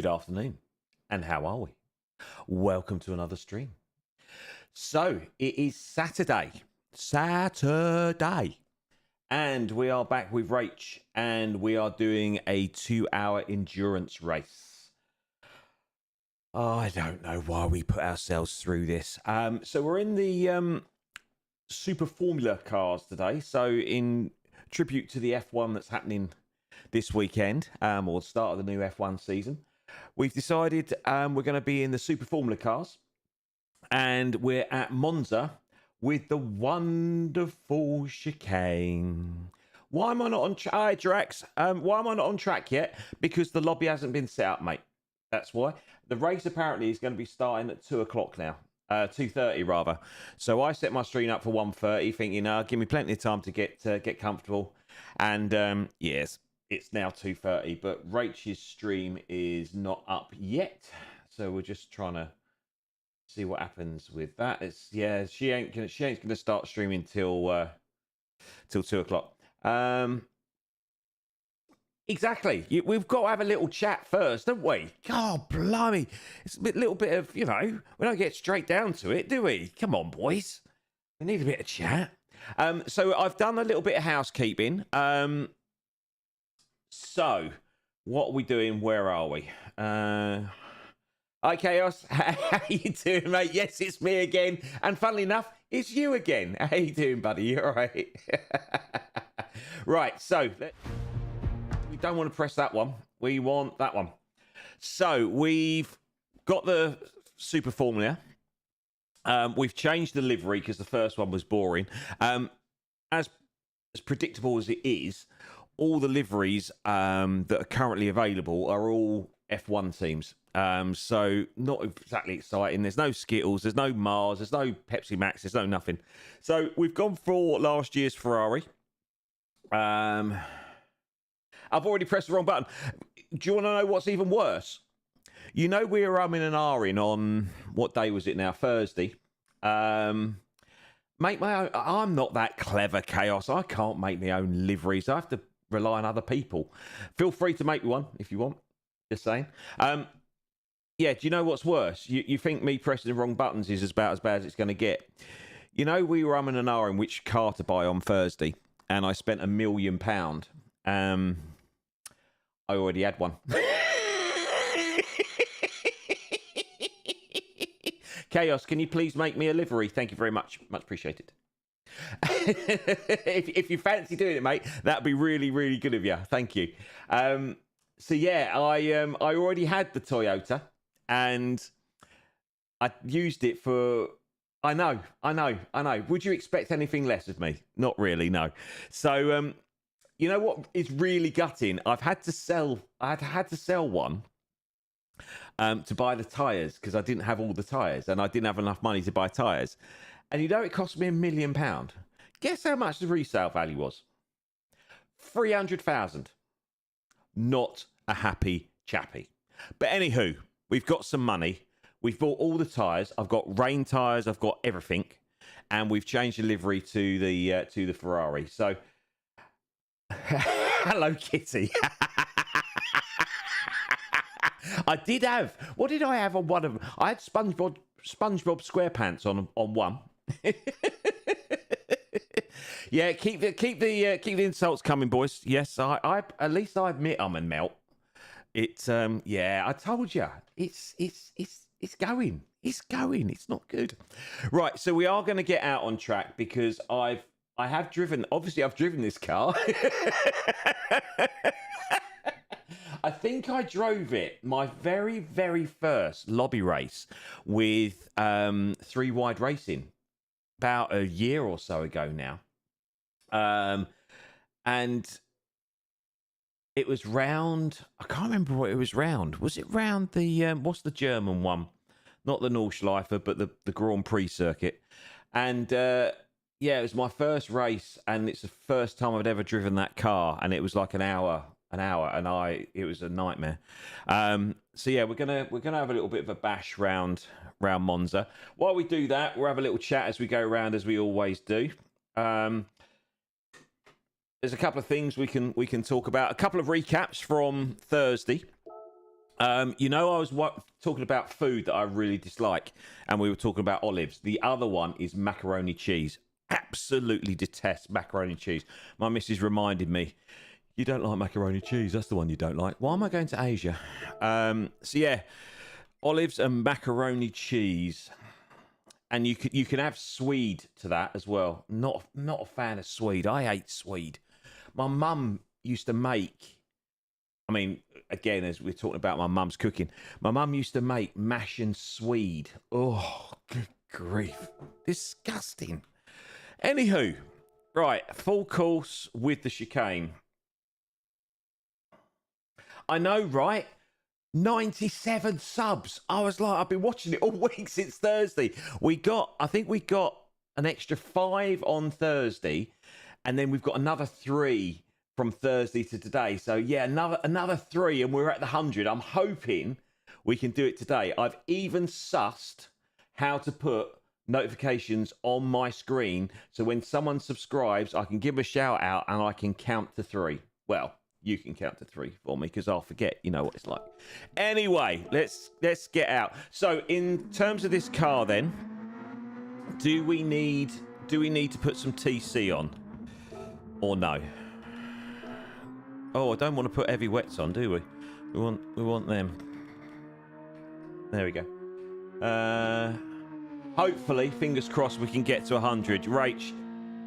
Good afternoon, and how are we? Welcome to another stream. So it is Saturday, and we are back with Rach, and we are doing a 2-hour endurance race. Oh, I don't know why we put ourselves through this. So we're in the Super Formula cars today. So in tribute to the F1 that's happening this weekend, or the start of the new F1 season, we've decided we're going to be in the Super Formula cars, and we're at Monza with the wonderful chicane. Why am I not on track? Hi, Drax. Why am I not on track yet? Because the lobby hasn't been set up, mate. That's why. The race apparently is going to be starting at 2 o'clock now. 2:30 rather. So I set my stream up for 1:30, thinking, give me plenty of time to get comfortable. And yes, it's now 2:30, but Rach's stream is not up yet. So we're just trying to see what happens with that. She ain't gonna start streaming till 2 o'clock. Exactly. We've got to have a little chat first, don't we? God, blimey. It's a little bit of, we don't get straight down to it, do we? Come on, boys. We need a bit of chat. So I've done a little bit of housekeeping. So what are we doing? Where are we? Hi, Chaos. How you doing, mate? Yes, it's me again. And funnily enough, it's you again. How you doing, buddy? You all right? Right, so we don't want to press that one. We want that one. So we've got the Super Formula. We've changed the livery because the first one was boring. As predictable as it is, all the liveries that are currently available are all F1 teams. So not exactly exciting. There's no Skittles, there's no Mars, there's no Pepsi Max, there's no nothing. So we've gone for last year's Ferrari. I've already pressed the wrong button. Do you want to know what's even worse? We were umming and ahhing on, what day was it now? Thursday. Make my own. I'm not that clever, Chaos. I can't make my own liveries. I have to rely on other people. Feel free to make me one if you want. Just saying. Yeah, do you know what's worse? You think me pressing the wrong buttons is about as bad as it's going to get. We were umming and ahhing which car to buy on Thursday, and I spent £1 million. I already had one. Chaos, can you please make me a livery? Thank you very much. Much appreciated. if you fancy doing it, mate, that'd be really, really good of you. Thank you. So yeah, I already had the Toyota, and I used it for. I know. Would you expect anything less of me? Not really, no. So you know what is really gutting? I had to sell one to buy the tyres because I didn't have all the tyres and I didn't have enough money to buy tyres. And it cost me £1 million. Guess how much the resale value was? 300,000. Not a happy chappy. But anywho, we've got some money. We've bought all the tyres. I've got rain tyres. I've got everything, and we've changed the livery to the Ferrari. So, hello, Kitty. I did have. What did I have on one of them? I had SpongeBob SquarePants on one. Yeah, keep the insults coming, boys. Yes, I at least I admit I'm a melt. It's yeah, I told you. It's going. It's going. It's not good. Right, so we are going to get out on track because I've driven this car. I think I drove it my very, very first lobby race with 3 Wide Racing about a year or so ago now. And it was round, I can't remember what it was round. Was it round the, what's the German one? Not the Nordschleife, but the Grand Prix circuit. And yeah, it was my first race, and it's the first time I'd ever driven that car, and it was like an hour, and it was a nightmare. So yeah, we're gonna have a little bit of a bash round Monza. While we do that, we'll have a little chat as we go around, as we always do. There's a couple of things we can talk about. A couple of recaps from Thursday. You know, I was talking about food that I really dislike, and we were talking about olives. The other one is macaroni cheese. Absolutely detest macaroni cheese. My missus reminded me, you don't like macaroni cheese. That's the one you don't like. Why am I going to Asia? So yeah, olives and macaroni cheese. And you can have swede to that as well. Not a fan of swede. I hate swede. My mum used to make, I mean, again, as we're talking about my mum's cooking, my mum used to make mash and swede. Oh, good grief. Disgusting. Anywho, right, full course with the chicane. I know, right? 97 subs. I was like, I've been watching it all week since Thursday. I think we got an extra 5 on Thursday, and then we've got another 3 from Thursday to today. So yeah, another 3, and we're at the 100. I'm hoping we can do it today. I've even sussed how to put notifications on my screen, so when someone subscribes, I can give a shout out and I can count to 3. Well, you can count to 3 for me because I'll forget. You know what it's like. Anyway, let's get out. So in terms of this car, then, do we need to put some TC on, or no? Oh, I don't want to put heavy wets on, do we? We want them. There we go. Hopefully, fingers crossed, we can get to 100. Rach,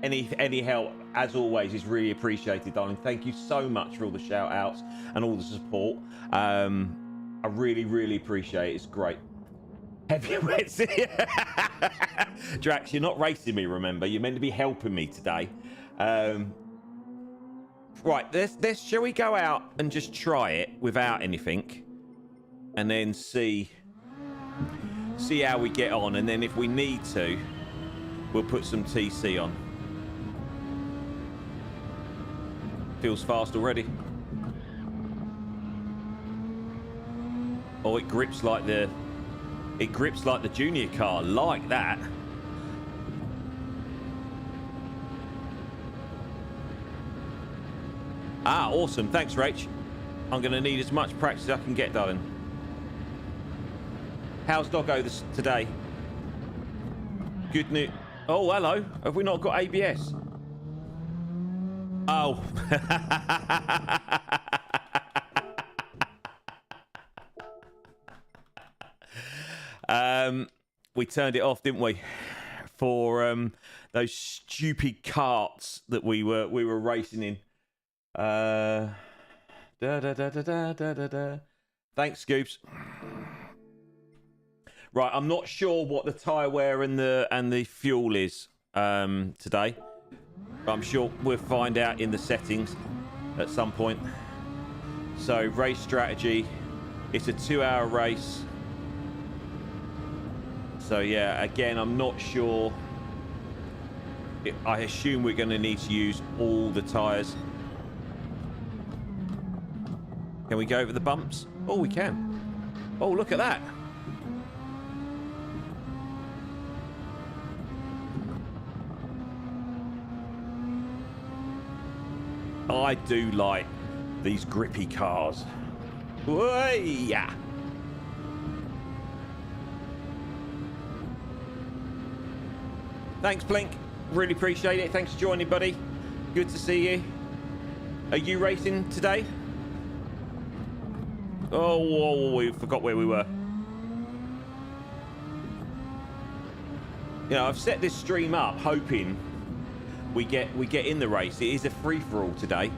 any help, as always, is really appreciated, darling. Thank you so much for all the shout outs and all the support. I really, really appreciate it. It's great. Heavy wets. Drax, you're not racing me, remember? You're meant to be helping me today. Right, shall we go out and just try it without anything, and then see how we get on, and then if we need to, we'll put some TC on. Feels fast already. Oh, it grips like the junior car, like that. Ah, awesome. Thanks, Rach. I'm going to need as much practice as I can get, darling. How's Doggo today? Good news. Oh, hello. Have we not got ABS? Oh. We turned it off, didn't we? For those stupid carts that we were racing in. Thanks, Scoops. Right, I'm not sure what the tyre wear and the fuel is today. I'm sure we'll find out in the settings at some point. So, race strategy. It's a 2-hour race. So, yeah, again, I'm not sure. I assume we're going to need to use all the tyres. Can we go over the bumps? Oh, we can. Oh, look at that. I do like these grippy cars. Yeah. Thanks, Blink. Really appreciate it. Thanks for joining, buddy. Good to see you. Are you racing today? Oh, we forgot where we were. You know, I've set this stream up hoping we get in the race. It is a free-for-all today,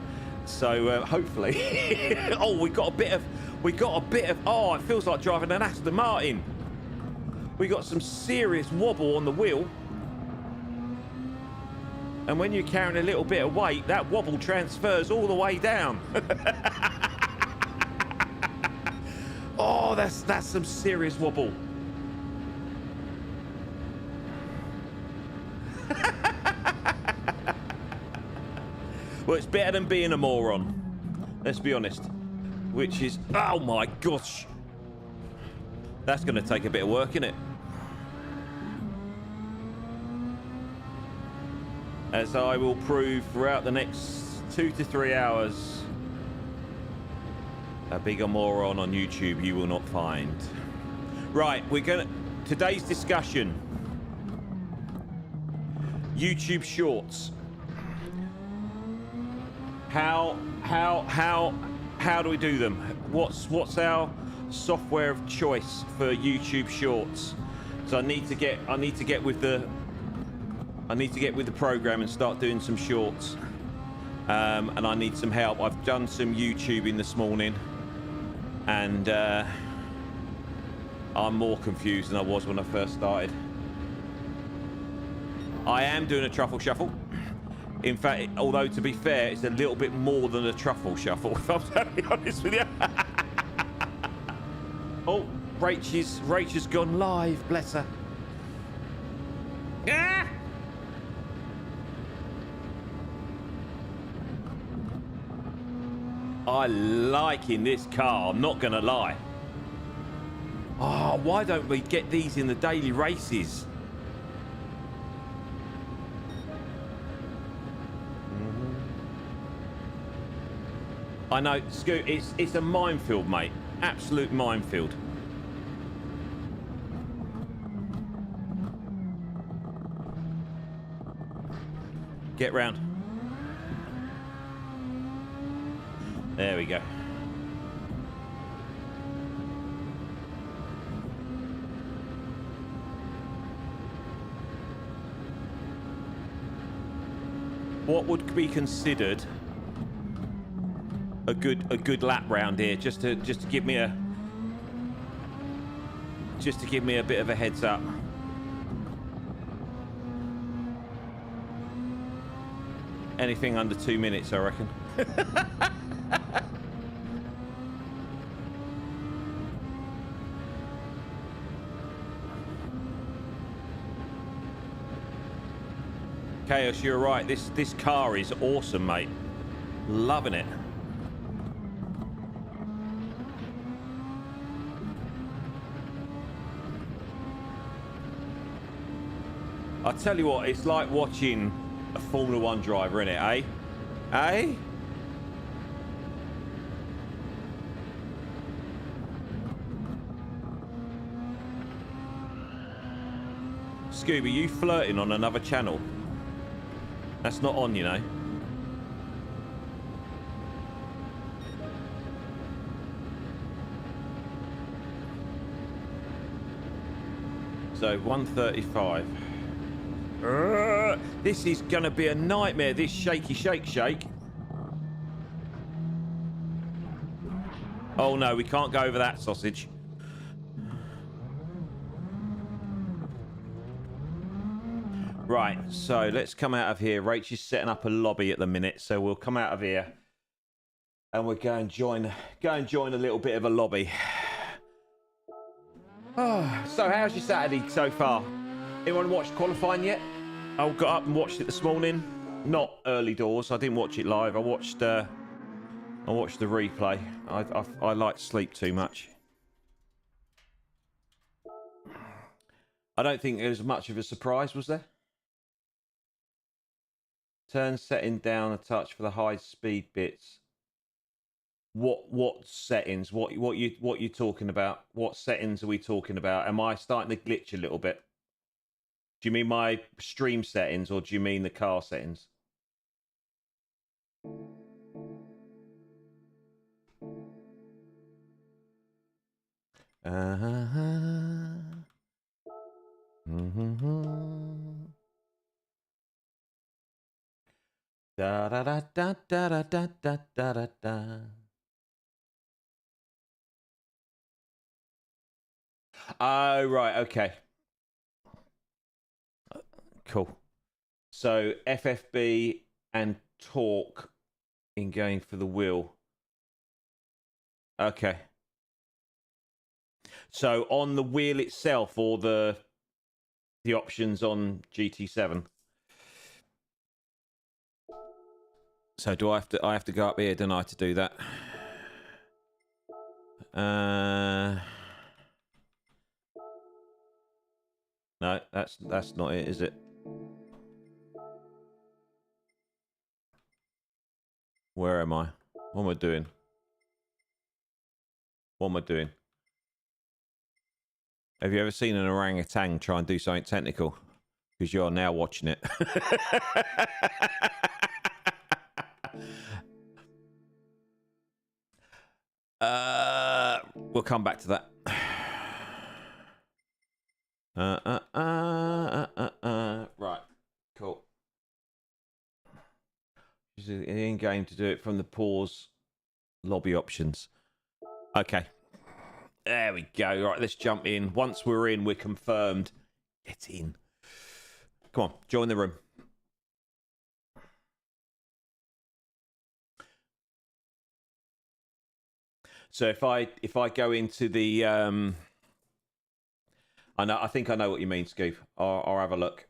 so hopefully. Oh, we got a bit of. Oh, it feels like driving an Aston Martin. We got some serious wobble on the wheel, and when you're carrying a little bit of weight, that wobble transfers all the way down. Oh, that's some serious wobble. Well, it's better than being a moron. Let's be honest. Which is, oh my gosh. That's going to take a bit of work, innit? As I will prove throughout the next 2 to 3 hours. A bigger moron on YouTube you will not find. Right, today's discussion. YouTube Shorts. How do we do them? What's our software of choice for YouTube Shorts? So I need to get with the program and start doing some shorts. And I need some help. I've done some YouTubing this morning, and I'm more confused than I was when I first started. I am doing a truffle shuffle. In fact, although to be fair, it's a little bit more than a truffle shuffle, if I'm totally honest with you. Oh, Rach has gone live, bless her. Ah! I like in this car, I'm not gonna lie. Oh, why don't we get these in the daily races? I know, Scoot, it's a minefield, mate. Absolute minefield. Get round. There we go. What would be considered a good lap round here, just to give me a bit of a heads up. Anything under 2 minutes, I reckon. Chaos, you're right. This car is awesome, mate. Loving it. I'll tell you what, it's like watching a Formula One driver, innit, eh? Eh? Scooby, you flirting on another channel? That's not on, you know. So 135. This is gonna be a nightmare, this shaky shake. Oh no, we can't go over that sausage. Right, so let's come out of here. Rach is setting up a lobby at the minute, so we'll come out of here and we'll go and join a little bit of a lobby. Oh, so how's your Saturday so far? Anyone watched qualifying yet? I got up and watched it this morning. Not early doors. I didn't watch it live. I watched the replay. I like to sleep too much. I don't think it was much of a surprise, was there? Turn setting down a touch for the high speed bits. What settings? What you talking about? What settings are we talking about? Am I starting to glitch a little bit? Do you mean my stream settings or do you mean the car settings? Da da da da da da da da da. Oh, right, okay. Cool. So FFB and torque in going for the wheel. Okay. So on the wheel itself or the options on GT7. So do I have to go up here, don't I, to do that? No, that's not it, is it? Where am I? What am I doing? What am I doing? Have you ever seen an orangutan try and do something technical? Because you're now watching it. We'll come back to that. Right, cool. In game to do it from the pause lobby options. Okay, there we go. Right, let's jump in. Once we're in, we're confirmed. Get in. Come on, join the room. So if I go into the I think I know what you mean, Scoop. I'll have a look.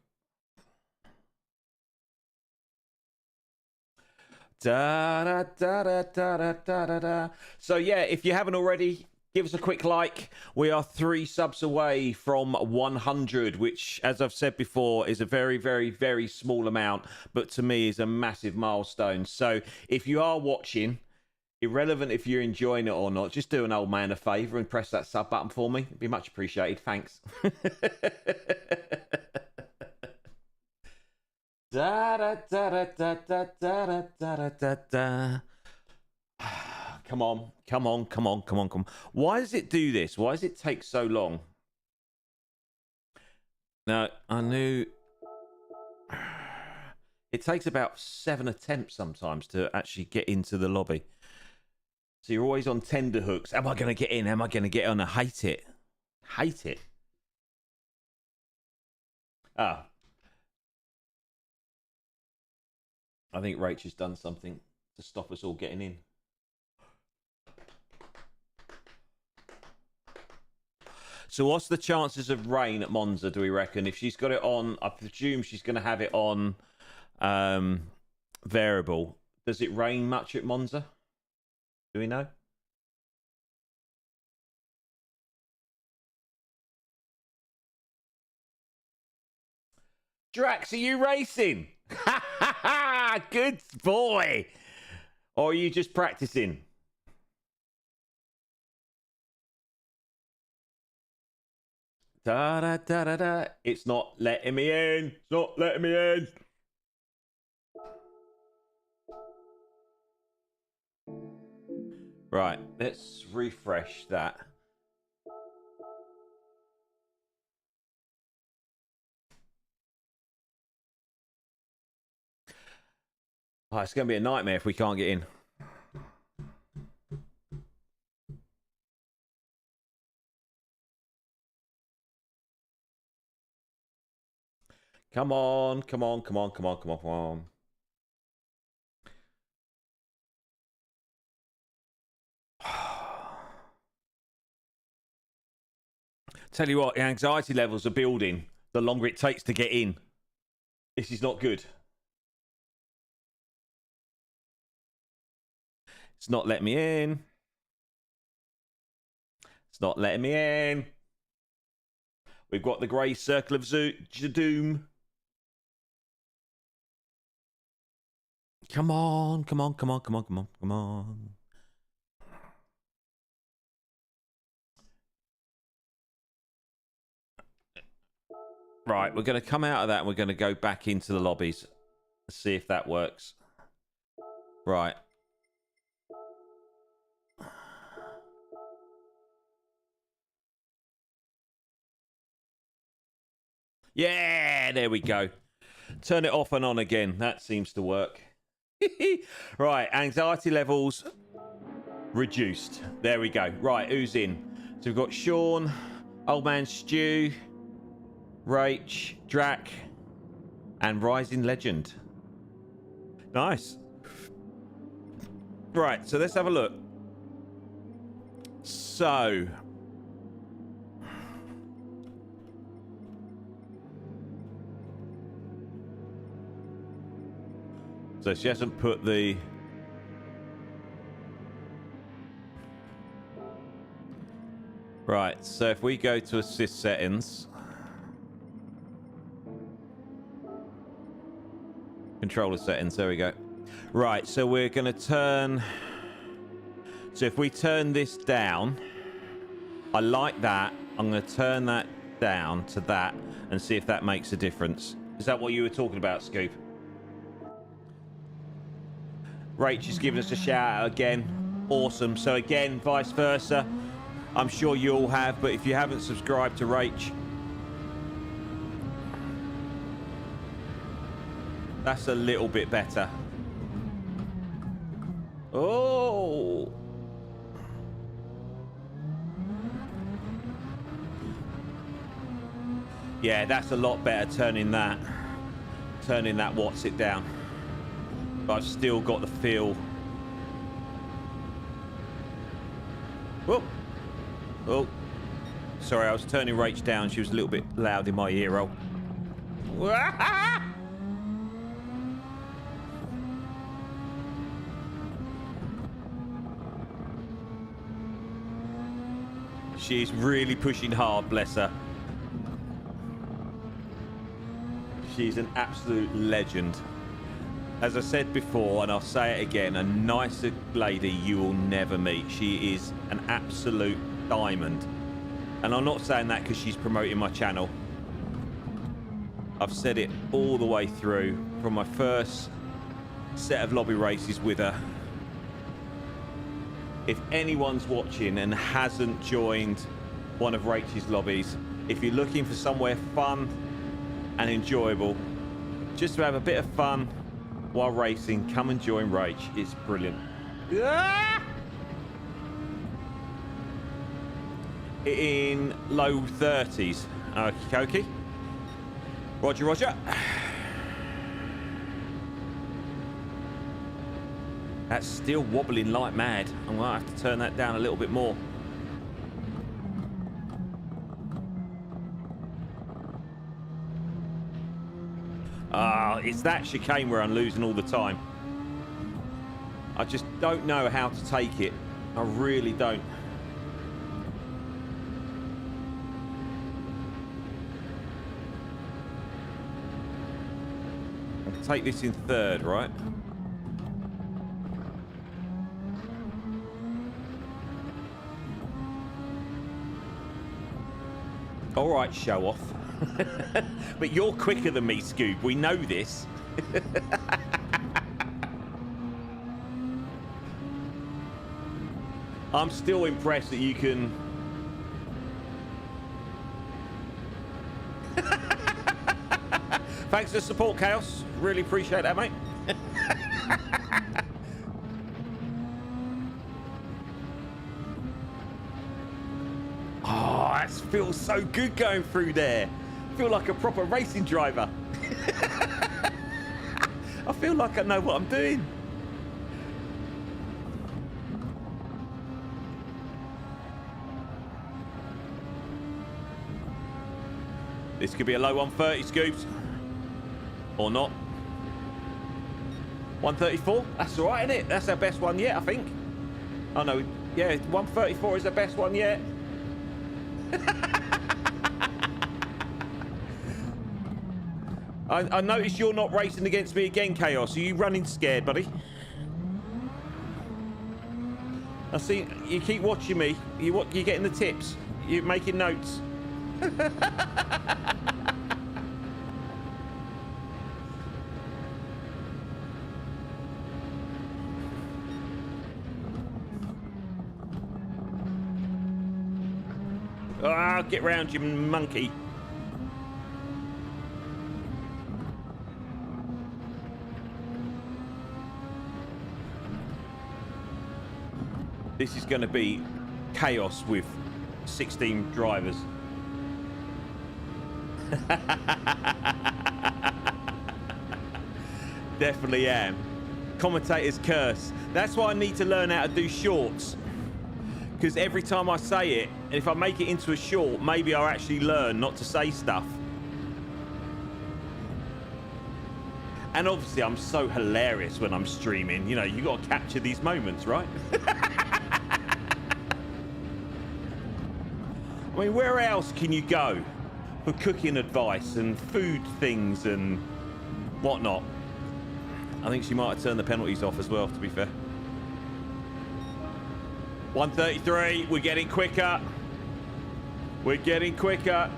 Da, da, da, da, da, da, da, da. So yeah, if you haven't already, give us a quick like. We are 3 subs away from 100, which, as I've said before, is a very, very, very small amount, but to me is a massive milestone. So if you are watching, irrelevant if you're enjoying it or not, just do an old man a favour and press that sub button for me. It'd be much appreciated. Thanks. Da, da, da, da, da, da, da, da, da, da. Come on, come on, come on, come on, come on. Why does it do this? Why does it take so long? Now, I knew it takes about 7 attempts sometimes to actually get into the lobby. So you're always on tender hooks. Am I going to get in? Am I going to get on? I hate it. Hate it. Ah. I think Rach has done something to stop us all getting in. So what's the chances of rain at Monza, do we reckon? If she's got it on, I presume she's going to have it on variable. Does it rain much at Monza? Do we know? Drax, are you racing? Good boy. Or are you just practicing? Da da da da da. It's not letting me in. It's not letting me in. Right, let's refresh that. Oh, it's going to be a nightmare if we can't get in. Come on, come on, come on, come on, come on, come on. Tell you what, the anxiety levels are building the longer it takes to get in. This is not good. It's not letting me in. It's not letting me in. We've got the grey circle of doom. Come on, come on, come on, come on, come on, come on. Right, we're going to come out of that and we're going to go back into the lobbies. See if that works. Right. Yeah, there we go. Turn it off and on again. That seems to work. Right, anxiety levels reduced. There we go. Right, who's in? So we've got Sean, Old Man Stew, Rach, Drak, and Rising Legend. Nice. Right, so let's have a look. So she hasn't put the... Right, so if we go to assist settings... Controller settings, there we go. Right, so we're going to turn... So if we turn this down... I like that. I'm going to turn that down to that and see if that makes a difference. Is that what you were talking about, Scoop? Rach is giving us a shout out again. Awesome. So again, vice versa. I'm sure you all have, but if you haven't subscribed to Rach, that's a little bit better. Oh. Yeah, that's a lot better turning that what's it down. But I've still got the feel. Whoa. Oh. Sorry, I was turning Rach down. She was a little bit loud in my ear roll. She's really pushing hard, bless her. She's an absolute legend. As I said before, and I'll say it again, a nicer lady you will never meet. She is an absolute diamond. And I'm not saying that because she's promoting my channel. I've said it all the way through from my first set of lobby races with her. If anyone's watching and hasn't joined one of Rach's lobbies, if you're looking for somewhere fun and enjoyable, just to have a bit of fun while racing, come and join Rach. It's brilliant. Ah! In low 30s. Okie. Roger, roger. That's still wobbling like mad. I'm gonna have to turn that down a little bit more. It's that chicane where I'm losing all the time. I just don't know how to take it. I really don't. I can take this in third, right? All right, show off. But you're quicker than me, Scoob. We know this. I'm still impressed that you can... Thanks for the support, Chaos. Really appreciate that, mate. Oh, that feels so good going through there. I feel like a proper racing driver. I feel like I know what I'm doing. This could be a low 130, Scoops. Or not. 134? That's all right, isn't it? That's our best one yet, I think. Oh, no. Yeah, 134 is the best one yet. I notice you're not racing against me again, Chaos. Are you running scared, buddy? I see you keep watching me. You're getting the tips. You're making notes. Ah, get round, you monkey. This is going to be chaos with 16 drivers. Definitely am. Commentator's curse. That's why I need to learn how to do shorts. Because every time I say it, if I make it into a short, maybe I'll actually learn not to say stuff. And obviously, I'm so hilarious when I'm streaming. You know, you got to capture these moments, right? I mean, where else can you go for cooking advice and food things and whatnot? I think she might have turned the penalties off as well, to be fair. 133, we're getting quicker. We're getting quicker.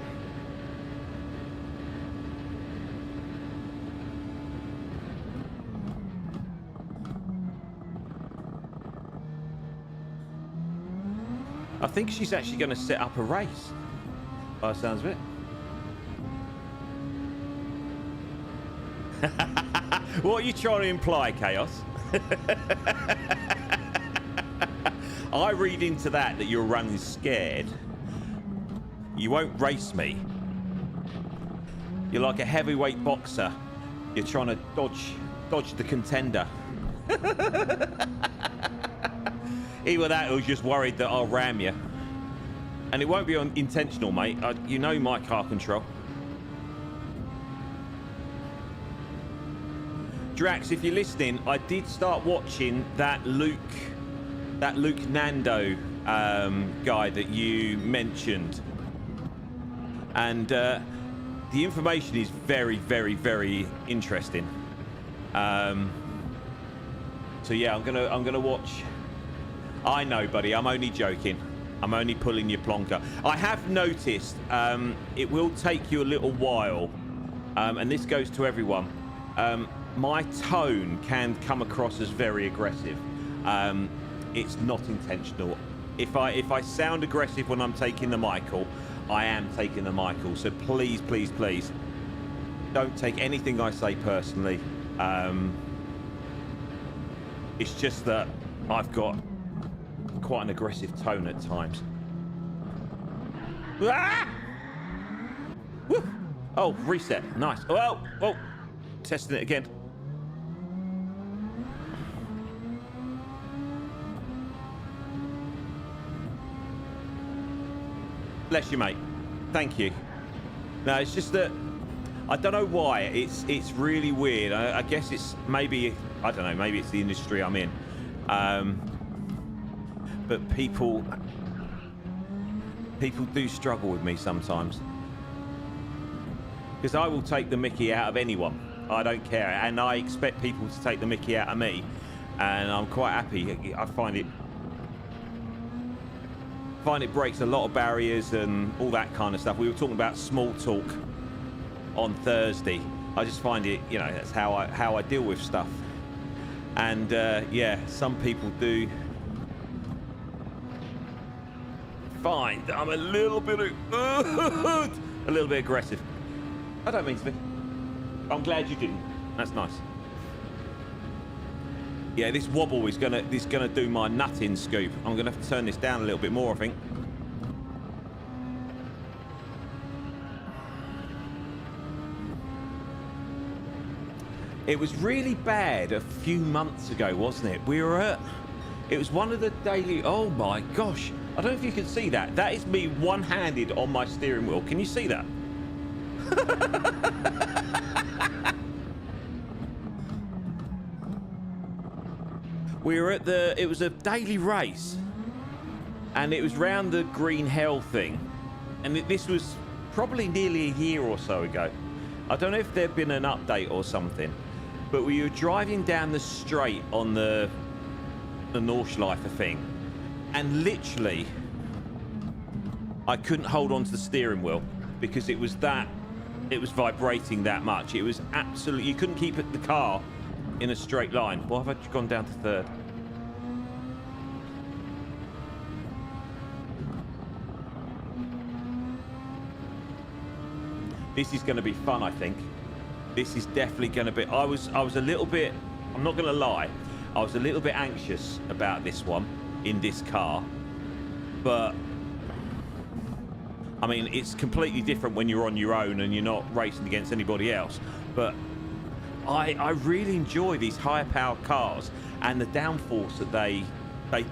I think she's actually going to set up a race, by the sounds of it. What are you trying to imply, Chaos? I read into that you're running scared. You won't race me. You're like a heavyweight boxer. You're trying to dodge the contender. Either that or was just worried that I'll ram you. And it won't be intentional, mate. You know my car control. Drax, if you're listening, I did start watching that Luke Nando guy that you mentioned. And the information is very, very, very interesting. So yeah, I'm gonna watch. I know, buddy. I'm only joking. I'm only pulling your plonker. I have noticed it will take you a little while, and this goes to everyone. My tone can come across as very aggressive. It's not intentional. If I sound aggressive when I'm taking the Michael, I am taking the Michael. So please, please, please, don't take anything I say personally. It's just that I've got quite an aggressive tone at times. Ah! Woo! Oh, reset. Nice. Oh, oh, testing it again. Bless you, mate. Thank you. No, it's just that I don't know why. It's really weird. I guess it's maybe, I don't know, maybe it's the industry I'm in. But people do struggle with me sometimes. Because I will take the mickey out of anyone. I don't care. And I expect people to take the mickey out of me. And I'm quite happy. I find it breaks a lot of barriers and all that kind of stuff. We were talking about small talk on Thursday. I just find it, you know, that's how I deal with stuff. And yeah, some people do find that I'm a little bit aggressive. I don't mean to be. I'm glad you didn't. That's nice. Yeah, this wobble is gonna do my nutting scoop. I'm gonna have to turn this down a little bit more, I think. It was really bad a few months ago, wasn't it? We were at, it was one of the daily, oh my gosh. I don't know if you can see that. That is me one-handed on my steering wheel. Can you see that? We were at it was a daily race, and it was round the Green Hell thing, and this was probably nearly a year or so ago. I don't know if there'd been an update or something, but we were driving down the straight on the Nordschleife thing, and literally I couldn't hold on to the steering wheel because it was vibrating that much. It was absolutely, you couldn't keep the car in a straight line. Why have I gone down to third? This is going to be fun, I think. This is definitely going to be. I was a little bit, I'm not going to lie, I was a little bit anxious about this one in this car, but I mean, it's completely different when you're on your own and you're not racing against anybody else. But I really enjoy these higher power cars and the downforce that they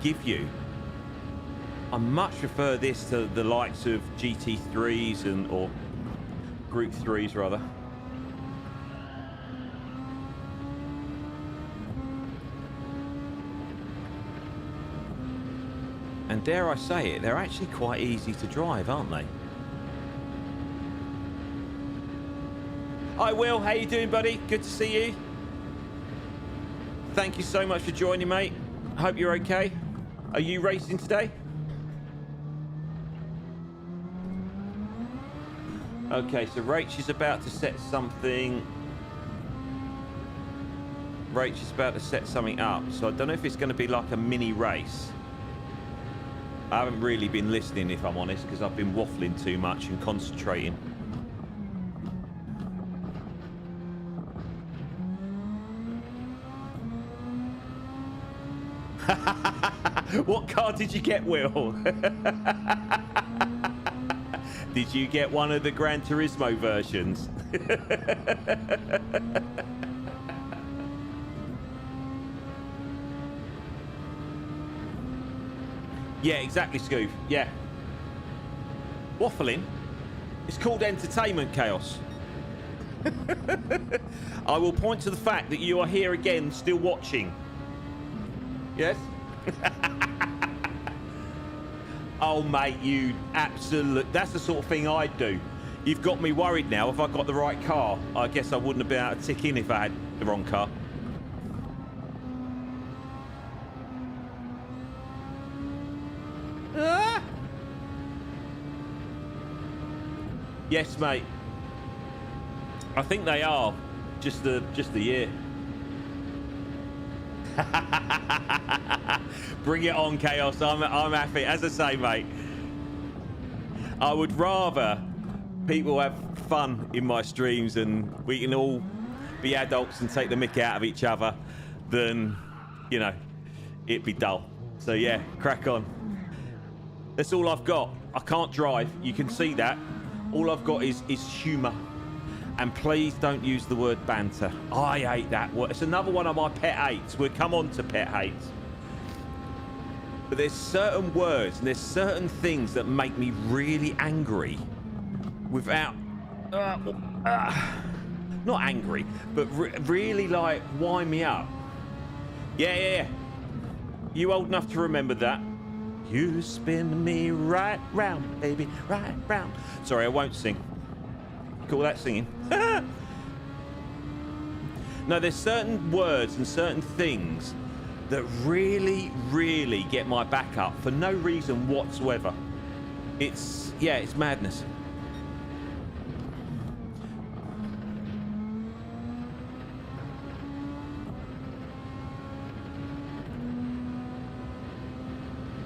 give you. I much prefer this to the likes of GT3s or Group 3s rather. And dare I say it, they're actually quite easy to drive, aren't they? Hi Will, how you doing, buddy? Good to see you. Thank you so much for joining, mate. I hope you're okay. Are you racing today? Okay, so Rach is about to set something. Rach is about to set something up. So I don't know if it's going to be like a mini race. I haven't really been listening, if I'm honest, because I've been waffling too much and concentrating. What car did you get, Will? Did you get one of the Gran Turismo versions? Yeah, exactly, Scoob. Yeah. Waffling? It's called entertainment, Chaos. I will point to the fact that you are here again, still watching. Yes? Oh, mate, you absolute... That's the sort of thing I'd do. You've got me worried now. If I got the right car, I guess I wouldn't have been able to tick in if I had the wrong car. Ah! Yes, mate. I think they are. Just the year. Bring it on, Chaos. I'm happy. As I say, mate, I would rather people have fun in my streams and we can all be adults and take the mick out of each other than, you know, it'd be dull. So yeah, crack on. That's all I've got. I can't drive. You can see that. All I've got is humour. And please don't use the word banter. I hate that word. It's another one of my pet hates. We'll come on to pet hates. But there's certain words and there's certain things that make me really angry without... not angry, but really, like, wind me up. Yeah. You old enough to remember that? You spin me right round, baby, right round. Sorry, I won't sing. Call that singing. No, there's certain words and certain things that really, really get my back up for no reason whatsoever. It's madness.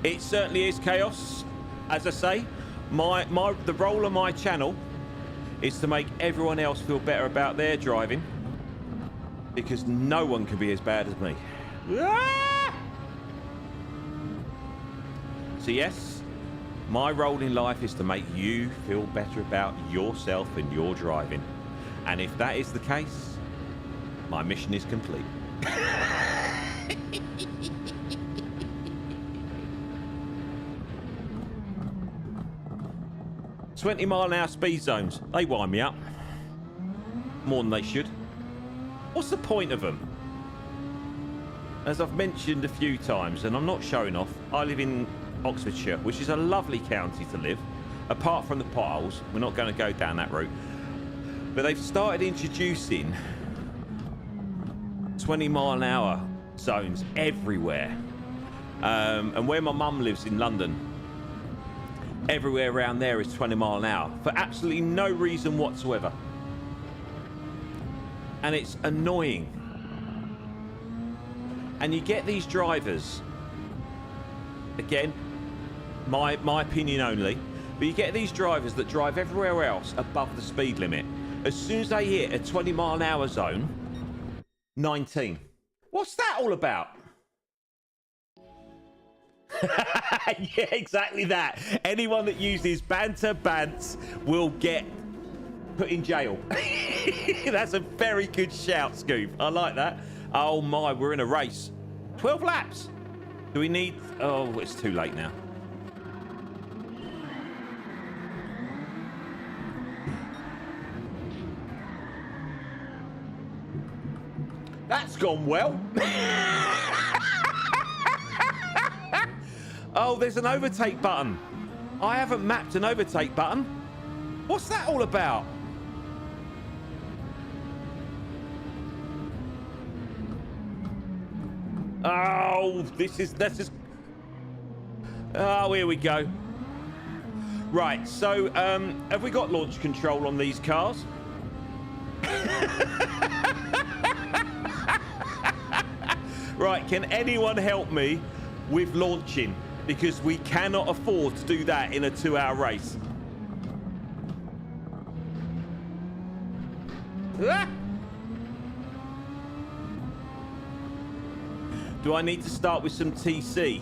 It certainly is, Chaos. As I say, the role of my channel is to make everyone else feel better about their driving, because no one can be as bad as me. Ah! So yes, my role in life is to make you feel better about yourself and your driving. And if that is the case, my mission is complete. 20-mile-an-hour speed zones, they wind me up. More than they should. What's the point of them? As I've mentioned a few times, and I'm not showing off, I live in Oxfordshire, which is a lovely county to live. Apart from the potholes, we're not going to go down that route. But they've started introducing 20-mile-an-hour zones everywhere. And where my mum lives in London, everywhere around there is 20 mile an hour for absolutely no reason whatsoever. And it's annoying. And you get these drivers, again, my opinion only, but you get these drivers that drive everywhere else above the speed limit. As soon as they hit a 20 mile an hour zone, 19. What's that all about? Yeah, exactly that. Anyone that uses banter bants will get put in jail. That's a very good shout, Scoop. I like that. Oh my, we're in a race. 12 laps. Do we need... Oh, it's too late now. That's gone well. Oh, there's an overtake button. I haven't mapped an overtake button. What's that all about? Oh, this is... Oh, here we go. Right, so have we got launch control on these cars? Right, can anyone help me with launching? Because we cannot afford to do that in a 2-hour race. Ah! Do I need to start with some TC?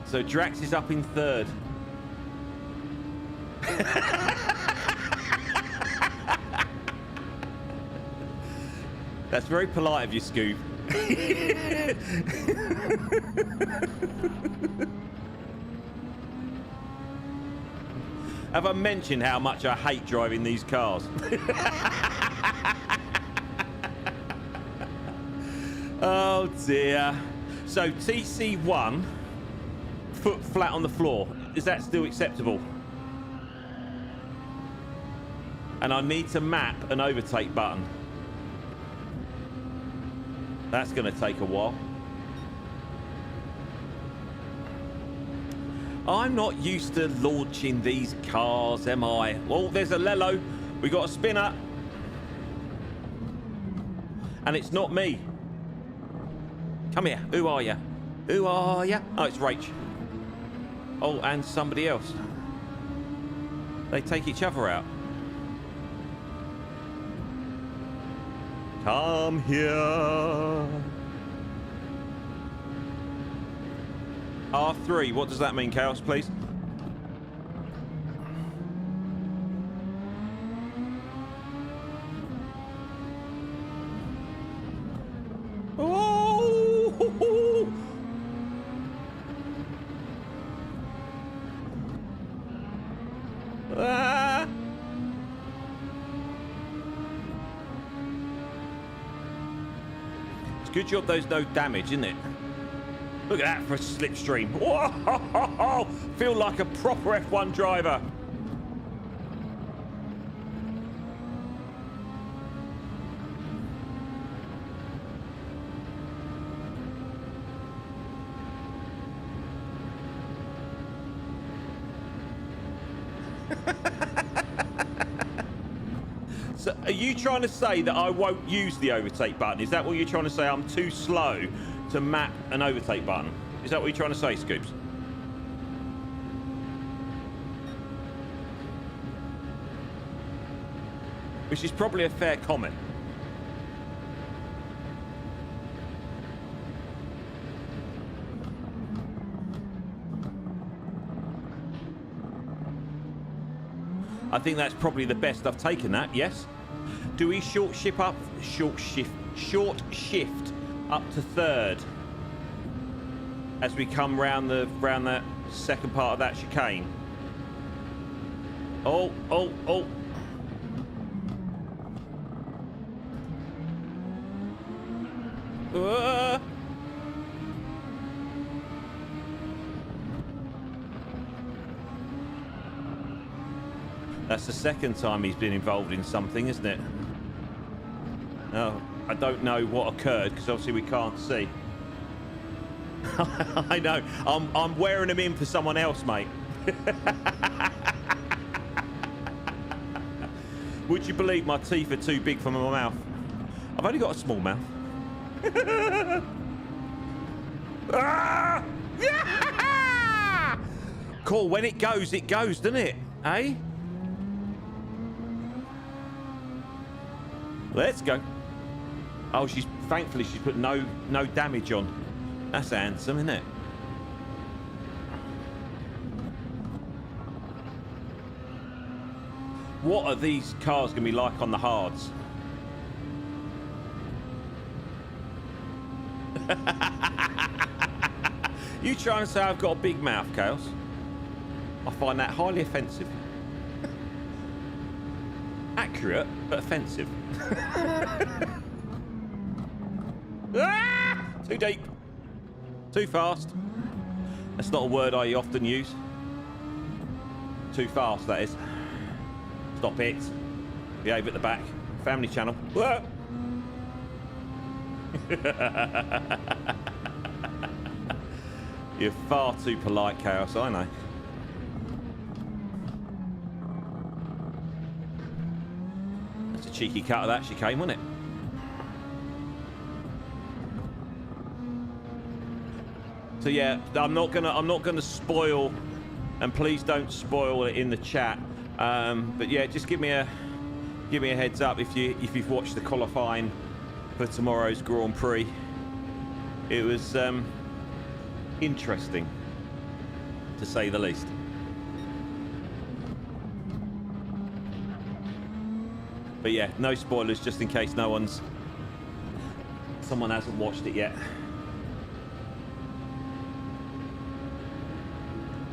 So Drax is up in third. That's very polite of you, Scoob. Have I mentioned how much I hate driving these cars? Oh dear. So TC1, foot flat on the floor. Is that still acceptable? And I need to map an overtake button. That's going to take a while. I'm not used to launching these cars, am I? Oh, there's a Lello. We got a spinner. And it's not me. Come here. Who are you? Who are you? Oh, it's Rach. Oh, and somebody else. They take each other out. Come here. R3, what does that mean, Chaos, please? Oh! Ah! It's a good job there's no damage, isn't it? Look at that for a slipstream. Whoa! Feel like a proper F1 driver. So are you trying to say that I won't use the overtake button? Is that what you're trying to say? I'm too slow to map an overtake button? Is that what you're trying to say, Scoops? Which is probably a fair comment. I think that's probably the best I've taken that, yes? Do we short shift up to third as we come round that second part of that chicane? Oh. That's the second time he's been involved in something, isn't it? Oh, I don't know what occurred because obviously we can't see. I know. I'm wearing them in for someone else, mate. Would you believe my teeth are too big for my mouth? I've only got a small mouth. Ah! Yeah! Cool. When it goes, doesn't it? Eh? Let's go. Oh, thankfully she's put no damage on. That's handsome, isn't it? What are these cars going to be like on the hards? You trying to say I've got a big mouth, Chaos? I find that highly offensive. Accurate, but offensive. Ah! Too deep. Too fast. That's not a word I often use. Too fast, that is. Stop it. Behave at the back. Family channel. Whoa. You're far too polite, Chaos, I know. That's a cheeky cut of that chicane, wasn't it? So yeah, I'm not gonna spoil, and please don't spoil it in the chat. But yeah, just give me a heads up if you've watched the qualifying for tomorrow's Grand Prix. It was interesting, to say the least. But yeah, no spoilers, just in case someone hasn't watched it yet.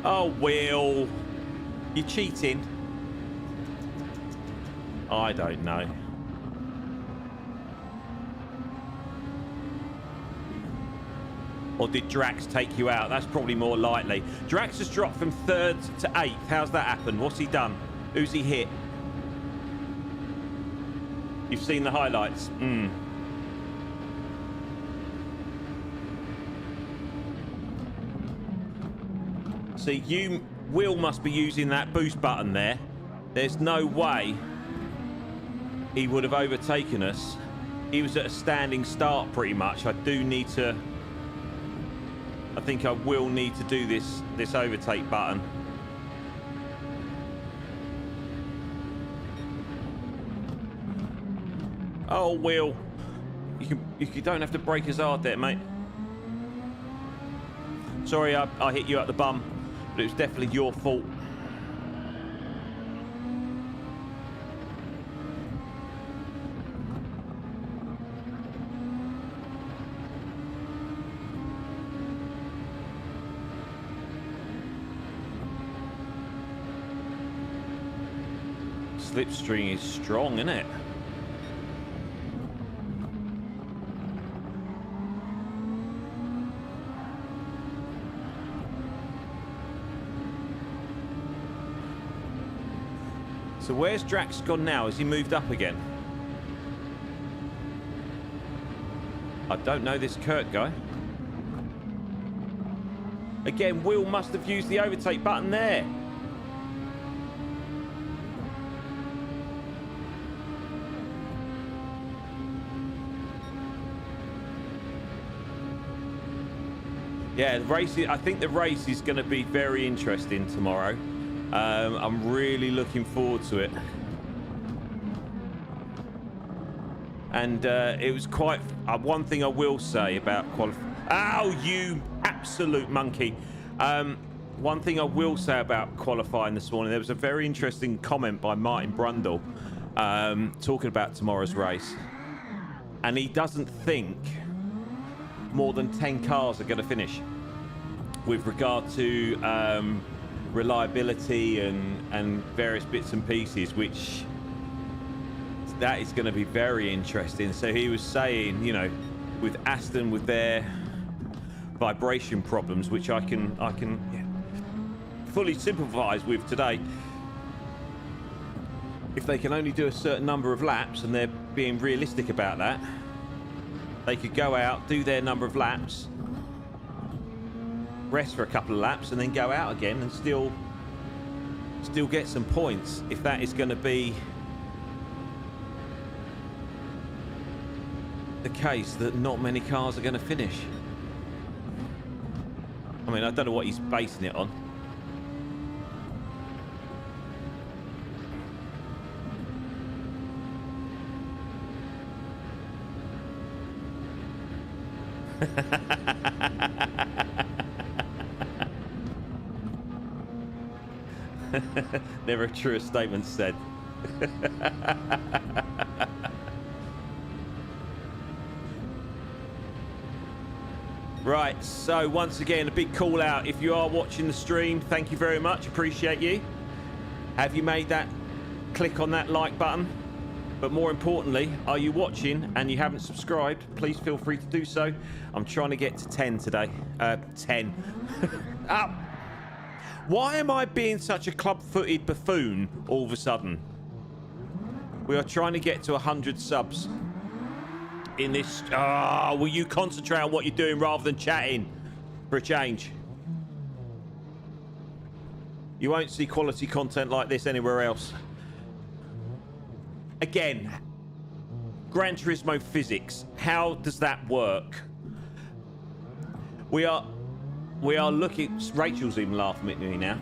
Oh, Will, you cheating? I don't know. Or did Drax take you out? That's probably more likely. Drax has dropped from 3rd to 8th. How's that happened? What's he done? Who's he hit? You've seen the highlights. See, Will must be using that boost button there. There's no way he would have overtaken us. He was at a standing start pretty much. I think I will need to do this overtake button. Oh, Will, you don't have to brake as hard there, mate. Sorry, I hit you at the bum, but it was definitely your fault. Slipstream is strong, isn't it? So where's Drax gone now? Has he moved up again? I don't know this Kurt guy. Again, Will must have used the overtake button there. Yeah, I think the race is going to be very interesting tomorrow. I'm really looking forward to it. And it was quite... one thing I will say about qualifying... Oh, you absolute monkey. One thing I will say about qualifying this morning, there was a very interesting comment by Martin Brundle talking about tomorrow's race. And he doesn't think more than 10 cars are going to finish with regard to reliability and various bits and pieces, which that is going to be very interesting. So he was saying, you know, with Aston, with their vibration problems, which I can fully sympathize with today, if they can only do a certain number of laps, and they're being realistic about that, they could go out, do their number of laps, rest for a couple of laps, and then go out again and still get some points. If that is going to be the case, that not many cars are going to finish. I mean, I don't know what he's basing it on. Never a truer statement said. Right, so once again, a big call out. If you are watching the stream, thank you very much. Appreciate you. Have you made that click on that like button? But more importantly, are you watching and you haven't subscribed? Please feel free to do so. I'm trying to get to 10 today. 10. Up. Why am I being such a club-footed buffoon all of a sudden? We are trying to get to 100 subs. in this. Oh, will you concentrate on what you're doing rather than chatting for a change? You won't see quality content like this anywhere else. Again, Gran Turismo physics. How does that work? We are looking. Rachel's even laughing at me now.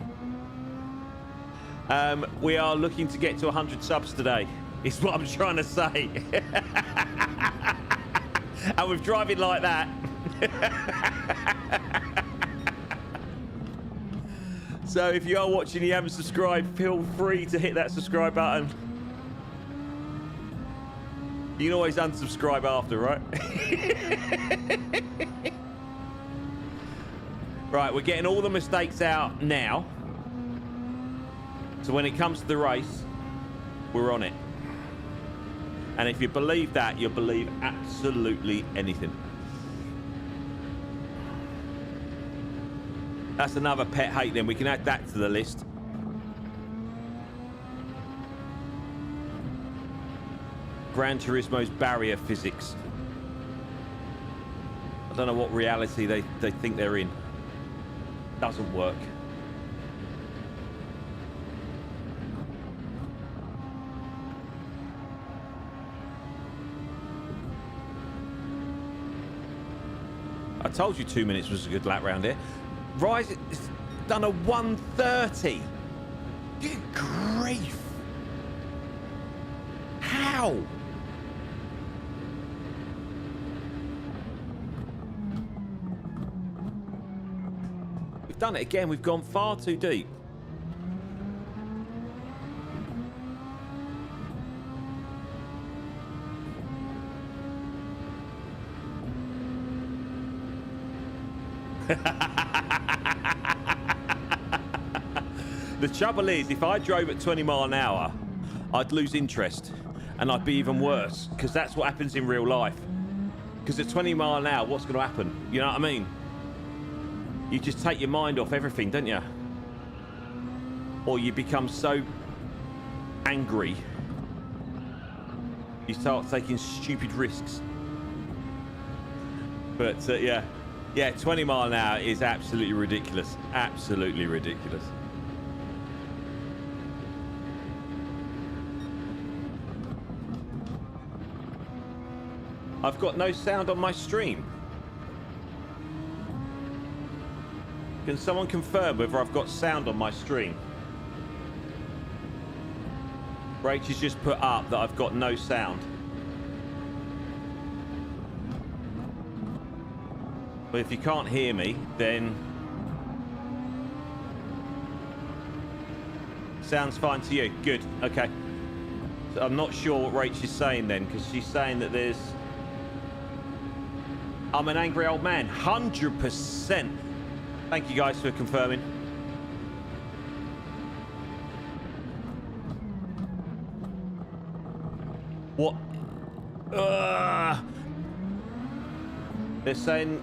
We are looking to get to 100 subs today. Is what I'm trying to say. And with driving like that. So if you are watching and you haven't subscribed, feel free to hit that subscribe button. You can always unsubscribe after, right? Right, we're getting all the mistakes out now. So when it comes to the race, we're on it. And if you believe that, you'll believe absolutely anything. That's another pet hate then. We can add that to the list. Gran Turismo's barrier physics. I don't know what reality they think they're in. Doesn't work. I told you 2 minutes was a good lap round here. Rise has done a 130. Good grief. How? We've done it again. We've gone far too deep. The trouble is, if I drove at 20 mile an hour, I'd lose interest and I'd be even worse, because that's what happens in real life. Because at 20 mile an hour, what's going to happen? You know what I mean? You just take your mind off everything, don't you? Or you become so angry, you start taking stupid risks. But yeah, 20 mile an hour is absolutely ridiculous. Absolutely ridiculous. I've got no sound on my stream. Can someone confirm whether I've got sound on my stream? Rachel's just put up that I've got no sound. But if you can't hear me, then sounds fine to you. Good. Okay. So I'm not sure what Rachel's saying then, because she's saying that there's... I'm an angry old man. 100%. Thank you guys for confirming. What? They're saying...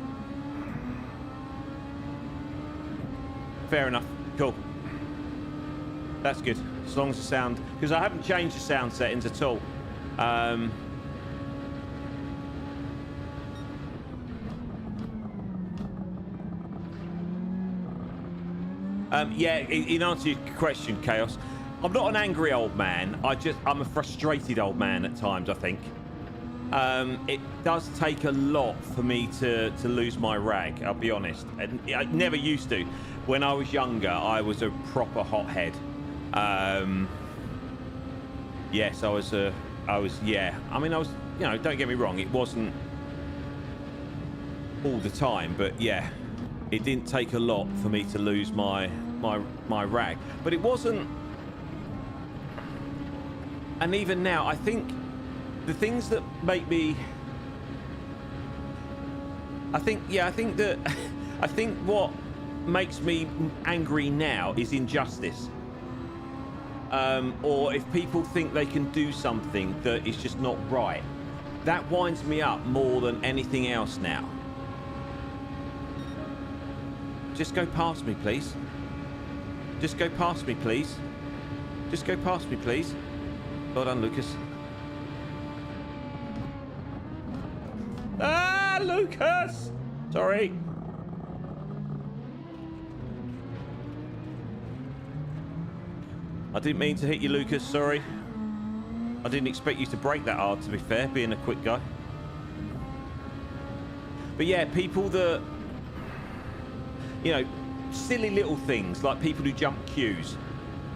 Fair enough. Cool. That's good. As long as the sound... Because I haven't changed the sound settings at all. Yeah, in answer to your question, Chaos, I'm not an angry old man. I'm a frustrated old man at times, I think. It does take a lot for me to lose my rag, I'll be honest. And I never used to. When I was younger, I was a proper hothead. Yes, I was, yeah. I mean, I was, you know, don't get me wrong, it wasn't all the time, but yeah, it didn't take a lot for me to lose my rag. But it wasn't, and even now, I think the things that make me, I think what makes me angry now is injustice. Or if people think they can do something that is just not right. That winds me up more than anything else now. Just go past me, please. Just go past me, please. Just go past me, please. Well done, Lucas. Lucas! Sorry. I didn't mean to hit you, Lucas. Sorry. I didn't expect you to brake that hard, to be fair, being a quick guy. But yeah, people that, you know, silly little things like people who jump queues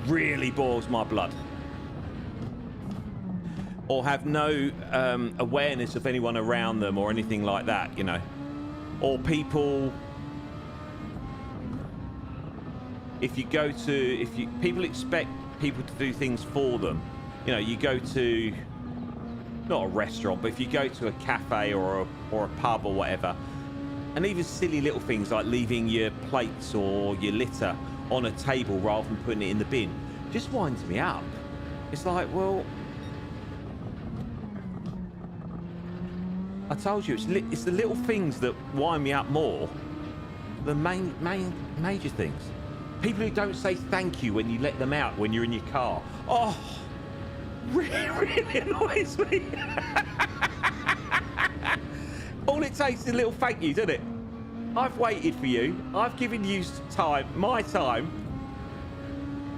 really boils my blood. Or have no awareness of anyone around them or anything like that, you know. Or people, people expect people to do things for them. You know, you go to, not a restaurant, but if you go to a cafe or a pub or whatever, and even silly little things like leaving your plates or your litter on a table rather than putting it in the bin, just winds me up. It's like, well, I told you, it's the little things that wind me up more than major things. People who don't say thank you when you let them out when you're in your car. Oh, really annoys me. All it takes is a little thank you, doesn't it? I've waited for you. I've given you time, my time,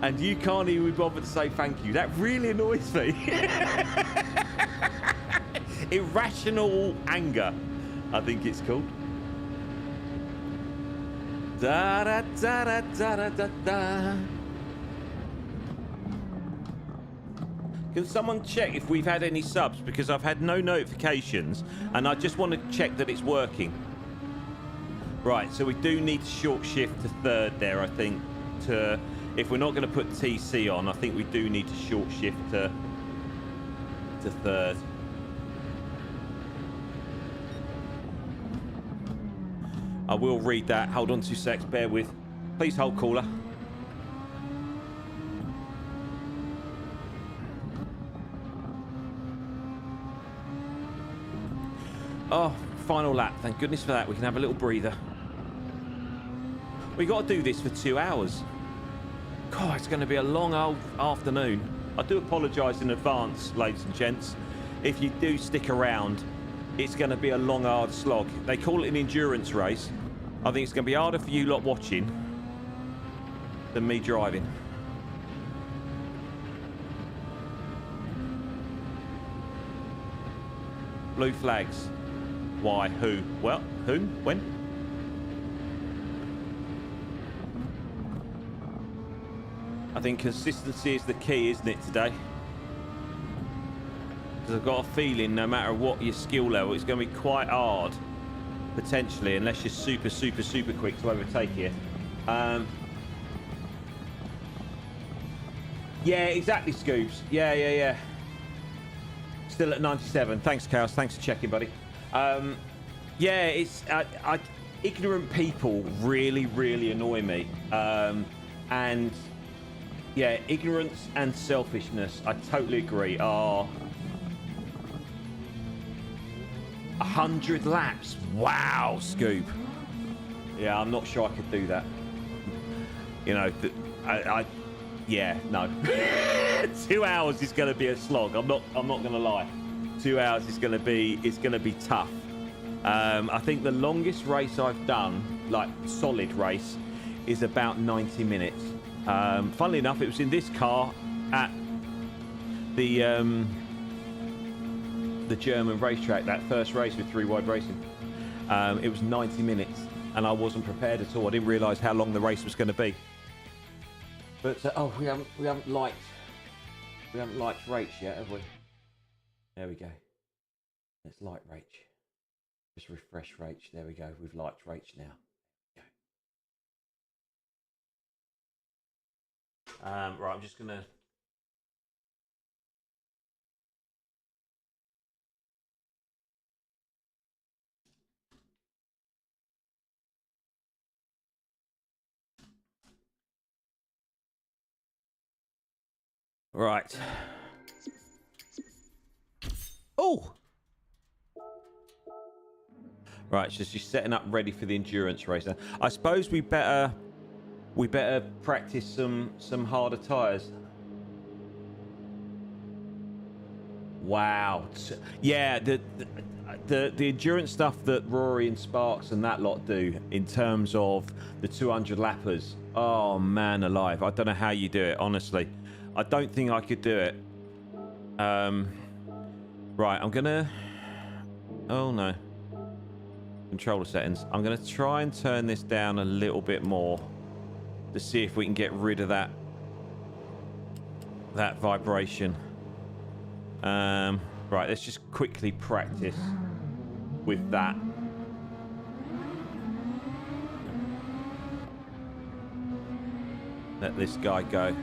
and you can't even bother to say thank you. That really annoys me. Irrational anger, I think it's called. Da da da da da da da. Can someone check if we've had any subs? Because I've had no notifications, and I just want to check that it's working. Right, so we do need to short shift to third there, I think. If we're not going to put TC on, I think we do need to short shift to third. I will read that. Hold on 2 secs. Bear with. Please hold, caller. Oh, final lap. Thank goodness for that. We can have a little breather. We got to do this for 2 hours. God, it's going to be a long old afternoon. I do apologise in advance, ladies and gents. If you do stick around, it's going to be a long, hard slog. They call it an endurance race. I think it's going to be harder for you lot watching than me driving. Blue flags. Why? Who? Well, who? When? I think consistency is the key, isn't it, today? Because I've got a feeling no matter what your skill level, it's going to be quite hard, potentially, unless you're super, super, super quick to overtake you. Yeah, exactly, Scoops. Yeah. Still at 97. Thanks, Chaos. Thanks for checking, buddy. Yeah, it's ignorant people really, really annoy me. And yeah, ignorance and selfishness, I totally agree, are 100 laps. Wow, Scoop. Yeah, I'm not sure I could do that. You know, yeah, no. 2 hours is going to be a slog. I'm not going to lie. 2 hours is going to be tough. I think the longest race I've done, like solid race, is about 90 minutes. Funnily enough, it was in this car at the German racetrack, that first race with 3 Wide Racing. It was 90 minutes, and I wasn't prepared at all. I didn't realise how long the race was going to be. But oh, we haven't liked Rach yet, have we? There we go. Let's like Rach. Just refresh Rach. There we go. We've liked Rach now. Right, I'm just gonna. Right. Oh. Right, so she's setting up ready for the endurance race now. I suppose we better practice some harder tires. Wow. Yeah, the endurance stuff that Rory and Sparks and that lot do in terms of the 200 lappers. Oh man, alive! I don't know how you do it. Honestly, I don't think I could do it. Right, I'm gonna. Oh no. Controller settings. I'm gonna try and turn this down a little bit more to see if we can get rid of that vibration. Right, let's just quickly practice with that. Let this guy go.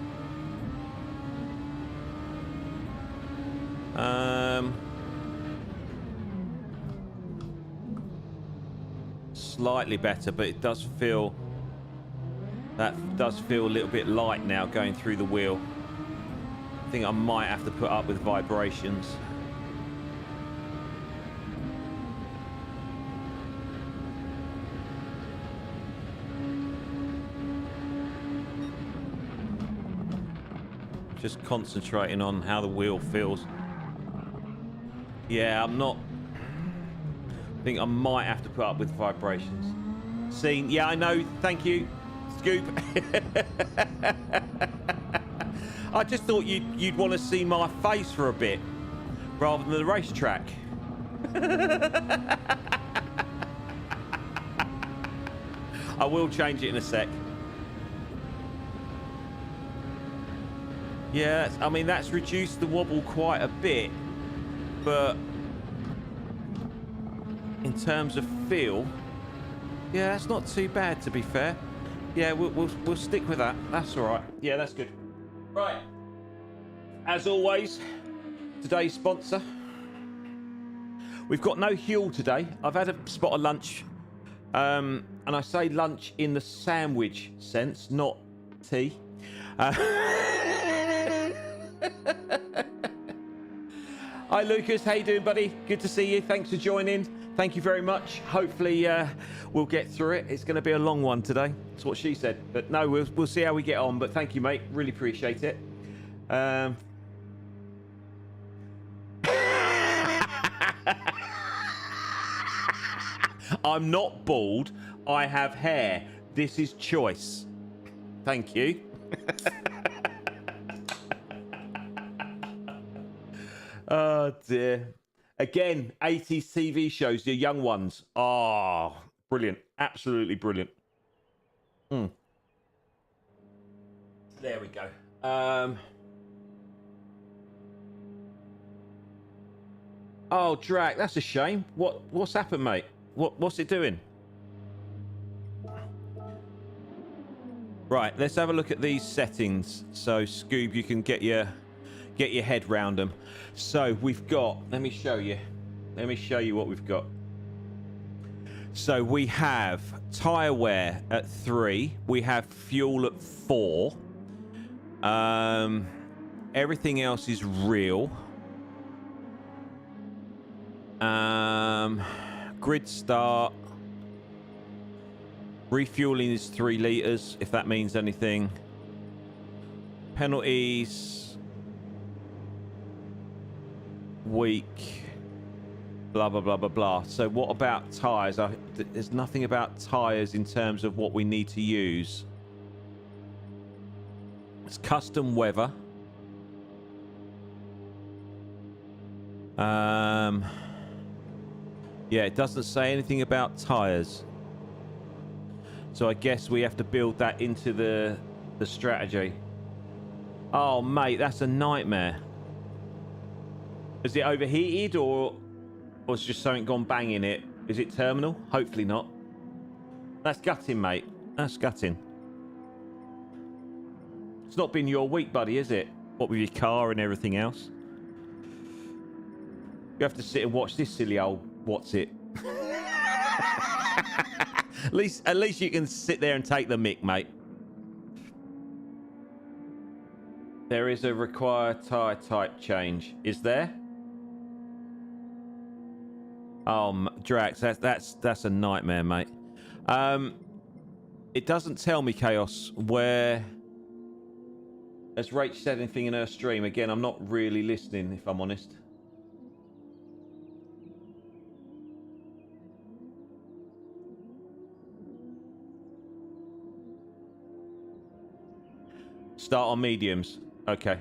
Slightly better, but it does feel... That does feel a little bit light now going through the wheel. I think I might have to put up with vibrations. Just concentrating on how the wheel feels. Yeah, I'm not... I think I might have to put up with vibrations. Scene. Yeah, I know. Thank you, Scoop. I just thought you'd want to see my face for a bit, rather than the racetrack. I will change it in a sec. Yeah, I mean, that's reduced the wobble quite a bit, but in terms of feel, yeah, that's not too bad, to be fair. Yeah, we'll stick with that. That's all right. Yeah, that's good. Right. As always, today's sponsor. We've got no Huel today. I've had a spot of lunch, and I say lunch in the sandwich sense, not tea. Hi Lucas, how you doing, buddy? Good to see you. Thanks for joining. Thank you very much. Hopefully we'll get through it. It's going to be a long one today. That's what she said. But no, we'll see how we get on. But thank you, mate. Really appreciate it. I'm not bald. I have hair. This is choice. Thank you. Oh dear. Again, 80s TV shows, the young ones. Oh, brilliant. Absolutely brilliant. There we go. Oh, Trak, that's a shame. What's happened, mate? What's it doing? Right, let's have a look at these settings. So, Scoob, you can get your head round them. So we've got, let me show you what we've got. So we have tire wear at 3, we have fuel at 4, everything else is real. Grid start, refueling is 3 liters, if that means anything. Penalties, week, blah blah blah blah blah. So what about tires? There's nothing about tires in terms of what we need to use. It's custom weather. Yeah, it doesn't say anything about tires, so I guess we have to build that into the strategy. Oh mate, that's a nightmare. Is it overheated or it's just something gone bang in it? Is it terminal? Hopefully not. That's gutting, mate. That's gutting. It's not been your week, buddy, is it? What with your car and everything else? You have to sit and watch this silly old what's it. At least you can sit there and take the mick, mate. There is a required tyre type change. Is there? Drax, that's a nightmare, mate. It doesn't tell me, Chaos, where... Has Rach said anything in her stream? Again, I'm not really listening, if I'm honest. Start on mediums. Okay.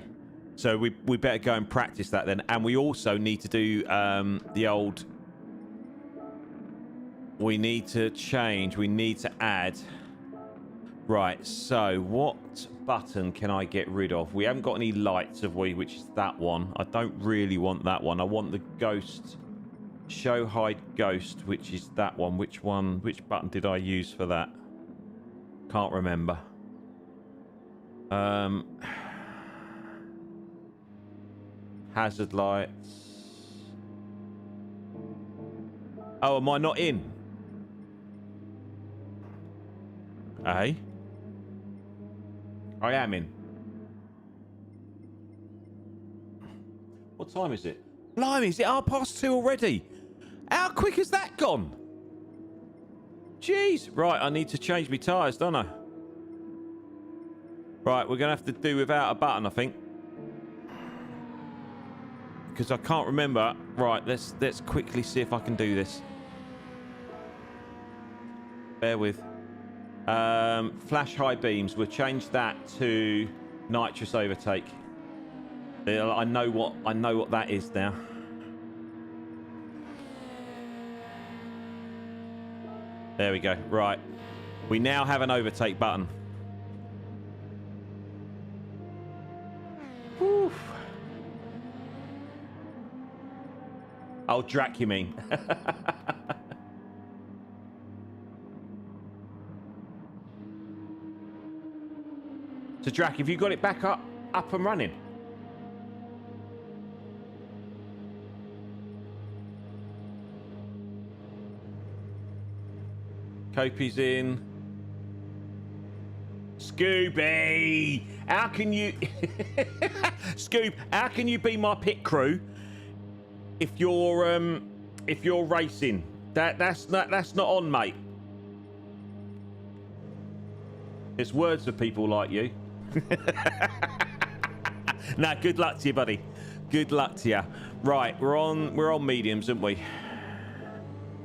So we better go and practice that then. And we also need to do the old... We need to change. We need to add... Right, so what button can I get rid of? We haven't got any lights, have we? Which is that one. I don't really want that one. I want the ghost... Show hide ghost, which is that one. Which one? Which button did I use for that? Can't remember. Hazard lights. Oh, am I not in? Hey? I am in. What time is it? Blimey, is it 2:30 already? How quick has that gone? Jeez. Right, I need to change my tyres, don't I? Right, we're going to have to do without a button, I think. Because I can't remember. Right, let's quickly see if I can do this. Bear with. Flash high beams. We'll change that to nitrous overtake. I know what that is now. There we go. Right. We now have an overtake button. Whew. Oh, Drak, you mean? So, Drak, have you got it back up and running? Kopi's in. Scooby! How can you... Scoob, how can you be my pit crew if you're racing? That's not on, mate. It's words for people like you. Nah, good luck to you, buddy. Good luck to you. Right, we're on mediums, aren't we?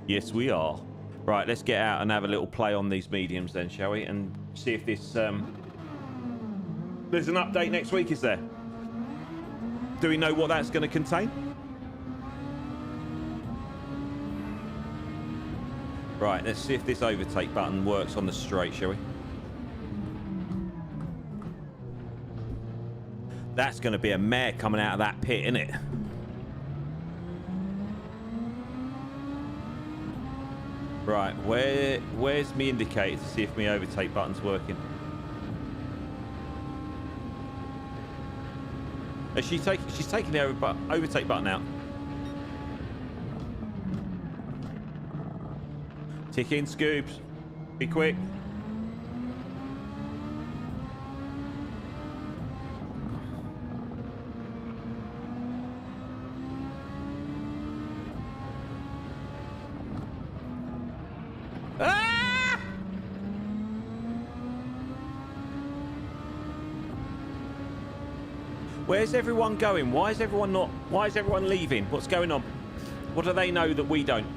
Yes, we are. Right, let's get out and have a little play on these mediums then, shall we? And see if this... There's an update next week, is there? Do we know what that's going to contain? Right, let's see if this overtake button works on the straight, shall we? That's going to be a mare coming out of that pit, isn't it? Right, where's me indicator to see if my overtake button's working? She's taking the overtake button out. Tick in, Scoobs. Be quick. Ah! Where's everyone going? Why is everyone leaving? What's going on? What do they know that we don't?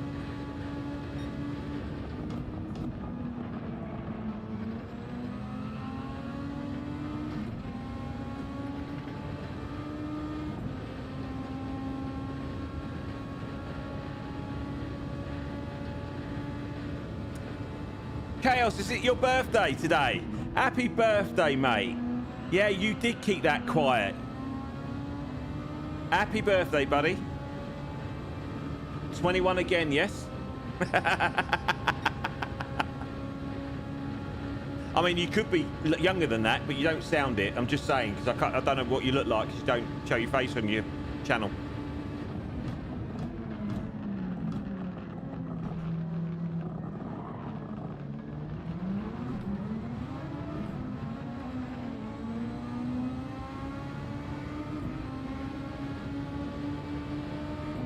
Chaos, is it your birthday today? Happy birthday, mate. Yeah, you did keep that quiet. Happy birthday, buddy. 21 again, yes? I mean, you could be younger than that, but you don't sound it. I'm just saying, because I don't know what you look like, because you don't show your face on your channel.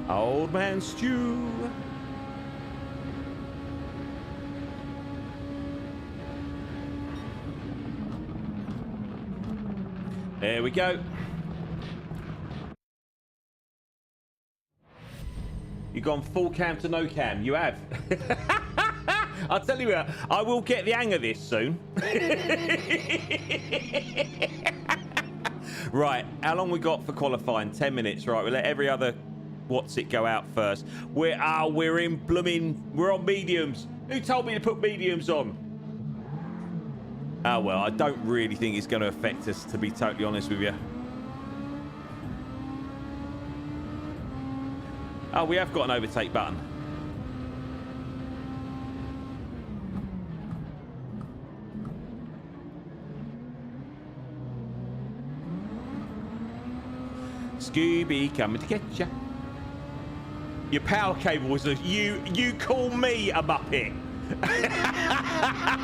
Old man Stew. There we go. You've gone full cam to no cam. You have. I'll tell you what, I will get the hang of this soon. Right, how long we got for qualifying? 10 minutes. Right, we'll let every other what's it go out first. We're on mediums. Who told me to put mediums on? Oh well, I don't really think it's going to affect us, to be totally honest with you. Oh, we have got an overtake button. Scooby coming to get ya. Your power cable was you call me a muppet.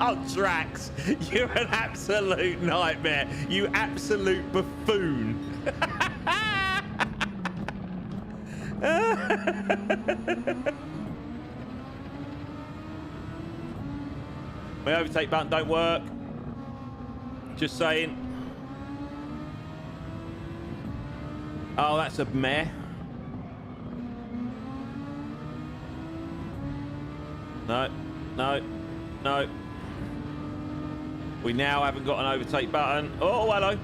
Oh, Trax, you're an absolute nightmare. You absolute buffoon. My overtake button don't work. Just saying. Oh, that's a mare. No, no, no. We now haven't got an overtake button. Oh, hello.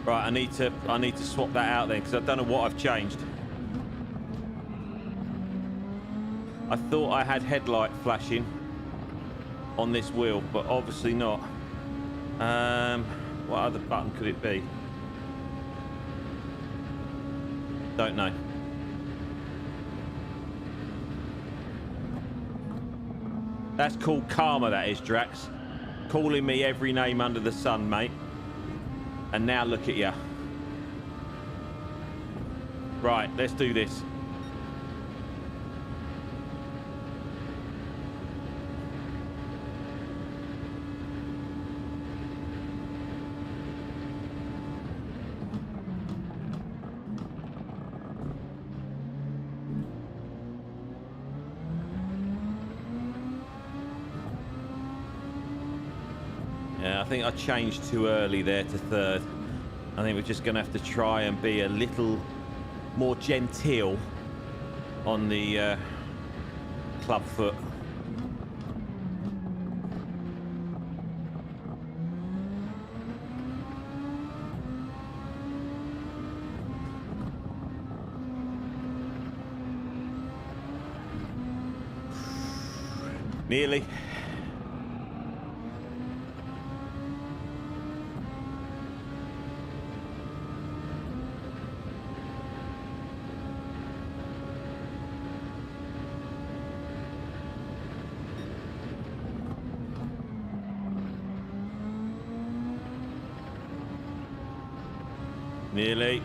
Right, I need to swap that out then, because I don't know what I've changed. I thought I had headlight flashing on this wheel, but obviously not. What other button could it be? Don't know. That's called karma, that is, Drax. Calling me every name under the sun, mate. And now look at you. Right, let's do this. I think I changed too early there to third. I think we're just going to have to try and be a little more genteel on the club foot. Nearly. Nearly.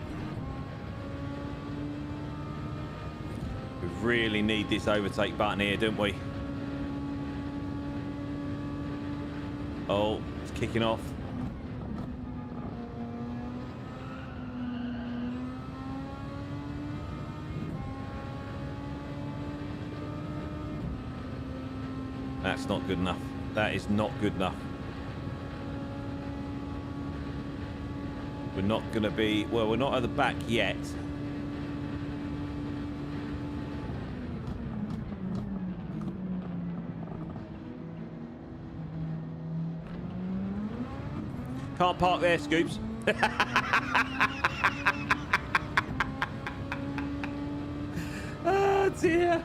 We really need this overtake button here, don't we? Oh, it's kicking off. That's not good enough. That is not good enough. We're not going to be... Well, we're not at the back yet. Can't park there, Scoops. Oh, dear.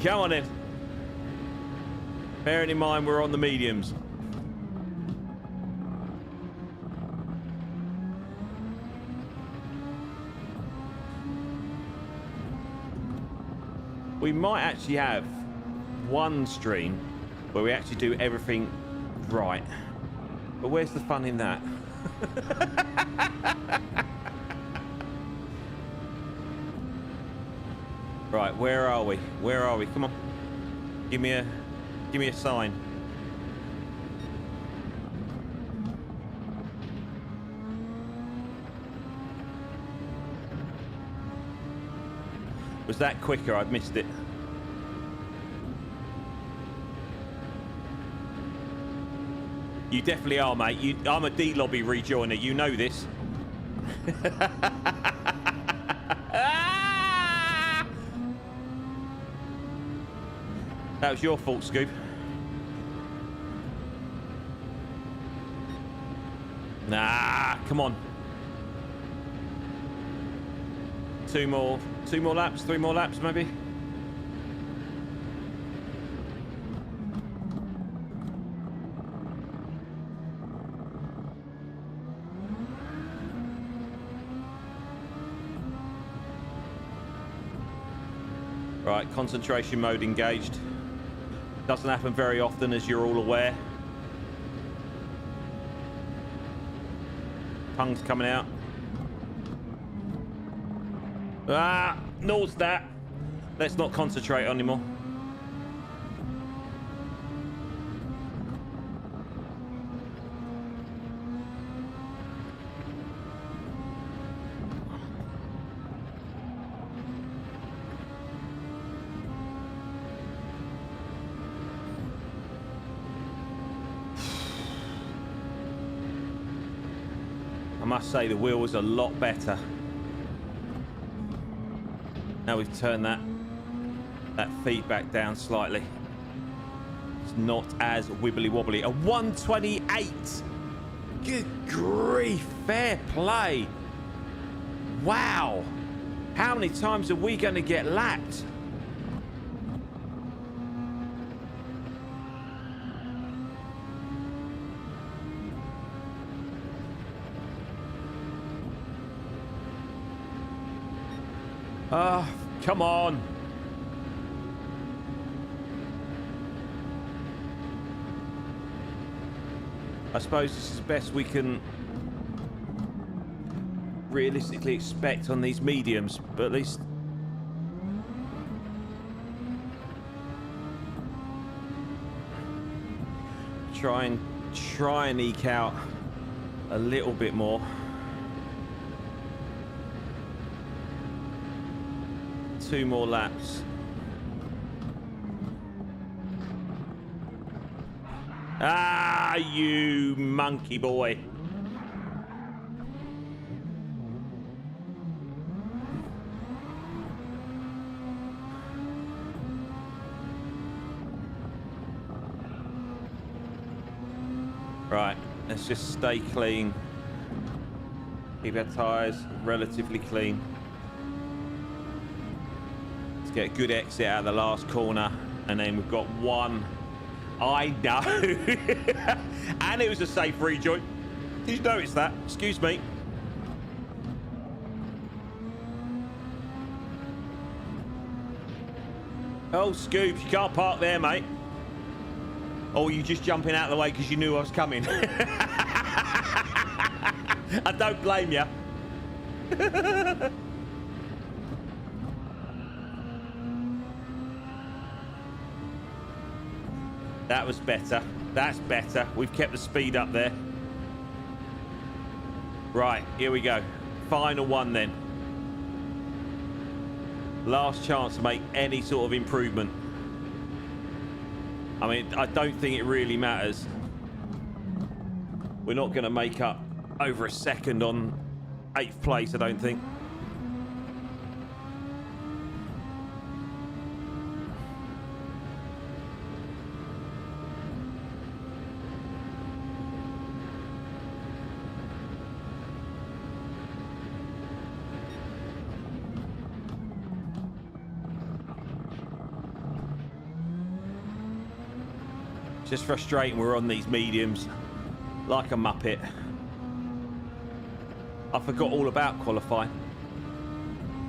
Come on in. Bearing in mind we're on the mediums. We might actually have one stream where we actually do everything right. But where's the fun in that? Right, where are we? Where are we? Come on. Give me a sign. Was that quicker? I've missed it. You definitely are, mate. I'm a D-Lobby rejoiner. You know this. That was your fault, Scoop. Nah, come on. Two more laps, 3 more laps maybe. Right, concentration mode engaged. Doesn't happen very often, as you're all aware. Tongue's coming out. Ah, knows that. Let's not concentrate anymore. I must say the wheel was a lot better. Now we've turned that feedback down slightly. It's not as wibbly wobbly. A 128. Good grief, fair play. Wow. How many times are we going to get lapped? Oh, come on. I suppose this is the best we can realistically expect on these mediums, but at least try and eke out a little bit more. 2 more laps. Ah, you monkey boy. Right, let's just stay clean. Keep our tyres relatively clean. Get a good exit out of the last corner, and then we've got one. I know. And it was a safe rejoin. Did you notice that? Excuse me. Oh, Scoops, you can't park there, mate. Or were you just jumping out of the way because you knew I was coming? I don't blame you. That was better. That's better. We've kept the speed up there. Right, here we go. Final one then. Last chance to make any sort of improvement. I mean, I don't think it really matters. We're not going to make up over a second on 8th place, I don't think. Just frustrating we're on these mediums like a muppet. I forgot all about qualifying.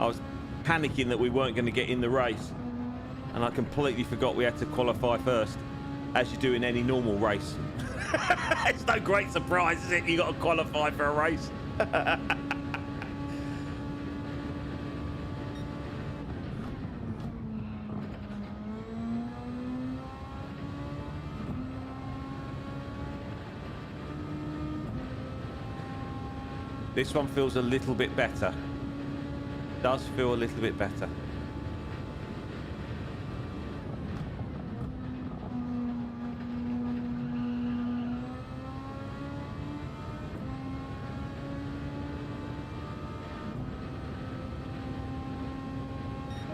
I was panicking that we weren't going to get in the race, and I completely forgot we had to qualify first, as you do in any normal race. It's no great surprise, is it? You got to qualify for a race. This one feels a little bit better. Does feel a little bit better.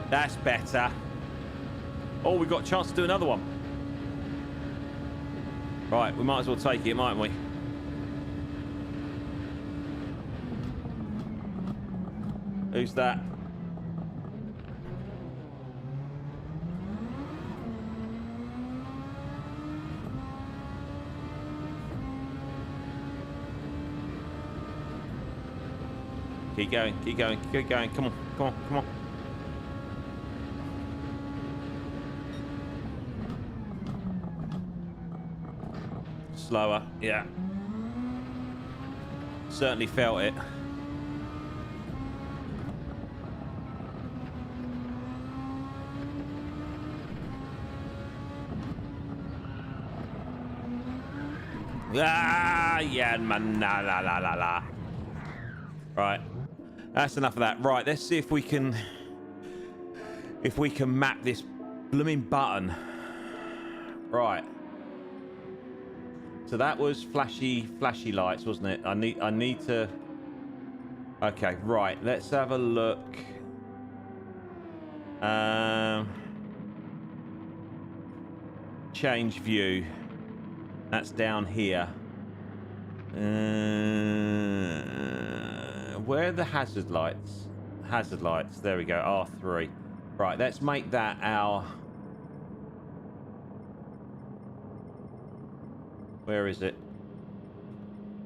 That's better. Oh, we've got a chance to do another one. Right, we might as well take it, mightn't we? Who's that? Keep going, keep going, keep going. Come on, come on, come on. Slower, yeah. Certainly felt it. Ah, yeah, man, la la la la la. Right, that's enough of that. Right, let's see if we can map this blooming button. Right. So that was flashy lights, wasn't it? I need to. Okay, right. Let's have a look. Change view. That's down here. Where are the hazard lights? Hazard lights. There we go. R3. Right. Let's make that our. Where is it?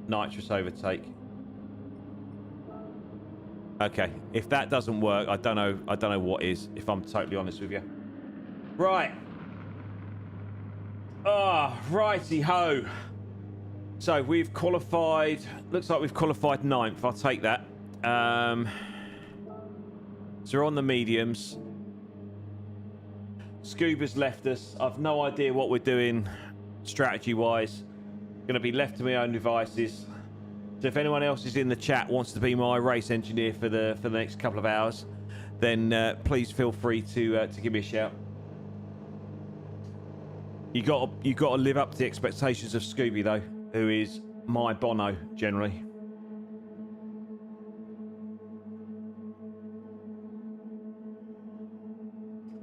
Nitrous overtake. Okay. If that doesn't work, I don't know what is. If I'm totally honest with you. Right. Ah, righty ho. So we've qualified. Looks like we've qualified 9th. I'll take that. So we're on the mediums. Scuba's left us. I've no idea what we're doing strategy-wise. Going to be left to my own devices. So if anyone else is in the chat wants to be my race engineer for the next couple of hours, then please feel free to give me a shout. You got to live up to the expectations of Scooby though, who is my Bono generally.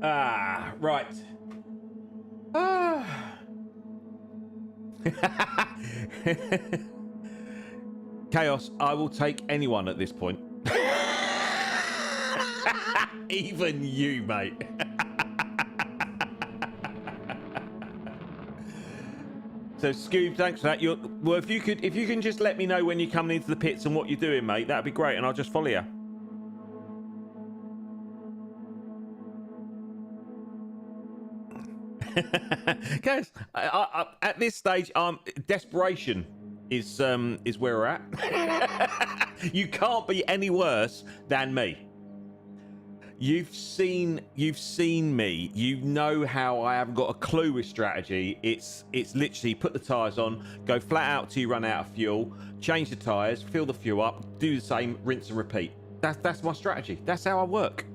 Ah, right. Ah. Chaos, I will take anyone at this point. Even you, mate. So Scoob, thanks for that. Well, if you can just let me know when you're coming into the pits and what you're doing, mate, that'd be great, and I'll just follow you. Guys, at this stage, desperation is where we're at. You can't be any worse than me. You've seen me. You know how I haven't got a clue with strategy. It's literally put the tires on, go flat out till you run out of fuel, change the tires, fill the fuel up, do the same, rinse and repeat. That's my strategy. That's how I work.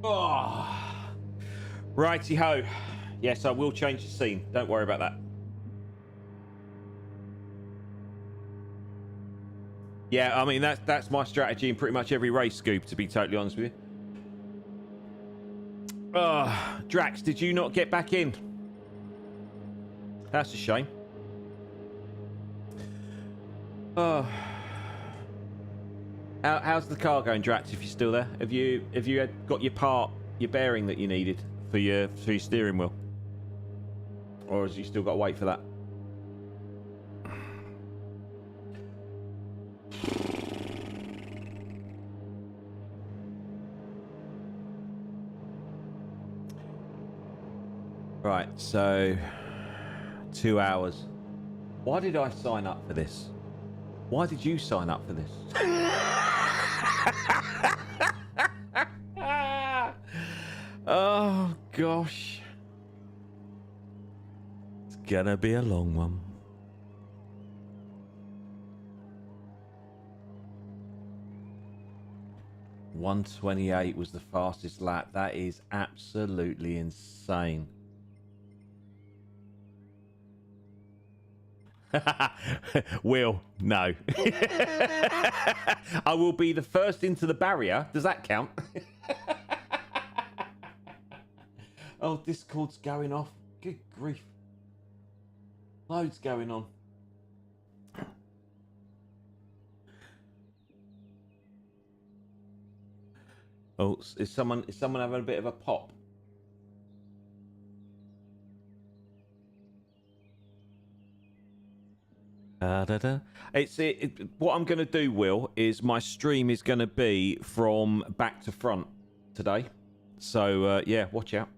Oh, righty ho. Yes, I will change the scene. Don't worry about that. Yeah, I mean that's my strategy in pretty much every race, Scoop, to be totally honest with you. Drax, did you not get back in? That's a shame. How's the car going, Drax, if you're still there? Have you got your bearing that you needed for your steering wheel? Or has you still got to wait for that? Right, so 2 hours. Why did I sign up for this? Why did you sign up for this? Oh, gosh. It's gonna be a long one. $1:28 was the fastest lap. That is absolutely insane. Will, no. I will be the first into the barrier. Does that count? Oh, Discord's going off. Good grief. Loads going on. Oh, is someone having a bit of a pop? What I'm going to do, Will, is my stream is going to be from back to front today. So, yeah, watch out.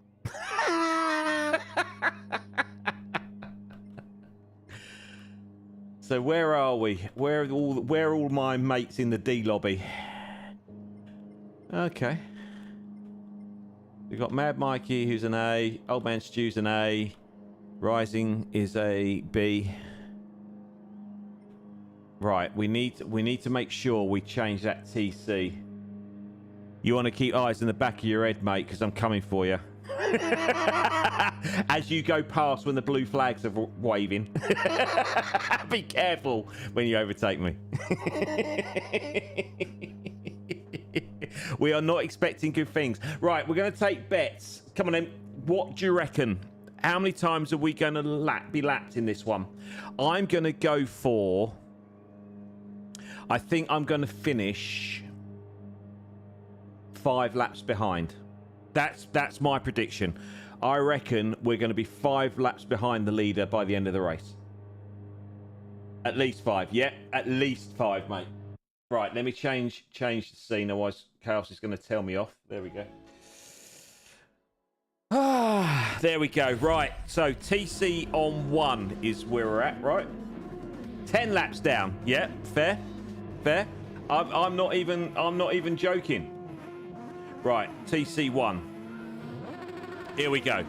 So where are we? Where are all my mates in the D lobby? Okay. We've got Mad Mikey, who's an A. Old Man Stew's an A. Rising is a B. Right, we need to make sure we change that TC. You want to keep eyes in the back of your head, mate, because I'm coming for you. As you go past when the blue flags are waving. Be careful when you overtake me. We are not expecting good things. Right, we're going to take bets. Come on then. What do you reckon? How many times are we going to be lapped in this one? I'm going to go for... I think I'm going to finish 5 laps behind. That's my prediction. I reckon we're going to be 5 laps behind the leader by the end of the race. At least 5. Yeah, at least 5, mate. Right, let me change the scene, otherwise Chaos is going to tell me off. There we go. Ah, there we go. Right, so TC on 1 is where we're at, right? 10 laps down. Yeah, fair. Fair. I'm not even joking. Right, TC1. Here we go.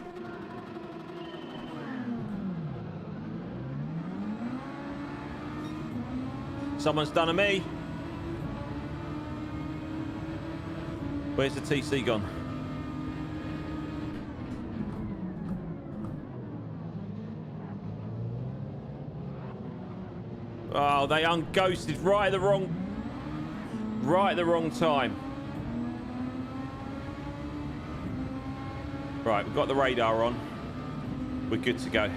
Someone's done a me. Where's the TC gone? Oh, they unghosted right at the wrong time. Right, we've got the radar on. We're good to go.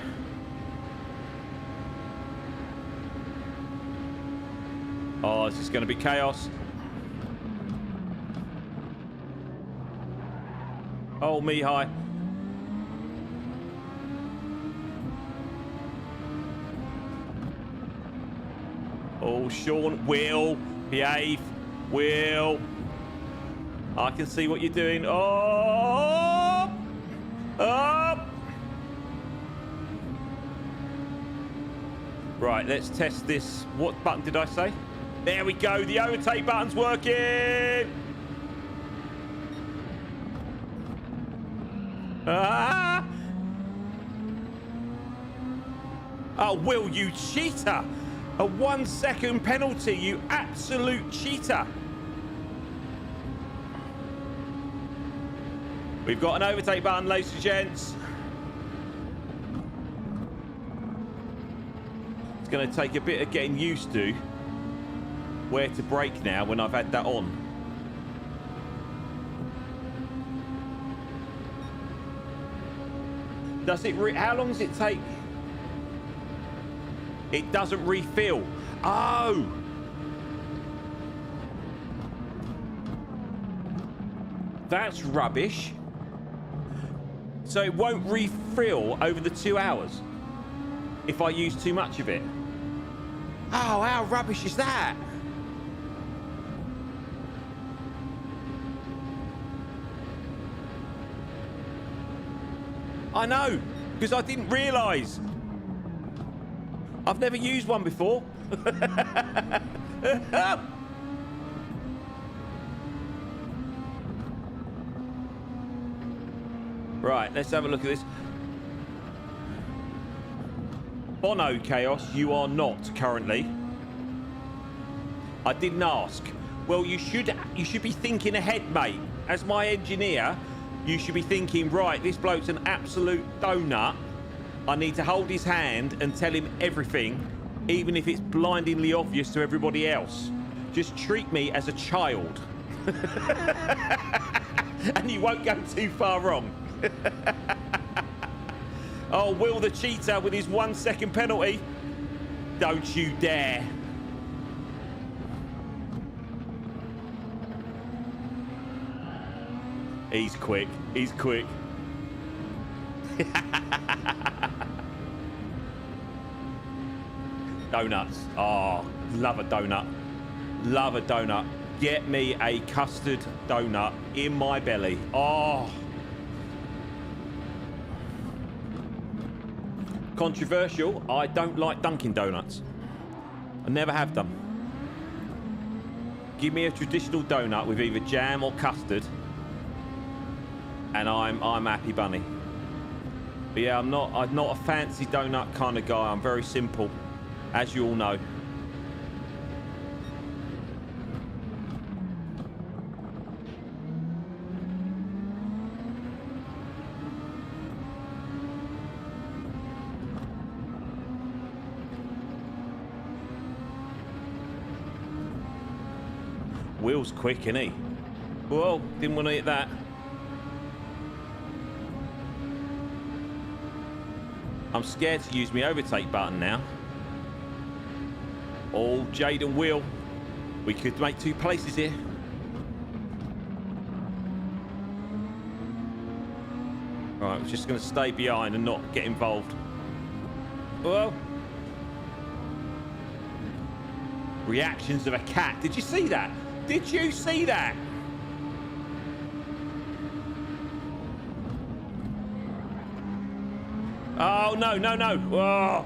Oh, this is going to be chaos. Oh, me high. Oh, Sean, Will, behave. Will. I can see what you're doing. Oh! Oh! Right, let's test this. What button did I say? There we go. The overtake button's working. Ah! Oh, Will, you cheater. A 1 second penalty, you absolute cheater. We've got an overtake button, ladies and gents. It's going to take a bit of getting used to where to brake now when I've had that on. Does it? How long does it take? It doesn't refill. Oh! That's rubbish. So it won't refill over the 2 hours if I use too much of it. Oh, how rubbish is that? I know, because I didn't realise. I've never used one before. Right, let's have a look at this. Bono Chaos, you are not currently. I didn't ask. Well, you should be thinking ahead, mate. As my engineer, you should be thinking, right, this bloke's an absolute donut. I need to hold his hand and tell him everything, even if it's blindingly obvious to everybody else. Just treat me as a child. And you won't go too far wrong. Oh, Will the cheater with his 1 second penalty. Don't you dare. He's quick. He's quick. Donuts. Oh, love a donut. Love a donut. Get me a custard donut in my belly. Oh. Controversial. I don't like Dunkin' Donuts. I never have done. Give me a traditional donut with either jam or custard, and I'm happy bunny. But yeah, I'm not a fancy donut kind of guy. I'm very simple, as you all know. Will's quick, isn't he? Whoa, didn't want to hit that. I'm scared to use my overtake button now. Oh, Jade and Will. We could make 2 places here. Right, we're just going to stay behind and not get involved. Whoa. Reactions of a cat. Did you see that? Did you see that? Oh, no, no, no. Oh.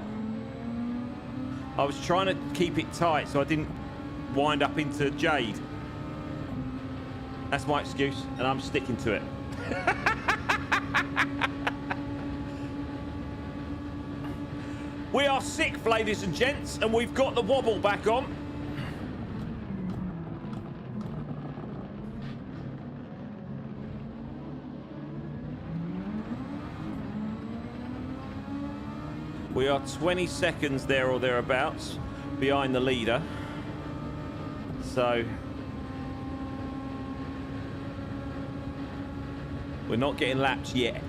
I was trying to keep it tight so I didn't wind up into Jade. That's my excuse, and I'm sticking to it. We are 6th, ladies and gents, and we've got the wobble back on. We are 20 seconds there or thereabouts behind the leader. So we're not getting laps yet,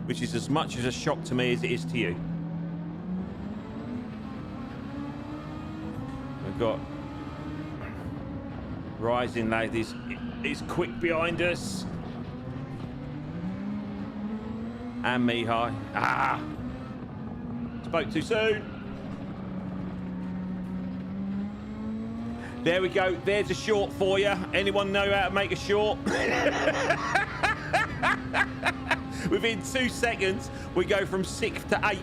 which is as much as a shock to me as it is to you. We've got Rising Lad is quick behind us. And Mihai. Ah! Spoke too soon. There we go. There's a short for you. Anyone know how to make a short? Within 2 seconds, we go from 6th to 8th.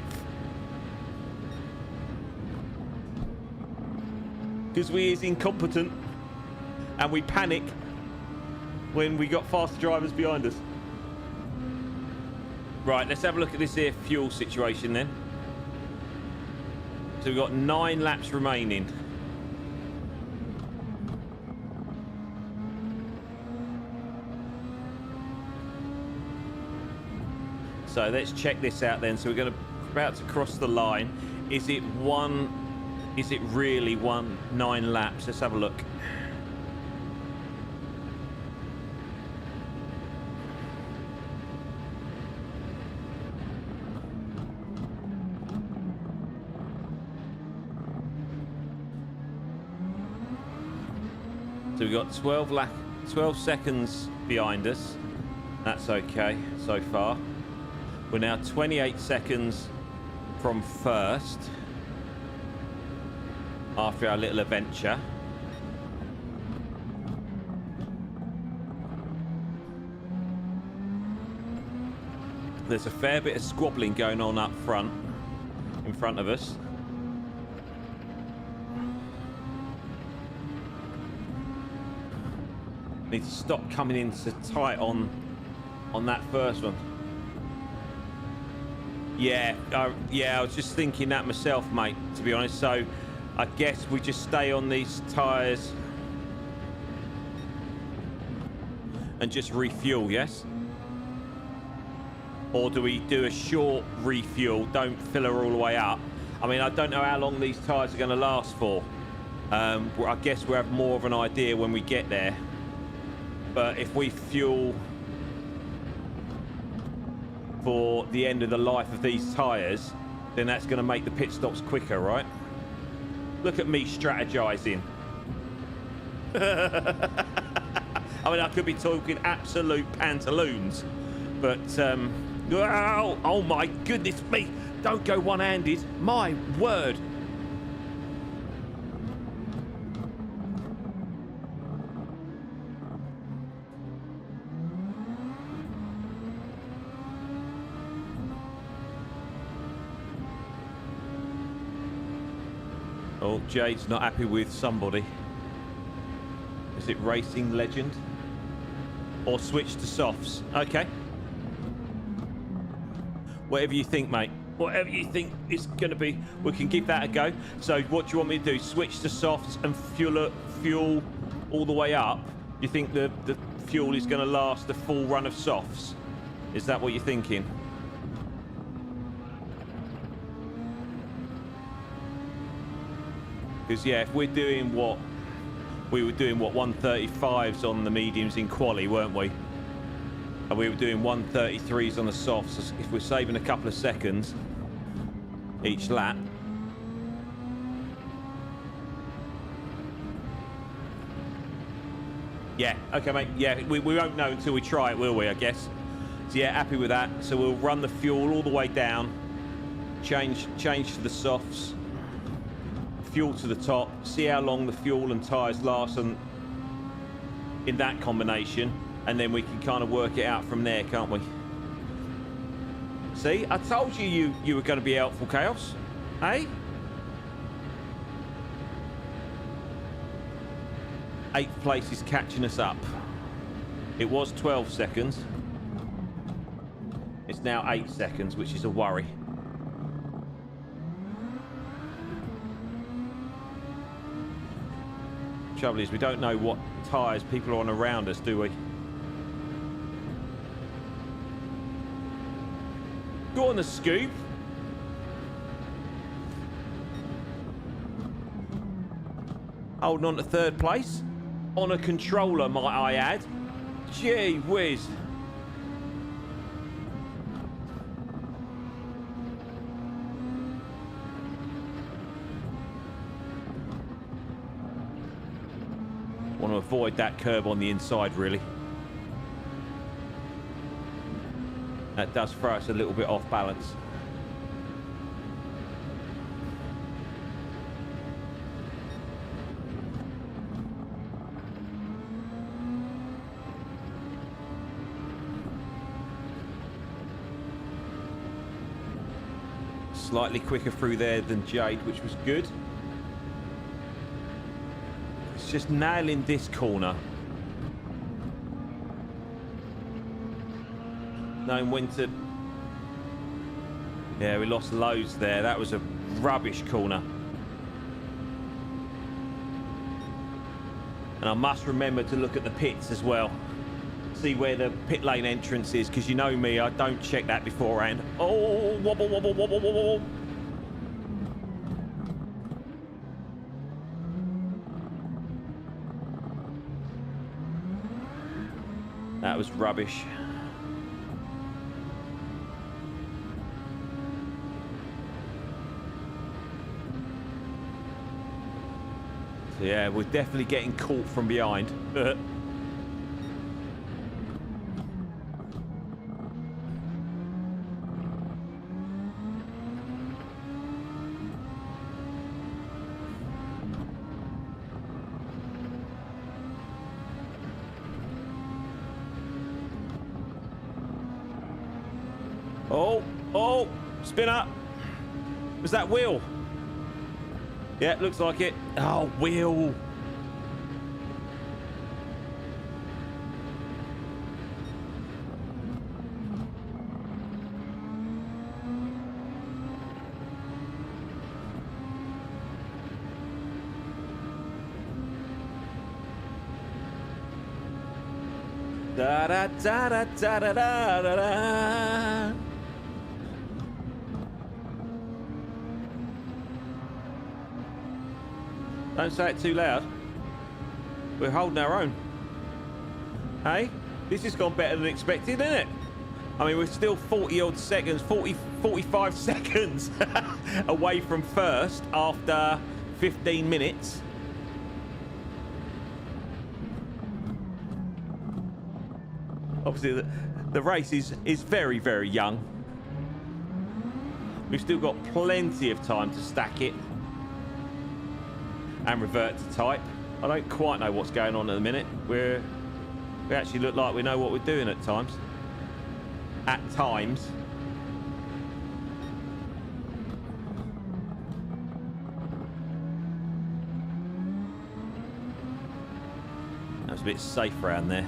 Because we is incompetent and we panic when we got faster drivers behind us. Right, let's have a look at this here fuel situation then. So we've got 9 laps remaining. So let's check this out then. So we're about to cross the line. Is it really 9 laps? Let's have a look. So we've got 12 seconds behind us. That's okay so far. We're now 28 seconds from first after our little adventure. There's a fair bit of squabbling going on up front, in front of us. Need to stop coming in so tight on that first one. Yeah, I was just thinking that myself, mate, to be honest. So I guess we just stay on these tyres and just refuel, yes? Or do we do a short refuel, don't fill her all the way up? I mean, I don't know how long these tyres are going to last for. I guess we'll have more of an idea when we get there. But if we fuel for the end of the life of these tyres, then that's going to make the pit stops quicker, right? Look at me strategizing. I mean, I could be talking absolute pantaloons, but oh my goodness me, don't go one-handed, my word. Oh, Jade's not happy with somebody. Is it Racing Legend? Or switch to softs? Okay. Whatever you think, mate. Whatever you think is going to be, we can give that a go. So what do you want me to do? Switch to softs and fuel all the way up? You think the fuel is going to last the full run of softs? Is that what you're thinking? Because, yeah, if we're doing what... We were doing, what, 135s on the mediums in quali, weren't we? And we were doing 133s on the softs. If we're saving a couple of seconds each lap. Yeah, okay, mate. Yeah, we won't know until we try it, will we, I guess? So, yeah, happy with that. So we'll run the fuel all the way down. Change to the softs. Fuel to the top, see how long the fuel and tyres last and in that combination, and then we can kind of work it out from there, can't we? See, I told you you were going to be helpful, Chaos. Hey? 8th place is catching us up. It was 12 seconds. It's now 8 seconds, which is a worry. Trouble is, we don't know what tyres people are on around us, do we? Go on the scoop. Holding on to 3rd place. On a controller, might I add. Gee whiz. Want to avoid that curb on the inside, really. That does throw us a little bit off balance. Slightly quicker through there than Jade, which was good. Just nailing this corner. Knowing when to... Yeah, we lost loads there. That was a rubbish corner. And I must remember to look at the pits as well. See where the pit lane entrance is, because you know me, I don't check that beforehand. Oh, wobble, wobble, wobble, wobble, wobble. That was rubbish. So yeah, we're definitely getting caught from behind. Oh, spinner. Was that Will? Yeah, looks like it. Oh, Will. Da da da da da da da da. Don't say it too loud. We're holding our own. Hey, this has gone better than expected, isn't it? I mean, we're still 40 odd seconds, 45 seconds away from first after 15 minutes. Obviously, the race is very, very young. We've still got plenty of time to stack it and revert to type. I don't quite know what's going on at the minute. We actually look like we know what we're doing at times. At times. That was a bit safe around there.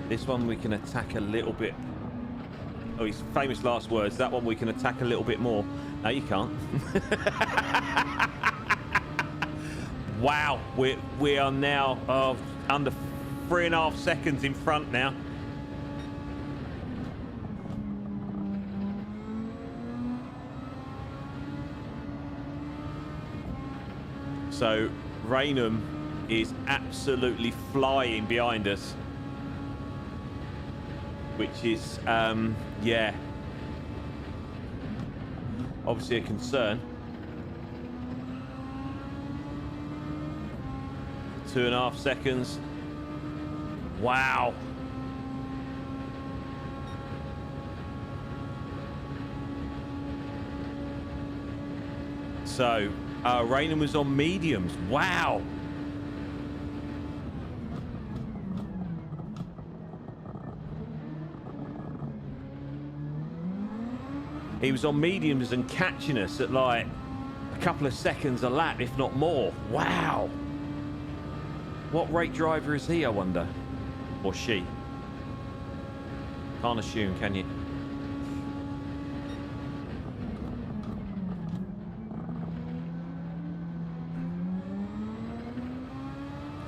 This one we can attack a little bit. Oh, his famous last words. That one we can attack a little bit more. No, you can't. Wow, we are now under 3.5 seconds in front now. So Raynham is absolutely flying behind us, which is yeah, obviously a concern. 2.5 seconds. Wow. So Raynham was on mediums. Wow. He was on mediums and catching us at like a couple of seconds a lap, if not more. Wow. What rate driver is he, I wonder? Or she? Can't assume, can you?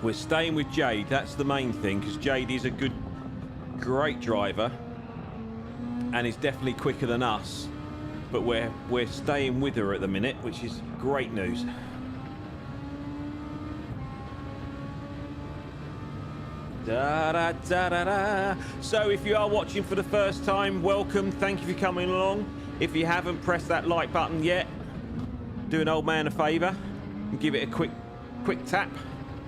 We're staying with Jade. That's the main thing, because Jade is a great driver and is definitely quicker than us. But we're staying with her at the minute, which is great news. Da, da, da, da, da. So if you are watching for the first time, welcome. Thank you for coming along. If you haven't pressed that like button yet, do an old man a favor and give it a quick tap.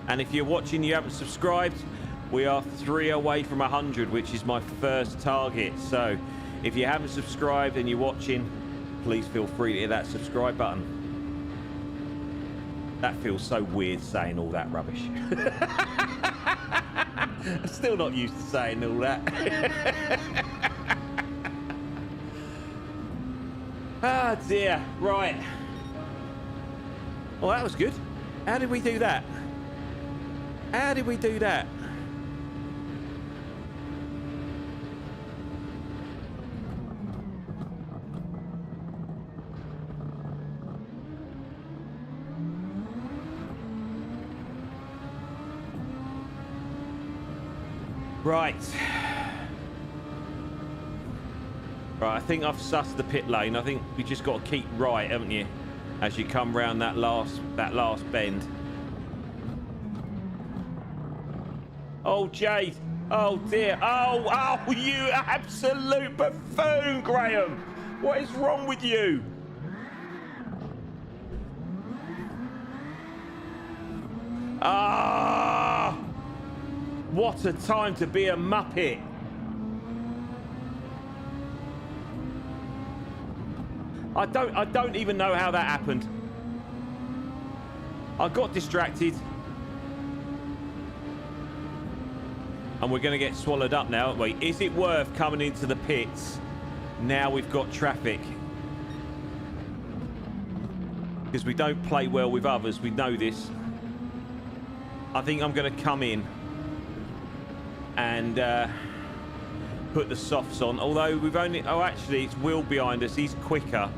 And if you're watching, you haven't subscribed, we are 3 away from 100, which is my first target. So if you haven't subscribed and you're watching, please feel free to hit that subscribe button. That feels so weird saying all that rubbish. I'm still not used to saying all that. Ah, dear. Right. Well, that was good. How did we do that? How did we do that? Right. Right, I think I've sussed the pit lane. I think we just got to keep right, haven't you? As you come round that last bend. Oh, Jade. Oh, dear. Oh, you absolute buffoon, Graham. What is wrong with you? Ah! What a time to be a muppet. I don't even know how that happened. I got distracted. And we're going to get swallowed up now, aren't we? Is it worth coming into the pits now we've got traffic? Because we don't play well with others. We know this. I think I'm going to come in and put the softs on. Although we've only... Oh, actually, it's Will behind us. He's quicker.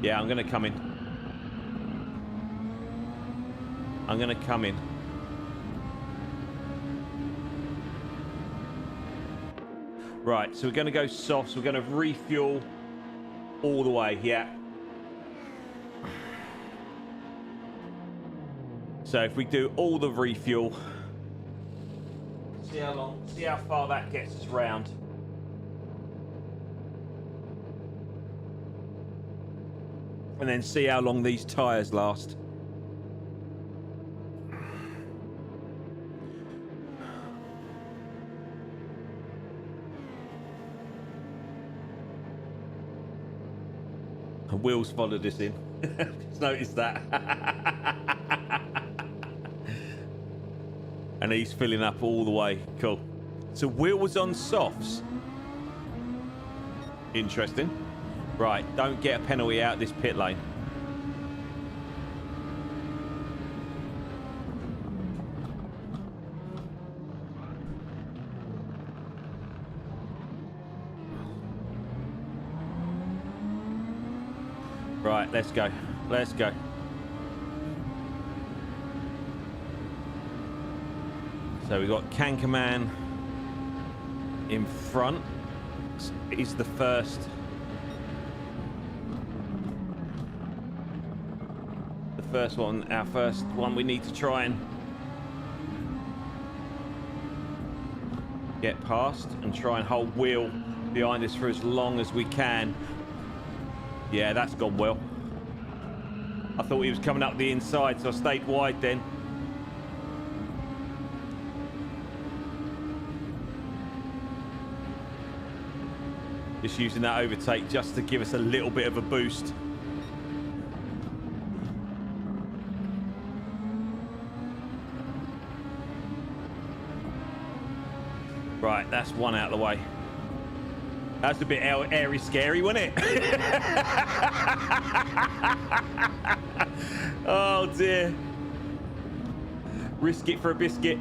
Yeah, I'm going to come in. I'm going to come in. Right, so we're going to go soft. So we're going to refuel all the way. Yeah. So if we do all the refuel, see how far that gets us round. and then see how long these tyres last. Will's followed us in. Just noticed that. And he's filling up all the way. Cool. So Will was on softs. Interesting. Right, don't get a penalty out this pit lane. Right, let's go. Let's go. So we've got Cankerman in front. He's the first. The first one, our first one we need to try and get past and try and hold Will behind us for as long as we can. Yeah, that's gone well. I thought he was coming up the inside, so I stayed wide then. Just using that overtake just to give us a little bit of a boost. Right, that's one out of the way. That's a bit airy scary, wasn't it? Oh dear. Risk it for a biscuit.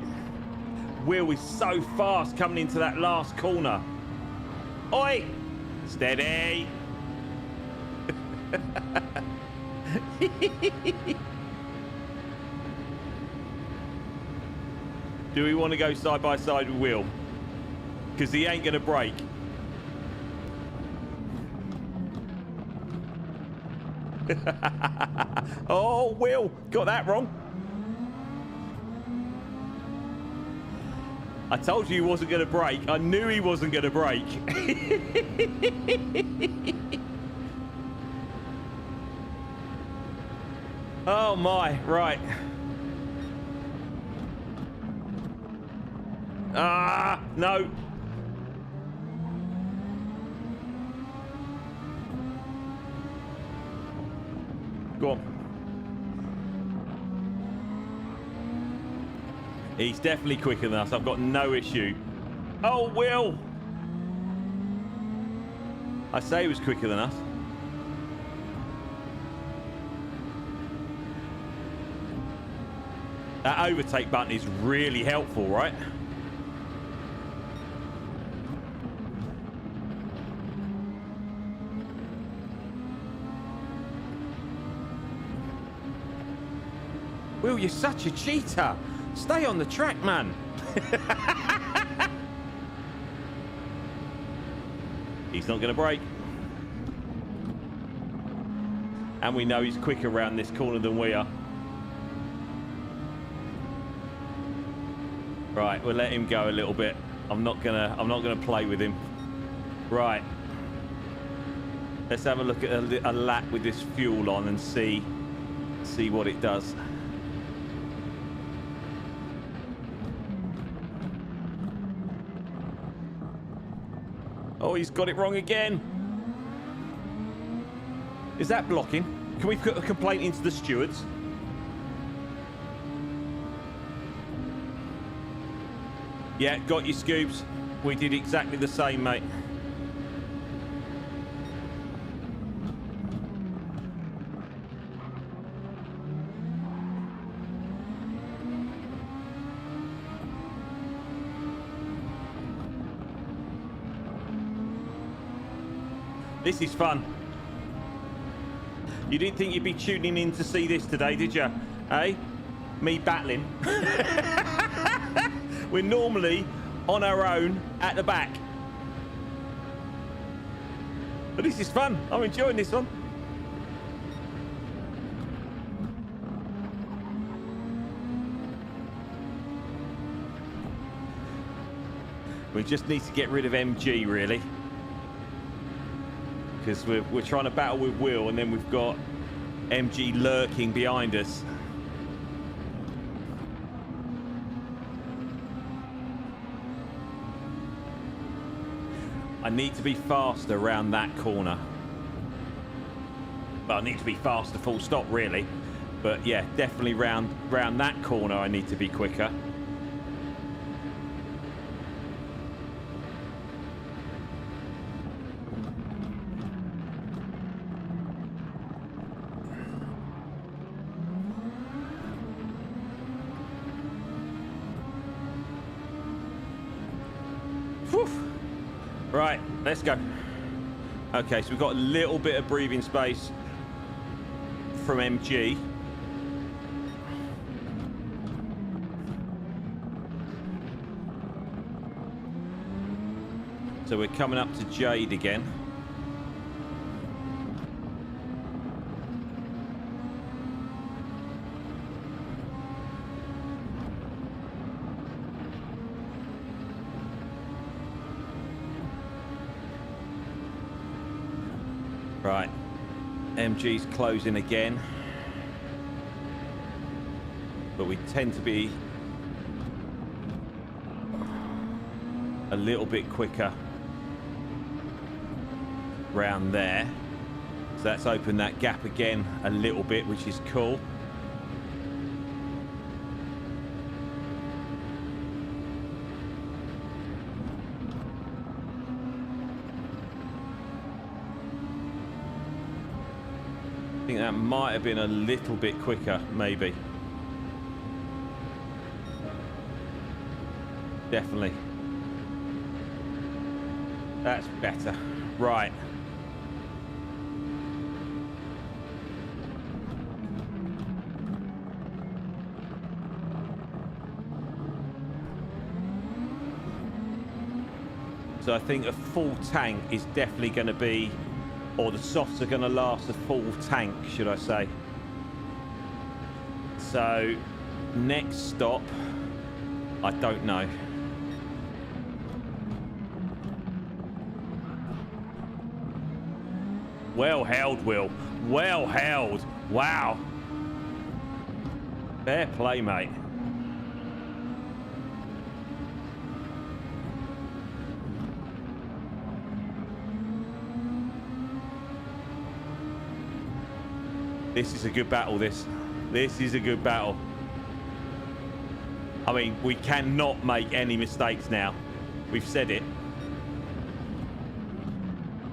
Will is so fast coming into that last corner. Oi! Steady! Do we want to go side by side with Will? Because he ain't going to break. Oh, Will, got that wrong. I told you he wasn't going to break. I knew he wasn't going to break. Oh my, right. Ah, no. Go on. He's definitely quicker than us. I've got no issue. Oh, Will! I say he was quicker than us. That overtake button is really helpful, right? Will, you're such a cheater. Stay on the track, man. He's not going to break. And we know he's quicker around this corner than we are. Right, we'll let him go a little bit. I'm not gonna play with him. Right. Let's have a look at a lap with this fuel on and see what it does. Oh, he's got it wrong again. Is that blocking? Can we put a complaint into the stewards? Yeah, got you, Scoobs. We did exactly the same, mate. This is fun. You didn't think you'd be tuning in to see this today, did you? Eh? Me battling. We're normally on our own at the back. But this is fun. I'm enjoying this one. We just need to get rid of MG, really. Because we're trying to battle with Will, and then we've got MG lurking behind us. I need to be faster around that corner. Well, I need to be faster full stop, really. But yeah, definitely round that corner I need to be quicker. Whew. Right, let's go. Okay, so we've got a little bit of breathing space from MG. So we're coming up to Jade again. Right, MG's closing again, but we tend to be a little bit quicker round there. So that's opened that gap again a little bit, which is cool. I think that might have been a little bit quicker, maybe. Definitely. That's better. Right. So I think a full tank is definitely going to be, or the softs are going to last a full tank, should I say. So next stop, I don't know. Well held, Will. Well held. Wow. Fair play, mate. This is a good battle, this. This is a good battle. I mean, we cannot make any mistakes now. We've said it.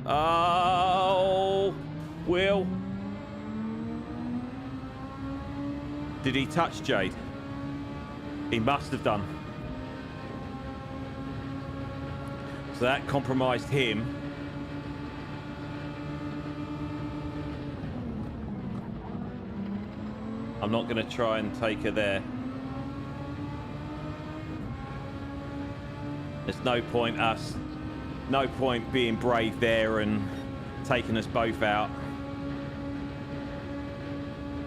Oh, Will. Did he touch Jade? He must have done. So that compromised him. I'm not going to try and take her there. There's no point being brave there and taking us both out.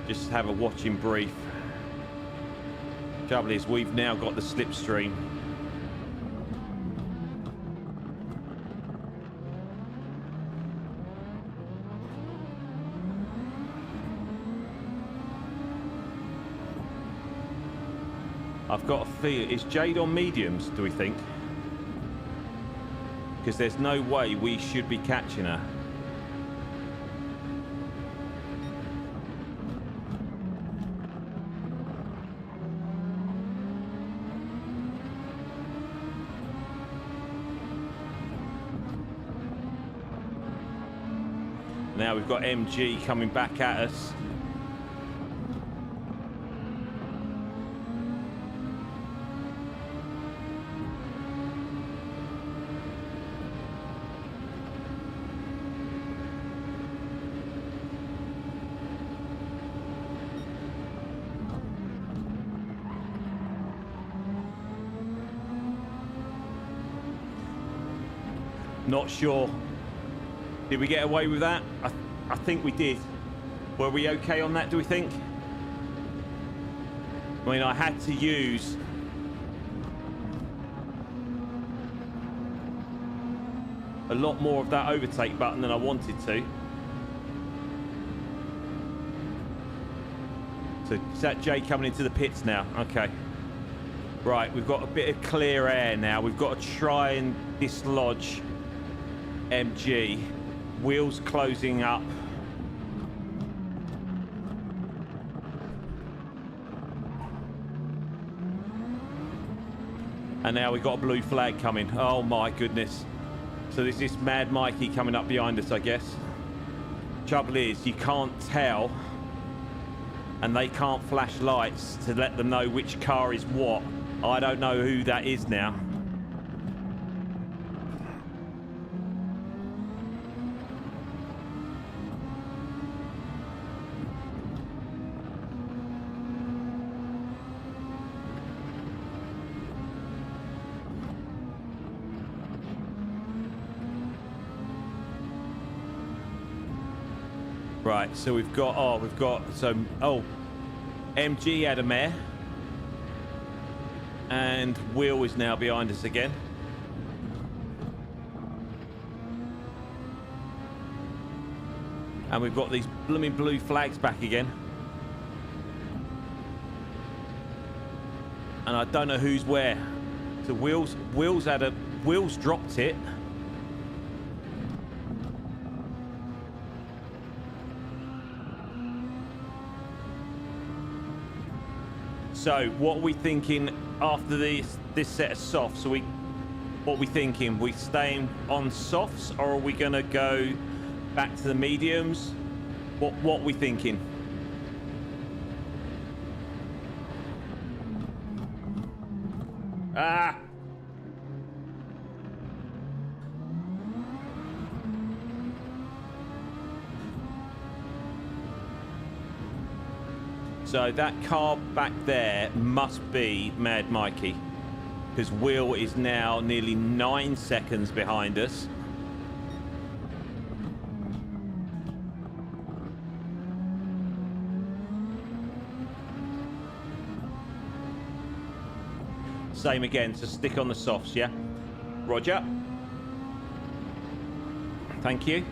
Just have a watching brief. Trouble is, we've now got the slipstream. I've got a feel. Is Jade on mediums, do we think? Because there's no way we should be catching her. Now we've got MG coming back at us. Not sure. Did we get away with that? I think we did. Were we okay on that, do we think? I mean, I had to use a lot more of that overtake button than I wanted to. So is that Jay coming into the pits now? Okay. Right, we've got a bit of clear air now. We've got to try and dislodge MG. Wheels closing up. And now we've got a blue flag coming. Oh my goodness. So there's this Mad Mikey coming up behind us, I guess. Trouble is, you can't tell, and they can't flash lights to let them know which car is what. I don't know who that is now. Right, so we've got, MG had a mare. And Will is now behind us again. And we've got these blooming blue flags back again. And I don't know who's where. So Will's dropped it. So what are we thinking after this set of softs? What are we thinking? We staying on softs, or are we gonna go back to the mediums? What are we thinking? Ah! So that car back there must be Mad Mikey, because Will is now nearly 9 seconds behind us. Same again, so stick on the softs, yeah? Roger. Thank you.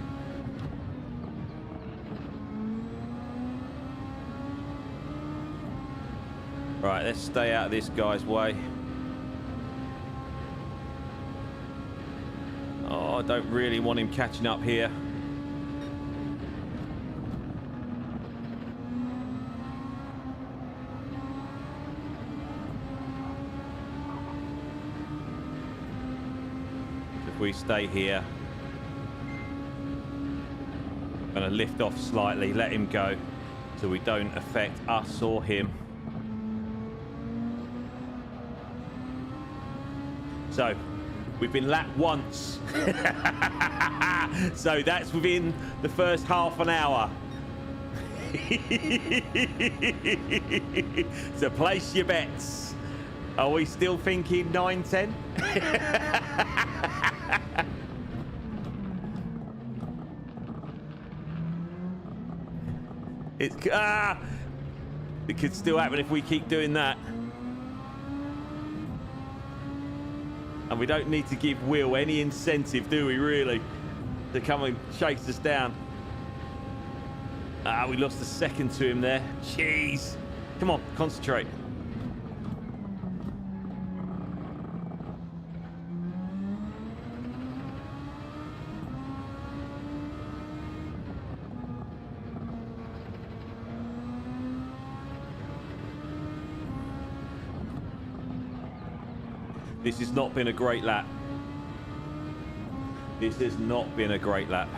Right, let's stay out of this guy's way. Oh, I don't really want him catching up here. If we stay here, I'm going to lift off slightly, let him go, so we don't affect us or him. So, we've been lapped once. So that's within the first half an hour. So place your bets. Are we still thinking 9-10? It could still happen if we keep doing that. And we don't need to give Will any incentive, do we, really, to come and chase us down. We lost a second to him there. Jeez. Come on, concentrate. This has not been a great lap. This has not been a great lap.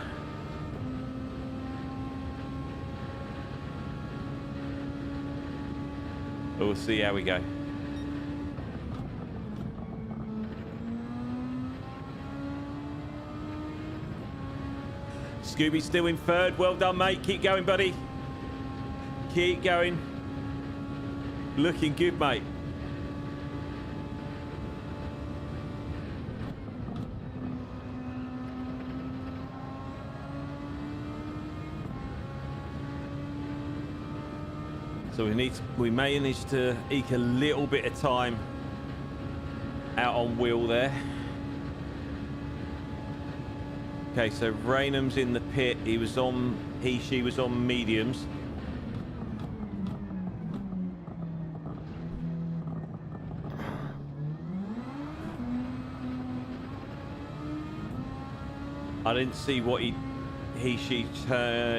But we'll see how we go. Scooby's still in third. Well done, mate. Keep going, buddy. Keep going. Looking good, mate. So we managed to eke a little bit of time out on Will there. Okay, so Raynham's in the pit. She was on mediums. I didn't see what she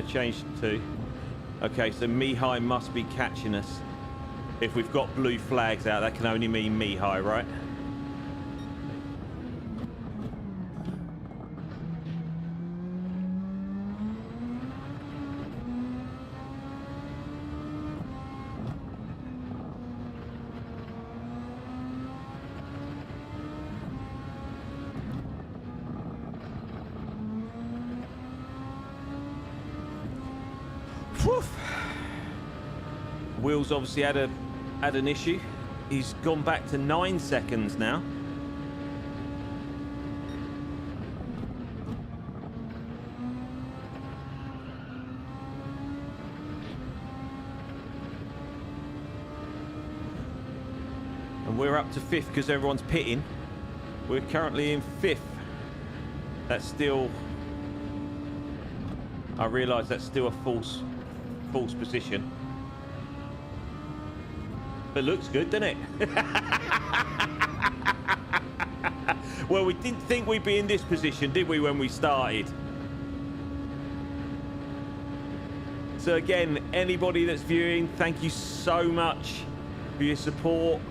changed to. Okay, so Mihai must be catching us. If we've got blue flags out, that can only mean Mihai, right? Will's obviously had an issue. He's gone back to 9 seconds now. And we're up to 5th because everyone's pitting. We're currently in 5th. That's still, I realise that's still a false position. It looks good, doesn't it? Well, we didn't think we'd be in this position, did we, when we started? So again, anybody that's viewing, thank you so much for your support.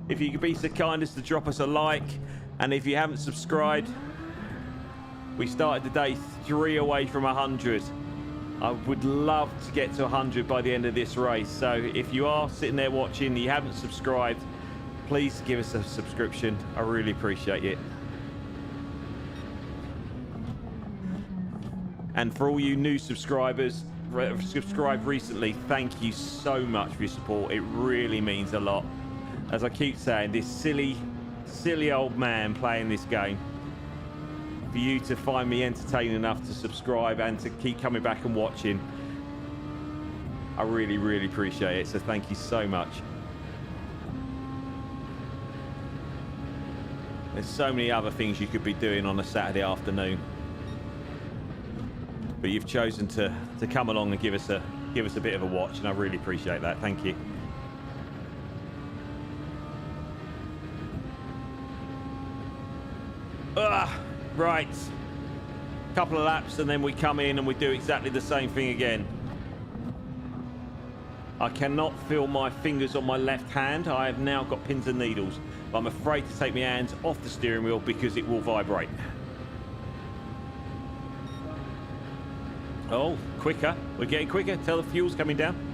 If you could be so kind as to drop us a like, and if you haven't subscribed, we started the day 3 away from 100. I would love to get to 100 by the end of this race. So if you are sitting there watching and you haven't subscribed, please give us a subscription. I really appreciate it. And for all you new subscribers, subscribed recently, thank you so much for your support. It really means a lot. As I keep saying, this silly old man playing this game, for you to find me entertaining enough to subscribe and to keep coming back and watching, I really, really appreciate it. So thank you so much. There's so many other things you could be doing on a Saturday afternoon, but you've chosen to come along and give us a bit of a watch, and I really appreciate that. Thank you. Right, couple of laps and then we come in and we do exactly the same thing again. I cannot feel my fingers on my left hand. I have now got pins and needles, but I'm afraid to take my hands off the steering wheel because it will vibrate. Oh, quicker. We're getting quicker. Tell the fuel's coming down.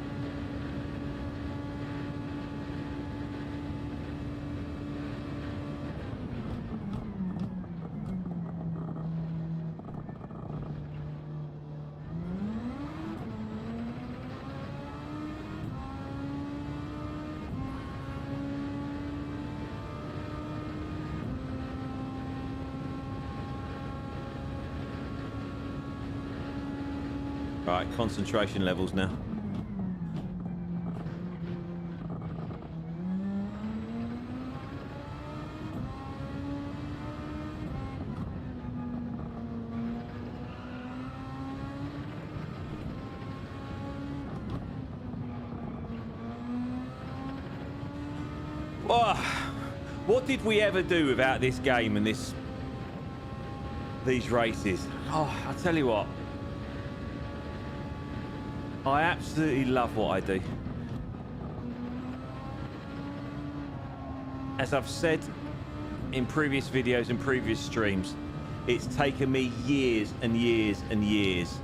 Right, concentration levels now. Oh, what did we ever do without this game and these races? Oh, I'll tell you what. I absolutely love what I do. As I've said in previous videos and previous streams, it's taken me years and years and years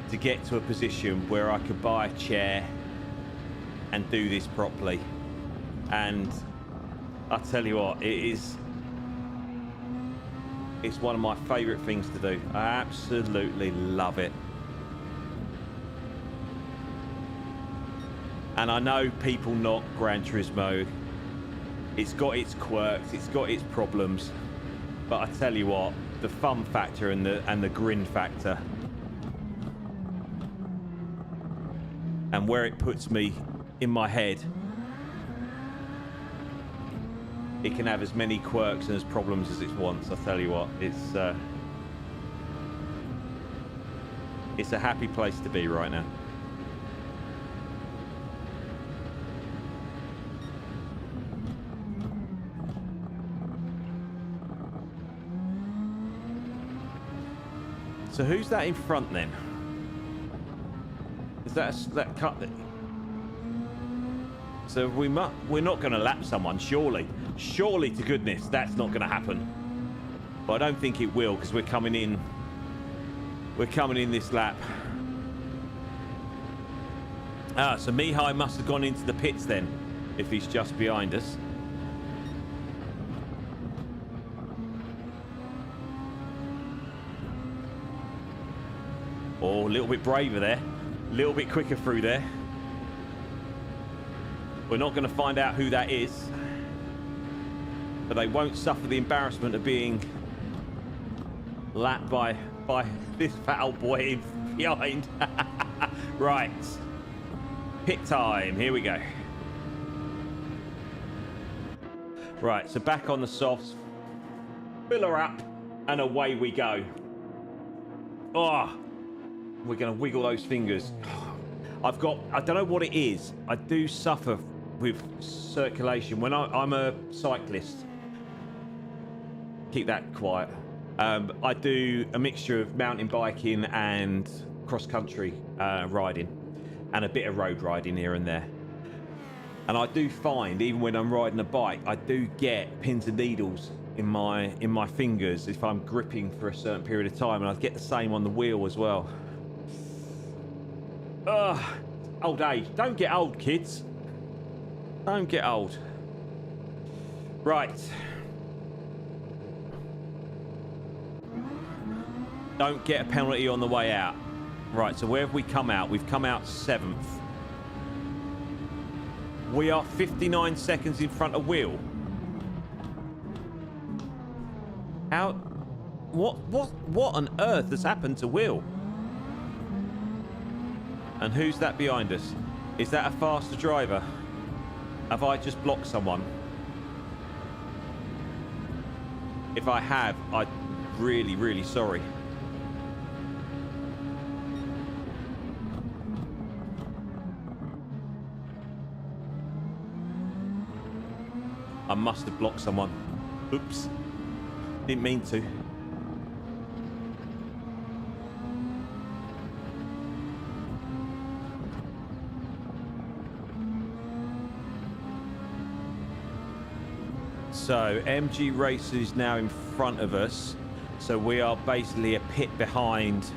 to get to a position where I could buy a chair and do this properly. And I tell you what, it's one of my favorite things to do. I absolutely love it. And I know people knock Gran Turismo. It's got its quirks, it's got its problems. But I tell you what, the fun factor and the grin factor, and where it puts me in my head, it can have as many quirks and as problems as it wants. I tell you what, it's a happy place to be right now. So who's that in front then? Is that that cut? So we're not going to lap someone, surely. Surely to goodness, that's not going to happen. But I don't think it will, because we're coming in. We're coming in this lap. Ah, so Mihai must have gone into the pits then, if he's just behind us. Oh, a little bit braver there. A little bit quicker through there. We're not going to find out who that is. But they won't suffer the embarrassment of being lapped by this fat old boy behind. Right. Pit time. Here we go. Right, so back on the softs. Fill her up. And away we go. Oh, we're going to wiggle those fingers. I don't know what it is. I do suffer with circulation. When I'm a cyclist, keep that quiet. I do a mixture of mountain biking and cross-country riding, and a bit of road riding here and there. And I do find, even when I'm riding a bike, I do get pins and needles in my fingers if I'm gripping for a certain period of time, and I get the same on the wheel as well. Ugh, old age. Don't get old, kids. Don't get old. Right. Don't get a penalty on the way out. Right, so where have we come out? We've come out 7th. We are 59 seconds in front of Will. How? What on earth has happened to Will? And who's that behind us? Is that a faster driver? Have I just blocked someone? If I have, I'm really, really sorry. I must have blocked someone. Oops. Didn't mean to. So MG Racer is now in front of us. So we are basically a pit behind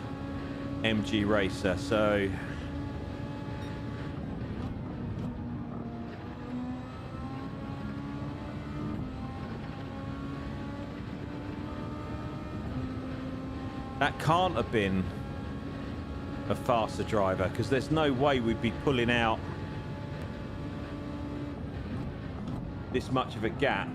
MG Racer. So that can't have been a faster driver, because there's no way we'd be pulling out this much of a gap.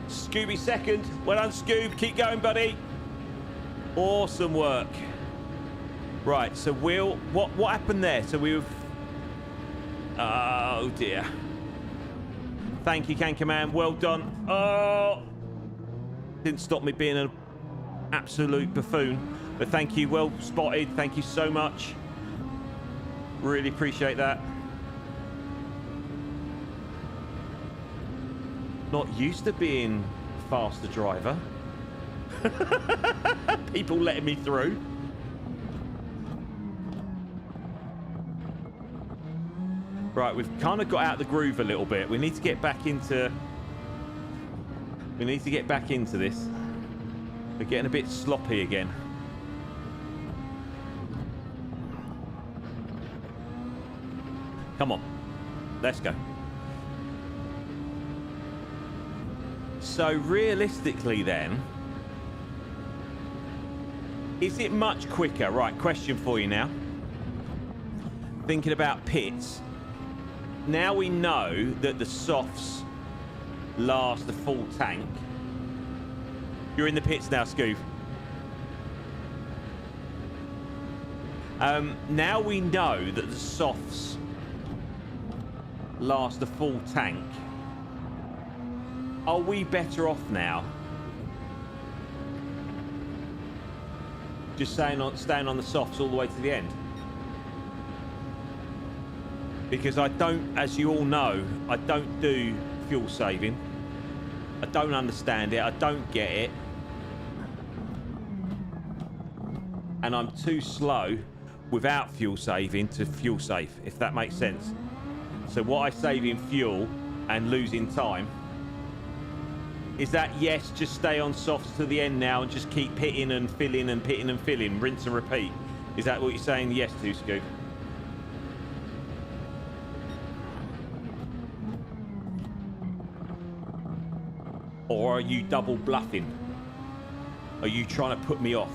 Scooby second. Well done, Scoob. Keep going, buddy. Awesome work. Right, so Will, what happened there? So we were... Oh, dear. Thank you, Can Command. Well done. Oh! Didn't stop me being an absolute buffoon. But thank you. Well spotted. Thank you so much. Really appreciate that. Not used to being a faster driver. People letting me through. Right, we've kind of got out of the groove a little bit. We need to get back into... We need to get back into this. We're getting a bit sloppy again. Come on. Let's go. So realistically then, is it much quicker? Right, question for you now. Thinking about pits. Now we know that the softs last the full tank. You're in the pits now, Scoob. Now we know that the softs last the full tank. Are we better off now just staying on the softs all the way to the end? Because I don't, as you all know, I don't do fuel saving. I don't understand it. I don't get it. And I'm too slow without fuel saving to fuel save, if that makes sense. So what I save in fuel and losing time, is that yes, just stay on softs to the end now and just keep pitting and filling and pitting and filling, rinse and repeat? Is that what you're saying yes to, Scoop? Or are you double bluffing? Are you trying to put me off?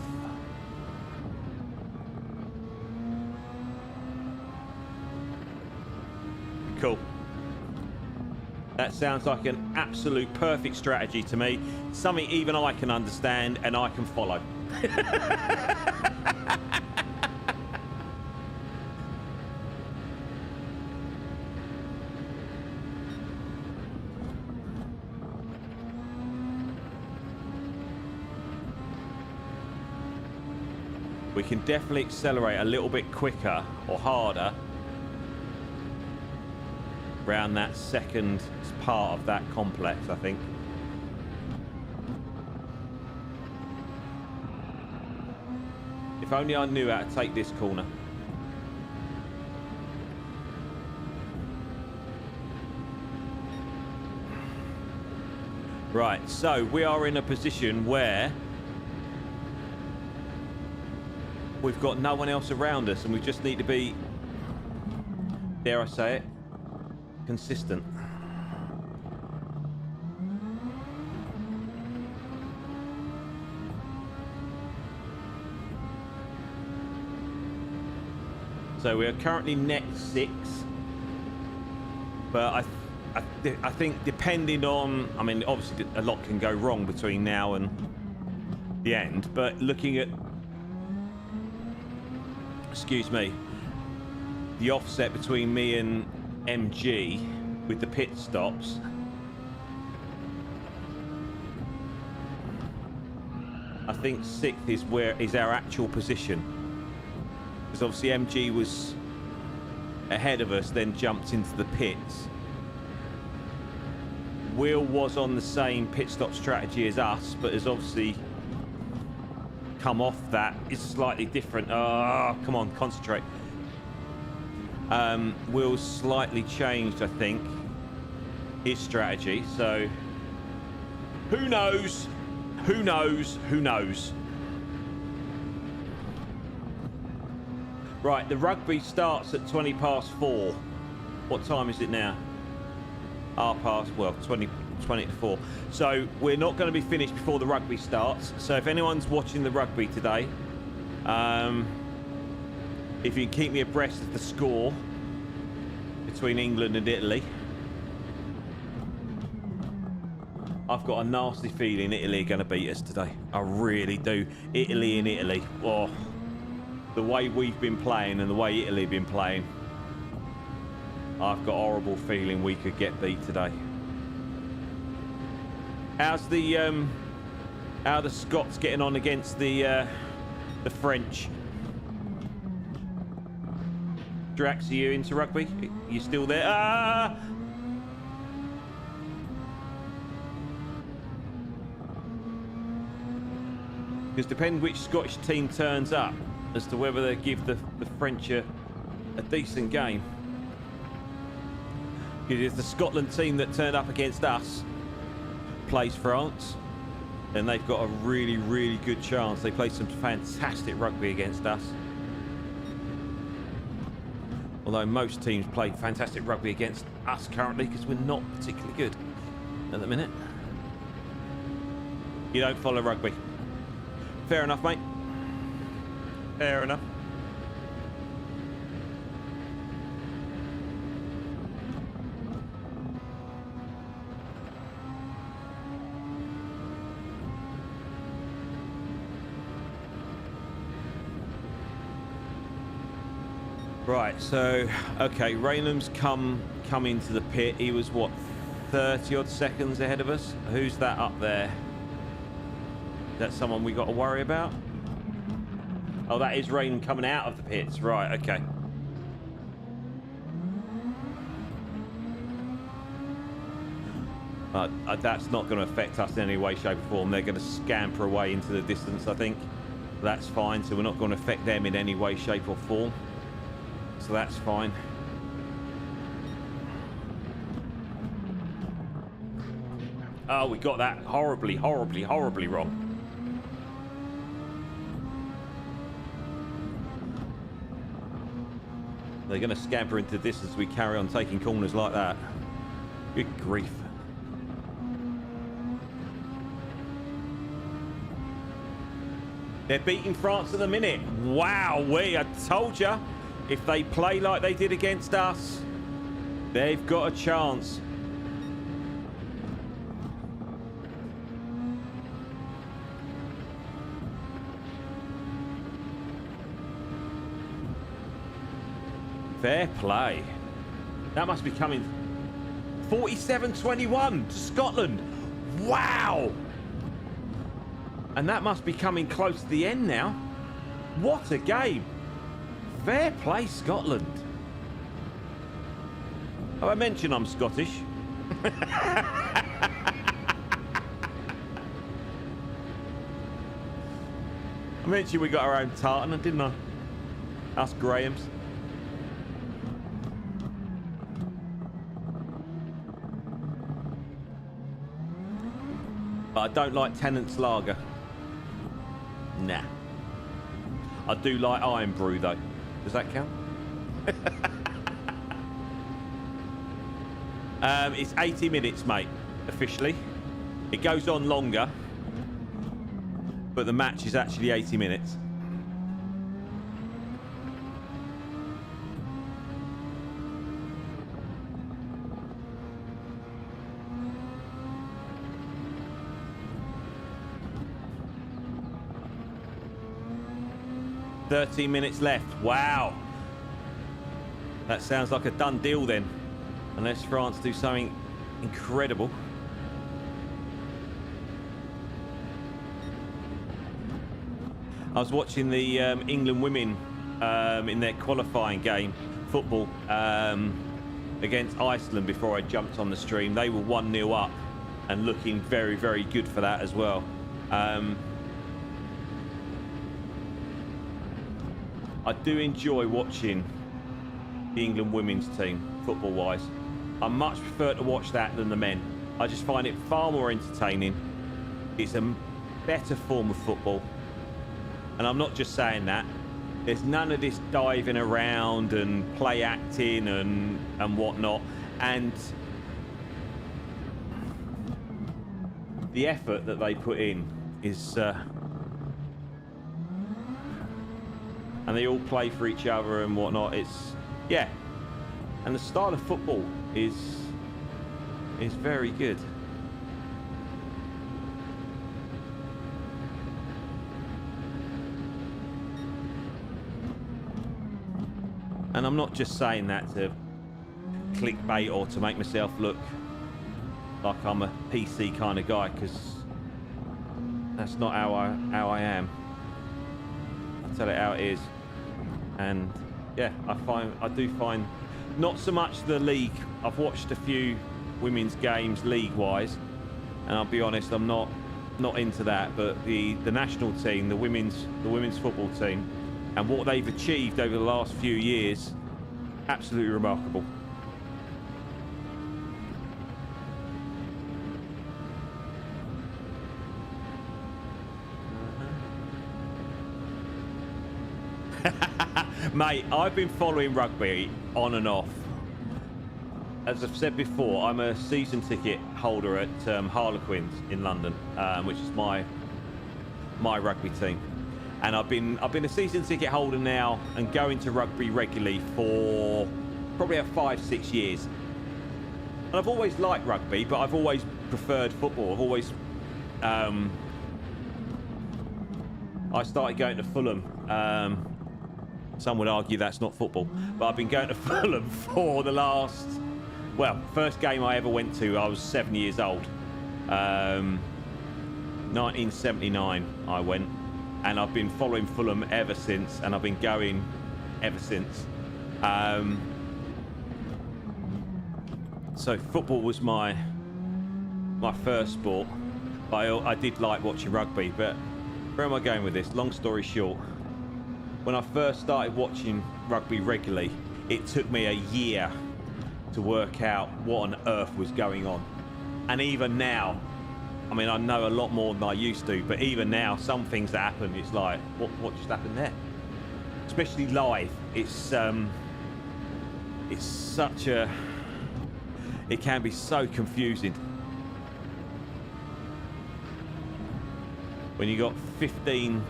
Cool. That sounds like an absolute perfect strategy to me. Something even I can understand and I can follow. We can definitely accelerate a little bit quicker or harder around that second part of that complex, I think. If only I knew how to take this corner. Right, so we are in a position where we've got no one else around us and we just need to be, dare I say it, consistent. So we are currently net 6, but I think depending on, I mean, obviously a lot can go wrong between now and the end, but looking at, excuse me, the offset between me and MG with the pit stops, I think 6th is our actual position, because obviously MG was ahead of us, then jumped into the pits. Will was on the same pit stop strategy as us, but has obviously come off that. It's slightly different. Oh, come on, concentrate. Will's slightly changed, I think, his strategy. So who knows? Who knows? Who knows? Right, the rugby starts at 20 past 4. What time is it now? Past, well, 20 to 4. So we're not going to be finished before the rugby starts. So if anyone's watching the rugby today, if you can keep me abreast of the score between England and Italy. I've got a nasty feeling Italy are going to beat us today. I really do. Italy in Italy. Oh, the way we've been playing and the way Italy have been playing, I've got a horrible feeling we could get beat today. How's the how are the Scots getting on against the French? Drax, are you into rugby? You still there? Ah! Because depending which Scottish team turns up as to whether they give the French a decent game. Because if the Scotland team that turned up against us plays France, then they've got a really, really good chance. They play some fantastic rugby against us. Although most teams play fantastic rugby against us currently because we're not particularly good at the minute. You don't follow rugby. Fair enough, mate. Fair enough. Right, so okay, Raynham's come into the pit. He was what, 30 odd seconds ahead of us? Who's that up there? Is that someone we got to worry about? Oh, that is Raynham coming out of the pits. Right, okay. That's not going to affect us in any way, shape, or form. They're going to scamper away into the distance, I think. That's fine. So we're not going to affect them in any way, shape, or form. So that's fine. Oh, we got that horribly, horribly, horribly wrong. They're going to scamper into the distance as we carry on taking corners like that. Good grief. They're beating France at the minute. Wow, I told you. If they play like they did against us, they've got a chance. Fair play. That must be coming. 47-21 to Scotland. Wow. And that must be coming close to the end now. What a game. Fair play, Scotland. Oh, I mentioned I'm Scottish. I mentioned we got our own tartan, didn't I? Us Grahams. But I don't like Tennant's Lager. Nah. I do like Iron Brew, though. Does that count? It's 80 minutes, mate, officially. It goes on longer, but the match is actually 80 minutes. $13 minutes left. Wow. That sounds like a done deal then. Unless France do something incredible. I was watching the England women in their qualifying game, football, against Iceland before I jumped on the stream. They were 1-0 up and looking very, very good for that as well. I do enjoy watching the England women's team, football-wise. I much prefer to watch that than the men. I just find it far more entertaining. It's a better form of football. And I'm not just saying that. There's none of this diving around and play acting and whatnot. And the effort that they put in is... and they all play for each other and whatnot. It's... yeah. And the style of football is very good. And I'm not just saying that to clickbait or to make myself look like I'm a PC kind of guy, because that's not how I am. I'll tell it how it is. And yeah, I do find not so much the league. I've watched a few women's games league-wise, and I'll be honest, I'm not into that. But the national team, the women's football team, and what they've achieved over the last few years, absolutely remarkable. Mate, I've been following rugby on and off. As I've said before, I'm a season ticket holder at Harlequins in London, which is my rugby team. And I've been a season ticket holder now and going to rugby regularly for probably 5-6 years. And I've always liked rugby, but I've always preferred football. I've always I started going to Fulham. Some would argue that's not football, but I've been going to Fulham for the last... well, first game I ever went to, I was 7 years old. 1979 I went, and I've been following Fulham ever since, and I've been going ever since. So football was my my first sport. I did like watching rugby, but where am I going with this? Long story short, when I first started watching rugby regularly, it took me a year to work out what on earth was going on. And even now, I mean, I know a lot more than I used to, but even now, some things that happen, it's like, what just happened there? Especially live, it's such a, it can be so confusing. When you got 15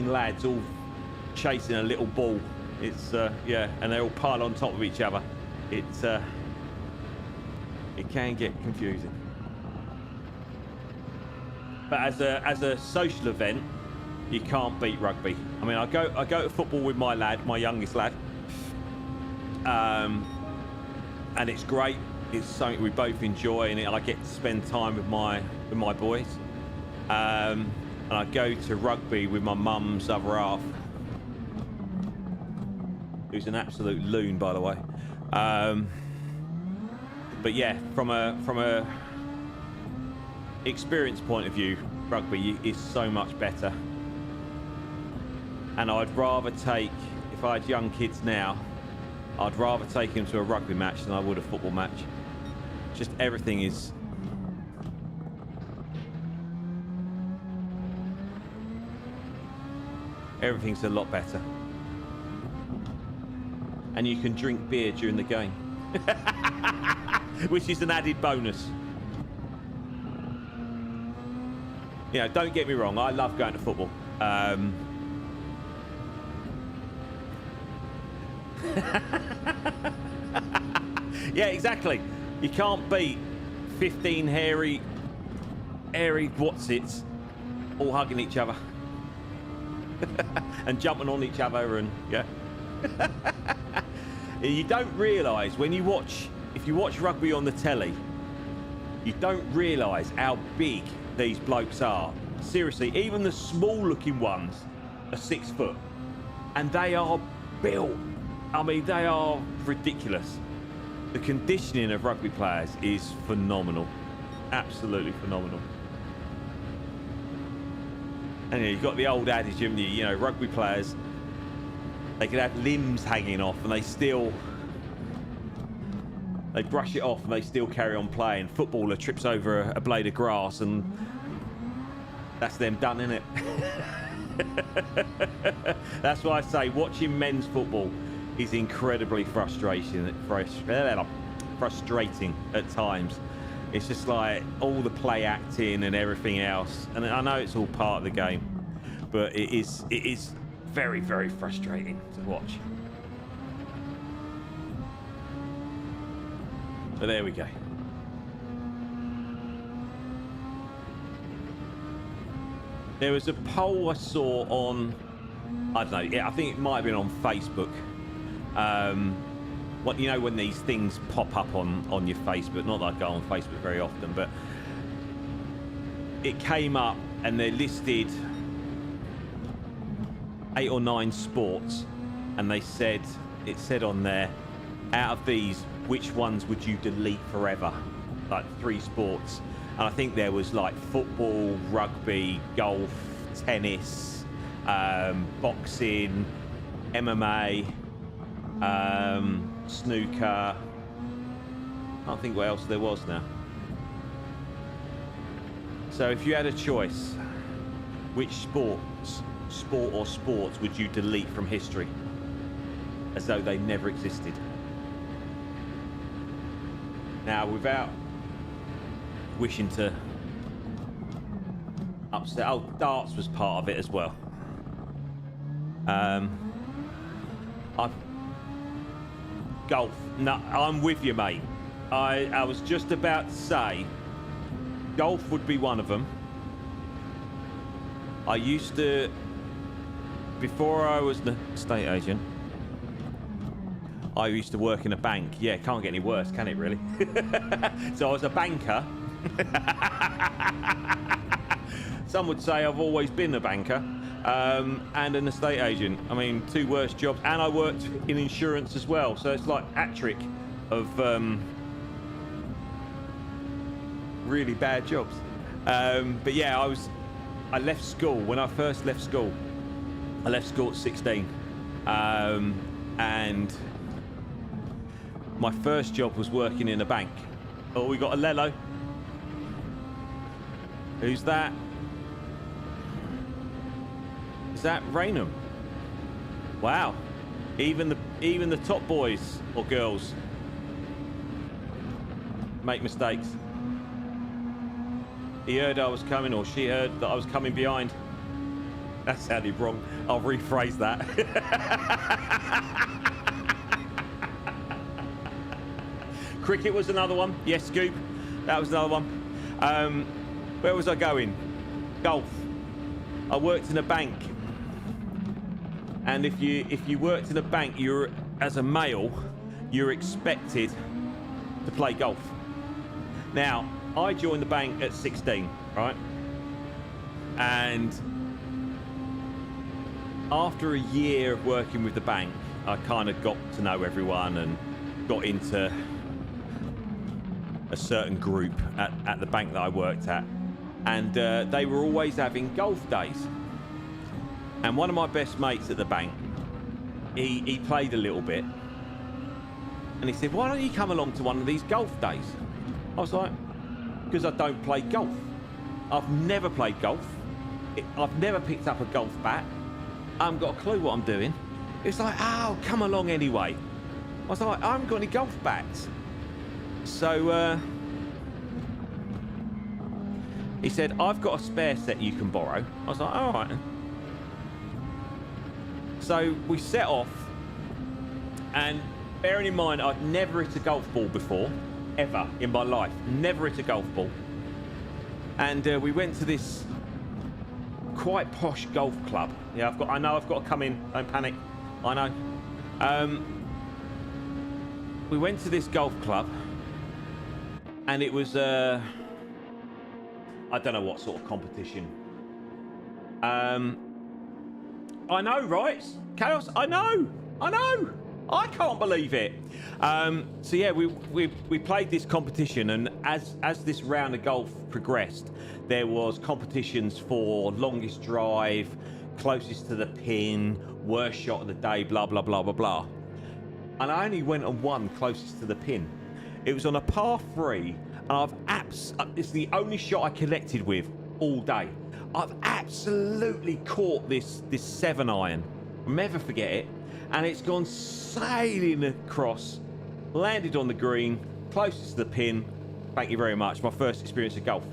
lads all chasing a little ball, it's yeah, and they all pile on top of each other. It can get confusing. But as a social event, you can't beat rugby. I mean, I go to football with my lad, my youngest lad, and it's great. It's something we both enjoy, and I get to spend time with my boys. And I go to rugby with my mum's other half, who's an absolute loon, by the way. But yeah, from a experience point of view, rugby is so much better. And I'd rather take, if I had young kids now, I'd rather take them to a rugby match than I would a football match. Just everything's a lot better. And you can drink beer during the game, which is an added bonus. You know, don't get me wrong, I love going to football. Yeah, exactly. You can't beat 15 hairy whatsits all hugging each other and jumping on each other, and yeah. You don't realise when you watch, if you watch rugby on the telly, you don't realise how big these blokes are. Seriously, even the small looking ones are 6 foot, and they are built. I mean, they are ridiculous. The conditioning of rugby players is phenomenal. Absolutely phenomenal. And you know, you've got the old adage, haven't you? You know, rugby players, they could have limbs hanging off and they brush it off and they still carry on playing. Footballer trips over a blade of grass and that's them done, isn't it? That's why I say watching men's football is incredibly frustrating at times. It's just like all the play acting and everything else, and I know it's all part of the game, but it is very, very frustrating to watch. But there we go. There was a poll I saw on, I don't know, I think it might have been on Facebook. What, you know, when these things pop up on your Facebook, not that I go on Facebook very often, but it came up and they listed 8 or 9 sports, and it said on there, out of these, which ones would you delete forever? Like 3 sports. And I think there was like football, rugby, golf, tennis, boxing, MMA, snooker. I can't think what else there was now. So if you had a choice, which sport or sports would you delete from history as though they never existed? Now, without wishing to upset, darts was part of it as well. Golf. No, I'm with you, mate. I was just about to say golf would be one of them. I used to, before I was the estate agent, I used to work in a bank. Yeah, can't get any worse, can it really? So I was a banker. Some would say I've always been a banker. And an estate agent. I mean, 2 worst jobs. And I worked in insurance as well. So it's like hat trick of really bad jobs. But yeah, I left school. When I first left school, I left school at 16. And my first job was working in a bank. Oh, we got a Lello. Who's that? Is that Raynham? Wow. Even the top boys or girls make mistakes. He heard I was coming, or she heard that I was coming behind. That sounded wrong. I'll rephrase that. Cricket was another one. Yes, Scoop. That was another one. Where was I going? Golf. I worked in a bank. And if you worked in a bank, as a male, you're expected to play golf. Now, I joined the bank at 16, right? And after a year of working with the bank, I kind of got to know everyone and got into a certain group at the bank that I worked at. And they were always having golf days. And one of my best mates at the bank, he played a little bit. And he said, why don't you come along to one of these golf days? I was like, because I don't play golf. I've never played golf. I've never picked up a golf bat. I haven't got a clue what I'm doing. It's like, oh, come along anyway. I was like, I haven't got any golf bats. So he said, I've got a spare set you can borrow. I was like, all right. So we set off, and bearing in mind, I'd never hit a golf ball before, ever in my life. Never hit a golf ball. And we went to this quite posh golf club. Yeah, I know I've got to come in. Don't panic. I know. We went to this golf club, and it was I don't know what sort of competition. I know, right? Chaos. I know. I can't believe it. So yeah, we played this competition, and as this round of golf progressed, there was competitions for longest drive, closest to the pin, worst shot of the day, blah blah blah blah blah. And I only went and won closest to the pin. It was on a par 3, and it's the only shot I connected with all day. I've absolutely caught this 7-iron. I'll never forget it. And it's gone sailing across, landed on the green, closest to the pin. Thank you very much. My first experience of golf.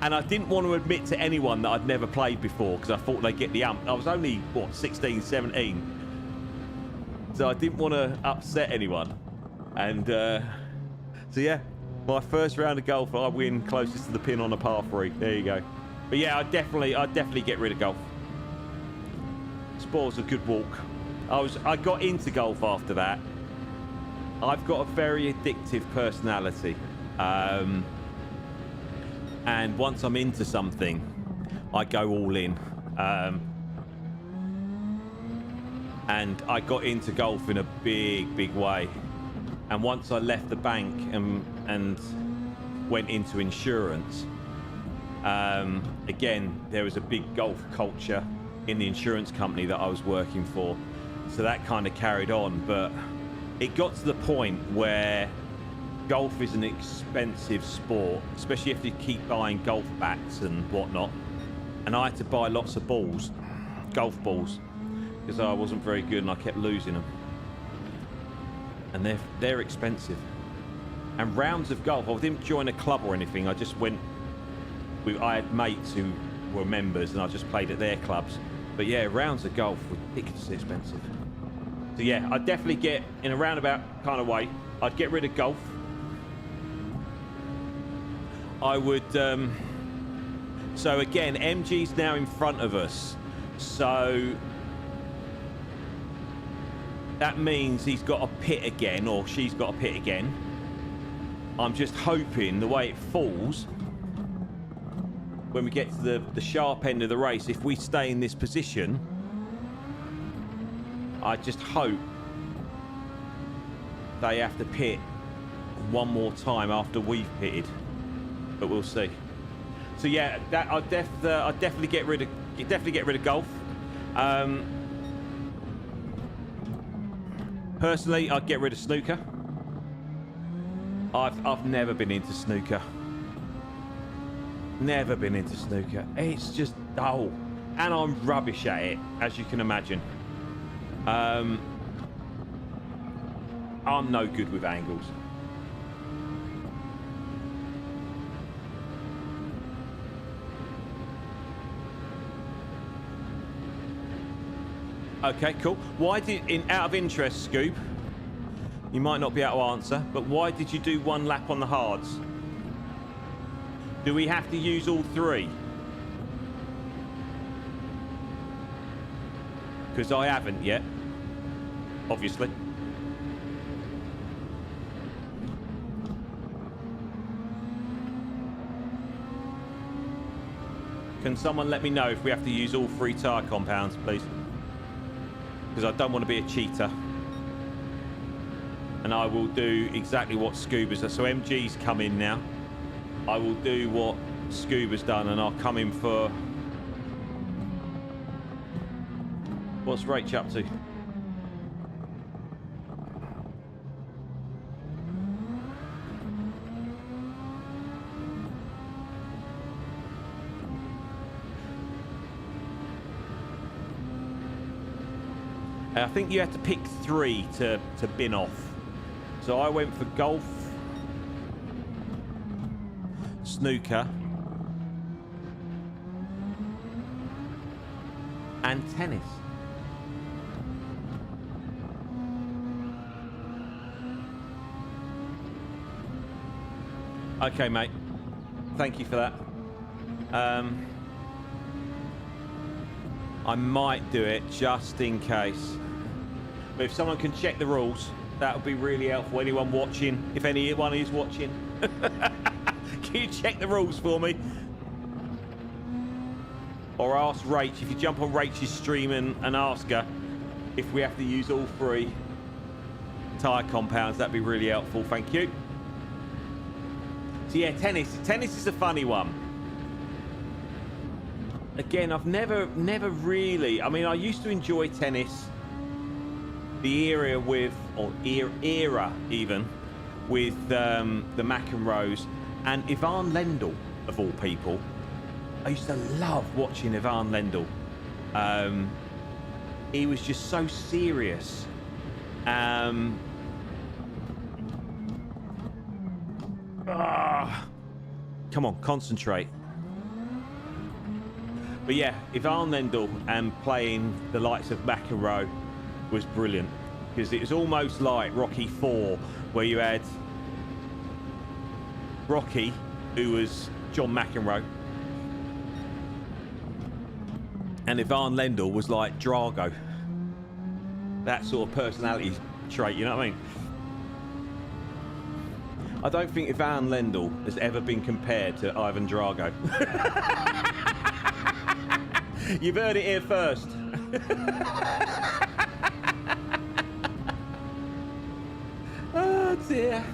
And I didn't want to admit to anyone that I'd never played before, because I thought they'd get the ump. I was only, 16, 17. So I didn't want to upset anyone. And so yeah, my first round of golf, I win closest to the pin on a par 3. There you go. But yeah, I'd definitely get rid of golf. Spoils a good walk. I got into golf after that. I've got a very addictive personality. And once I'm into something, I go all in. And I got into golf in a big way. And once I left the bank and went into insurance, again, there was a big golf culture in the insurance company that I was working for. So that kind of carried on. But it got to the point where golf is an expensive sport, especially if you keep buying golf bats and whatnot. And I had to buy lots of balls, golf balls, because I wasn't very good and I kept losing them. And they're expensive. And rounds of golf, I didn't join a club or anything. I just went. I had mates who were members, and I just played at their clubs. But yeah, rounds of golf were ridiculously expensive. So yeah, I'd definitely get, in a roundabout kind of way, I'd get rid of golf. I would. So again, MG's now in front of us. So that means he's got a pit again, or she's got a pit again. I'm just hoping the way it falls, when we get to the sharp end of the race, if we stay in this position, I just hope they have to pit one more time after we've pitted, but we'll see. So yeah, that I'd definitely get rid of golf. Personally, I'd get rid of snooker. I've never been into snooker. Never been into snooker. It's just dull, and I'm rubbish at it, as you can imagine. I'm no good with angles. Okay, cool. Why did, out of interest, Scoob, you might not be able to answer, but why did you do one lap on the hards? Do we have to use all three? Because I haven't yet, obviously. Can someone let me know if we have to use all three tyre compounds, please? Because I don't want to be a cheater. And I will do exactly what Scuba's done. So MG's come in now. I will do what Scuba's done, and I'll come in for... What's Rach up to? I think you have to pick three to bin off. So I went for golf, snooker, and tennis. Okay, mate. Thank you for that. I might do it just in case. But if someone can check the rules, that would be really helpful. Anyone watching, if anyone is watching, can you check the rules for me? Or ask Rach, if you jump on Rach's stream and ask her if we have to use all three tyre compounds, that'd be really helpful. Thank you. So yeah, tennis. Tennis is a funny one. Again, I've never really... I mean, I used to enjoy tennis. The era with... Or era, even. With the McEnroes. And Ivan Lendl, of all people. I used to love watching Ivan Lendl. He was just so serious. Come on, concentrate. But yeah, Ivan Lendl and playing the likes of McEnroe was brilliant, because it was almost like Rocky 4, where you had Rocky, who was John McEnroe, and Ivan Lendl was like Drago. That sort of personality trait, you know what I mean? I don't think Ivan Lendl has ever been compared to Ivan Drago. You've heard it here first. Oh dear.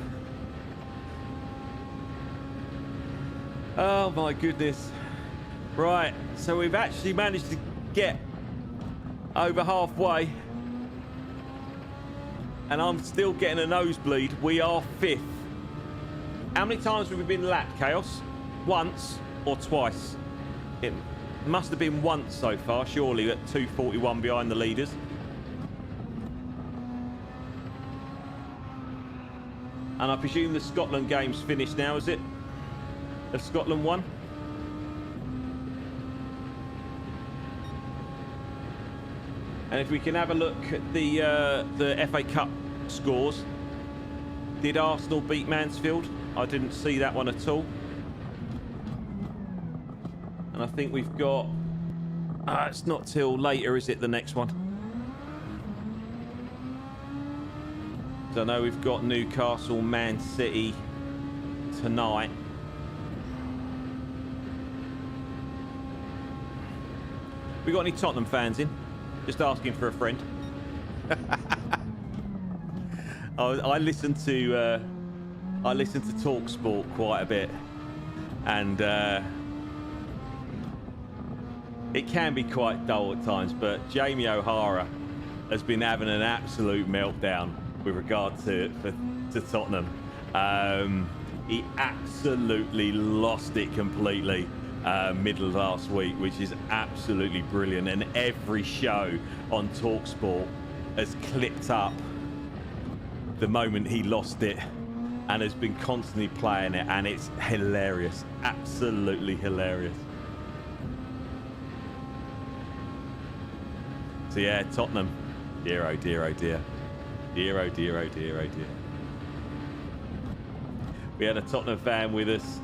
Oh my goodness. Right, so we've actually managed to get over halfway. And I'm still getting a nosebleed. We are 5th. How many times have we been lapped, Chaos? Once or twice? It must have been once so far, surely, at 2:41 behind the leaders. And I presume the Scotland game's finished now, is it? Have Scotland won? And if we can have a look at the FA Cup scores. Did Arsenal beat Mansfield? I didn't see that one at all. And I think we've got... it's not till later, is it, the next one? So I know we've got Newcastle, Man City tonight. We got any Tottenham fans in? Just asking for a friend. I listen to Talksport quite a bit, and it can be quite dull at times. But Jamie O'Hara has been having an absolute meltdown with regard to Tottenham. He absolutely lost it completely middle of last week, which is absolutely brilliant. And every show on Talksport has clipped up the moment he lost it and has been constantly playing it, and it's hilarious, absolutely hilarious. So yeah, Tottenham, dear oh dear oh dear, dear oh dear oh dear oh dear. We had a Tottenham fan with us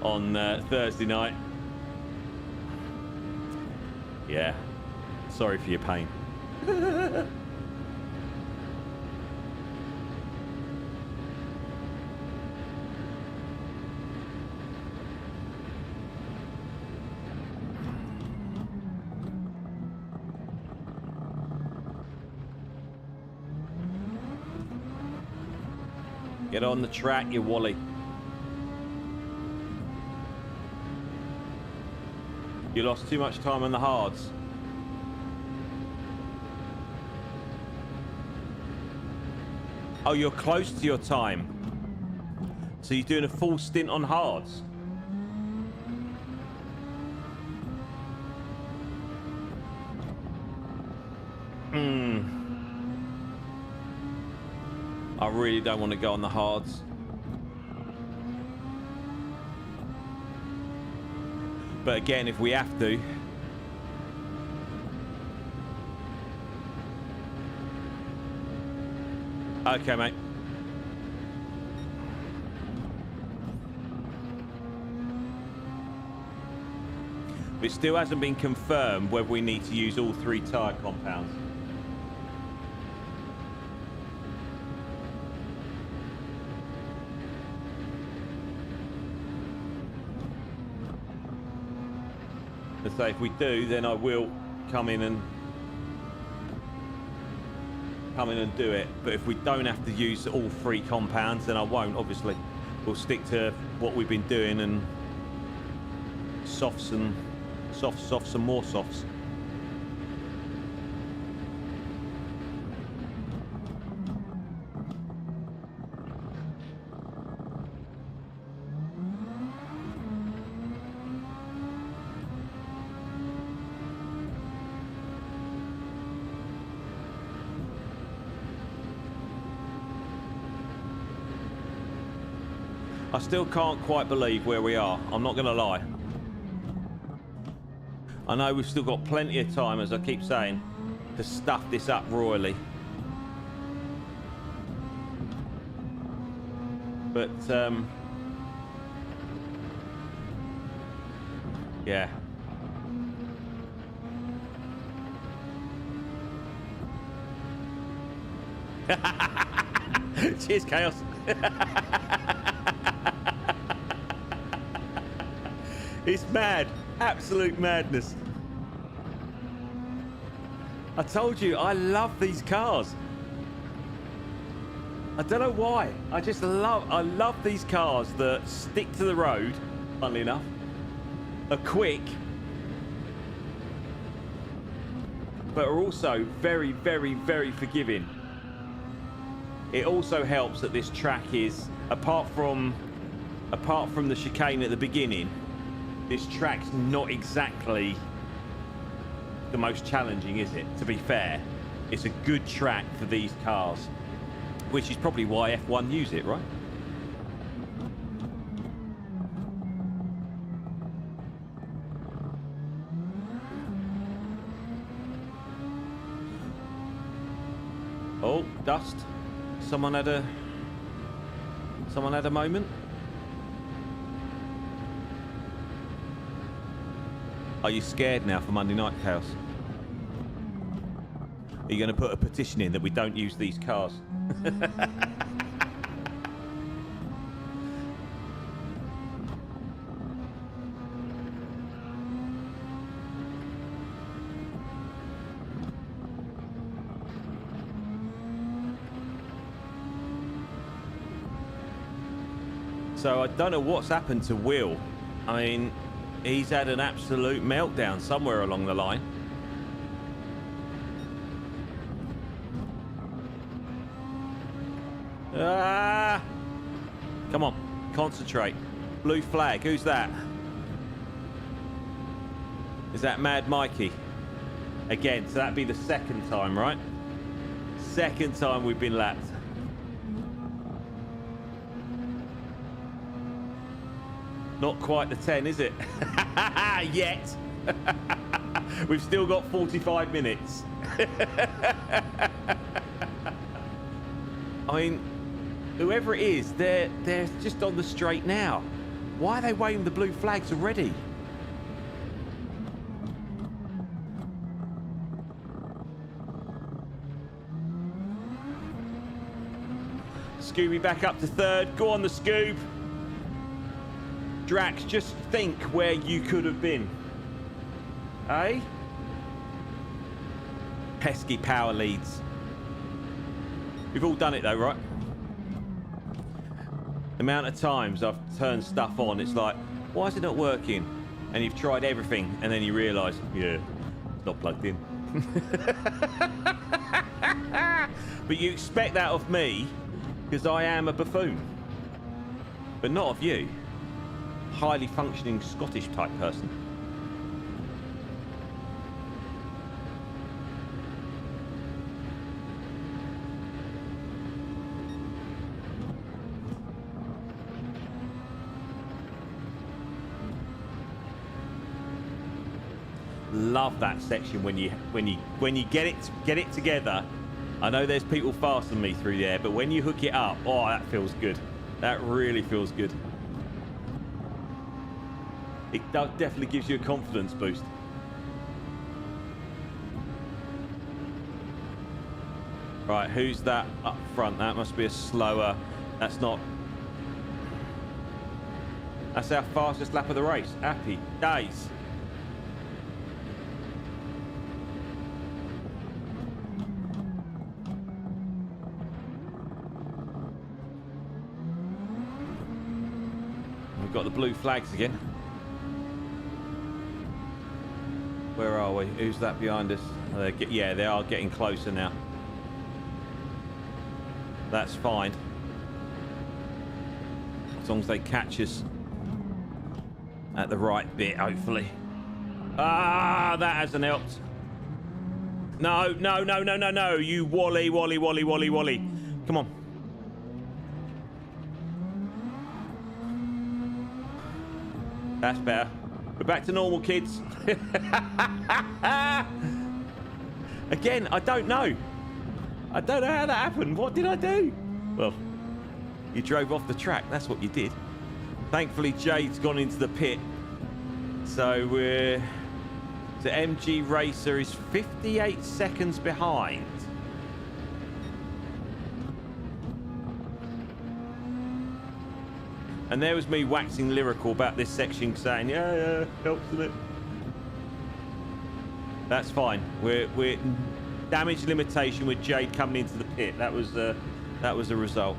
on Thursday night. Yeah, sorry for your pain. Get on the track, you Wally. You lost too much time on the hards. Oh, you're close to your time. So you're doing a full stint on hards? I really don't want to go on the hards. But again, if we have to. Okay, mate. It still hasn't been confirmed whether we need to use all 3 tyre compounds. So if we do, then I will come in and do it. But if we don't have to use all 3 compounds, then I won't. Obviously, we'll stick to what we've been doing and softs and more softs. I still can't quite believe where we are. I'm not going to lie. I know we've still got plenty of time, as I keep saying, to stuff this up royally. But, yeah. Cheers, Chaos. It's mad. Absolute madness. I told you, I love these cars. I don't know why. I love these cars that stick to the road, funnily enough, are quick, but are also very, very, very forgiving. It also helps that this track is, apart from the chicane at the beginning, this track's not exactly the most challenging, is it? To be fair, it's a good track for these cars, which is probably why F1 use it, right? Oh, dust. Someone had a moment. Are you scared now for Monday Night Chaos? Are you going to put a petition in that we don't use these cars? So I don't know what's happened to Will. I mean, he's had an absolute meltdown somewhere along the line. Ah! Come on, concentrate. Blue flag, who's that? Is that Mad Mikey? Again, so that'd be the second time, right? Second time we've been lapped. Not quite the 10, is it? Yet. We've still got 45 minutes. I mean, whoever it is, they're just on the straight now. Why are they waving the blue flags already? Scooby back up to third. Go on the Scoob. Drax, just think where you could have been. Eh? Pesky power leads. We've all done it though, right? The amount of times I've turned stuff on, it's like, why is it not working? And you've tried everything, and then you realise, yeah, it's not plugged in. But you expect that of me, because I am a buffoon. But not of you. Highly functioning Scottish type person. Love that section when you get it together. I know there's people faster than me through there, but when you hook it up, oh, that feels good. That really feels good. It definitely gives you a confidence boost. Right, who's that up front? That must be a slower. That's not. That's our fastest lap of the race. Happy days. We've got the blue flags again. Where are we? Who's that behind us? Yeah, they are getting closer now. That's fine. As long as they catch us at the right bit, hopefully. Ah, that hasn't helped. No, no, no, no, no, no. You wally. Come on. That's better. We're back to normal, kids. Again, I don't know. I don't know how that happened. What did I do? Well, you drove off the track. That's what you did. Thankfully, Jade's gone into the pit. So we're... The MG Racer is 58 seconds behind. And there was me waxing lyrical about this section, saying, yeah, helps a bit. That's fine. We're damage limitation with Jade coming into the pit. That was a result.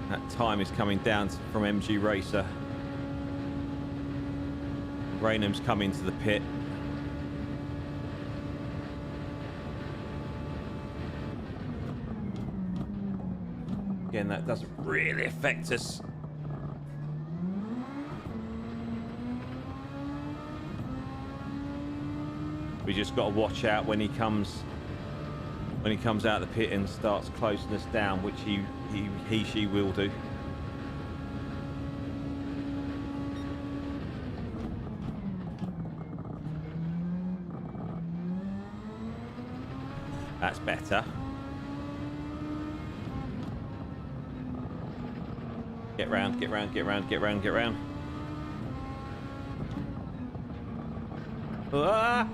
That time is coming down from MG Racer. Raynham's coming to the pit. Again, that doesn't really affect us. We just got to watch out when he comes out of the pit and starts closing us down, which she will do. That's better. Get round, get round, get round, get round, get round. Ah!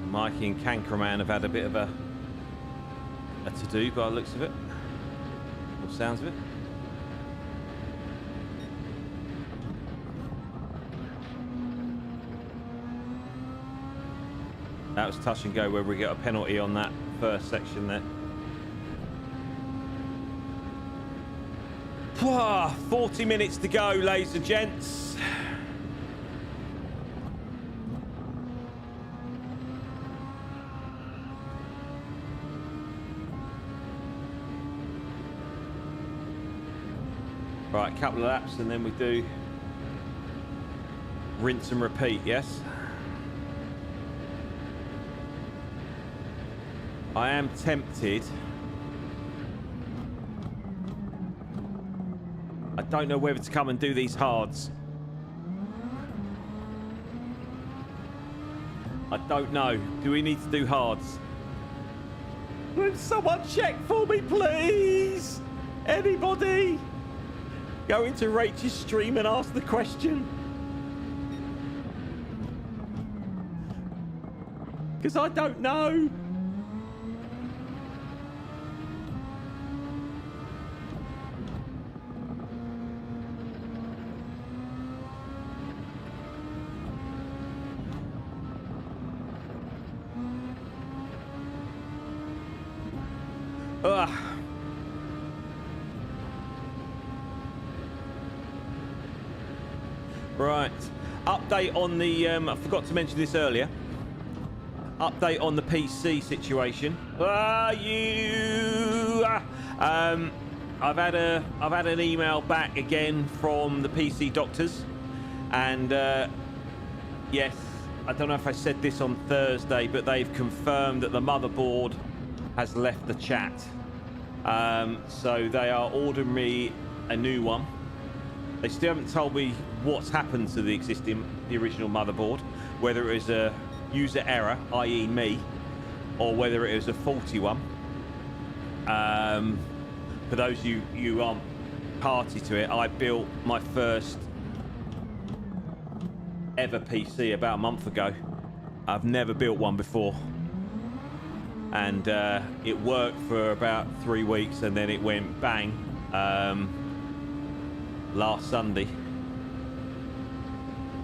Mikey and Cankerman have had a bit of a to-do by the looks of it. Or sounds of it. That was touch and go where we get a penalty on that first section there. 40 minutes to go, ladies and gents. Right, a couple of laps and then we do rinse and repeat, yes? I am tempted. I don't know whether to come and do these hards. I don't know. Do we need to do hards? Will someone check for me, please? Anybody? Go into Rachel's stream and ask the question. Because I don't know. Ugh. Right. Update on the... I forgot to mention this earlier. Update on the PC situation. I've had an email back again from the PC doctors, and yes, I don't know if I said this on Thursday, but they've confirmed that the motherboard has left the chat. So they are ordering me a new one. They still haven't told me what's happened to the original motherboard, whether it was a user error, i.e. me, or whether it was a faulty one. For those of you who aren't party to it, I built my first ever PC about a month ago. I've never built one before. And it worked for about 3 weeks, and then it went bang last Sunday.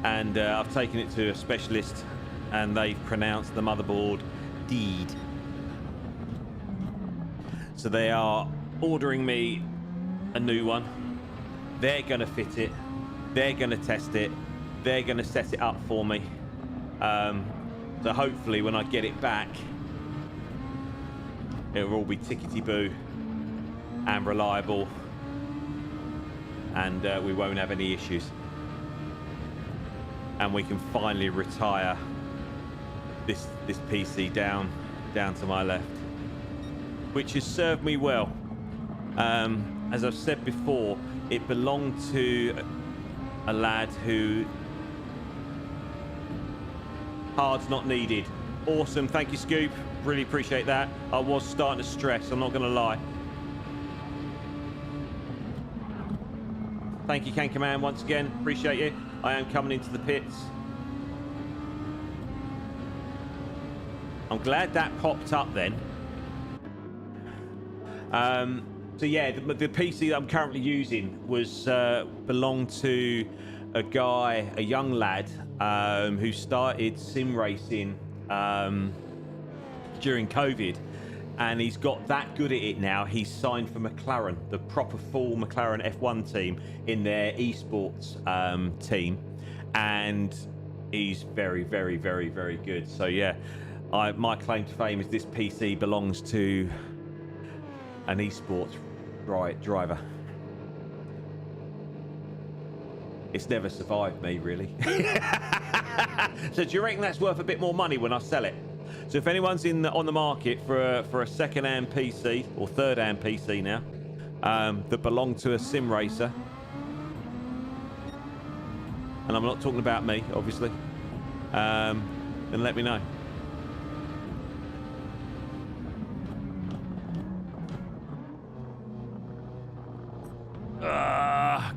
And I've taken it to a specialist, and they've pronounced the motherboard dead. So they are ordering me a new one. They're going to fit it. They're going to test it. They're going to set it up for me. So hopefully when I get it back, it'll all be tickety-boo and reliable, and we won't have any issues. And we can finally retire this PC down to my left, which has served me well. As I've said before, it belonged to a lad who hard's not needed. Awesome, thank you, Scoop. Really appreciate that. I was starting to stress, I'm not going to lie. Thank you, Can Command, once again. Appreciate you. I am coming into the pits. I'm glad that popped up then. So yeah, the PC that I'm currently using was belonged to a guy, a young lad, who started sim racing during COVID, and he's got that good at it now. He's signed for McLaren, the proper full McLaren F1 team, in their esports team, and he's very, very, very, very good. So yeah, my claim to fame is this PC belongs to an esports driver. It's never survived me, really. So do you reckon that's worth a bit more money when I sell it? So if anyone's on the market for a second-hand PC or third-hand PC now that belong to a sim racer, and I'm not talking about me, obviously, then let me know.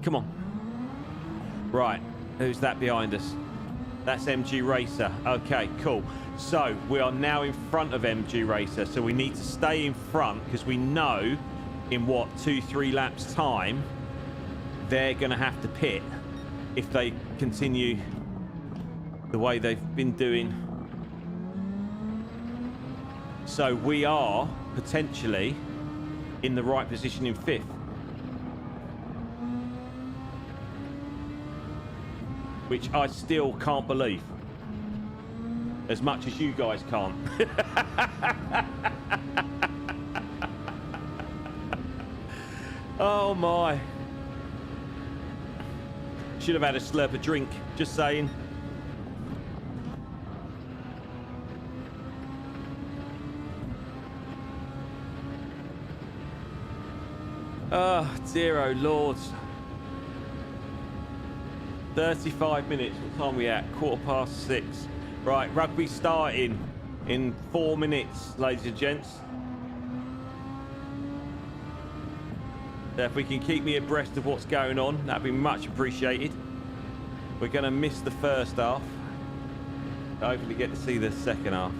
Come on. Right, who's that behind us? That's MG Racer. Okay, cool. So we are now in front of MG Racer, so we need to stay in front, because we know in what, 2-3 laps time they're going to have to pit if they continue the way they've been doing So we are potentially in the right position in 5th. Which I still can't believe. As much as you guys can't. Oh my. Should have had a slurp of drink, just saying. Oh, dear, oh Lord. 35 minutes. What time are we at? 6:15. Right, rugby starting in 4 minutes, ladies and gents. So if we can keep me abreast of what's going on, that'd be much appreciated. We're going to miss the first half. Hopefully get to see the second half.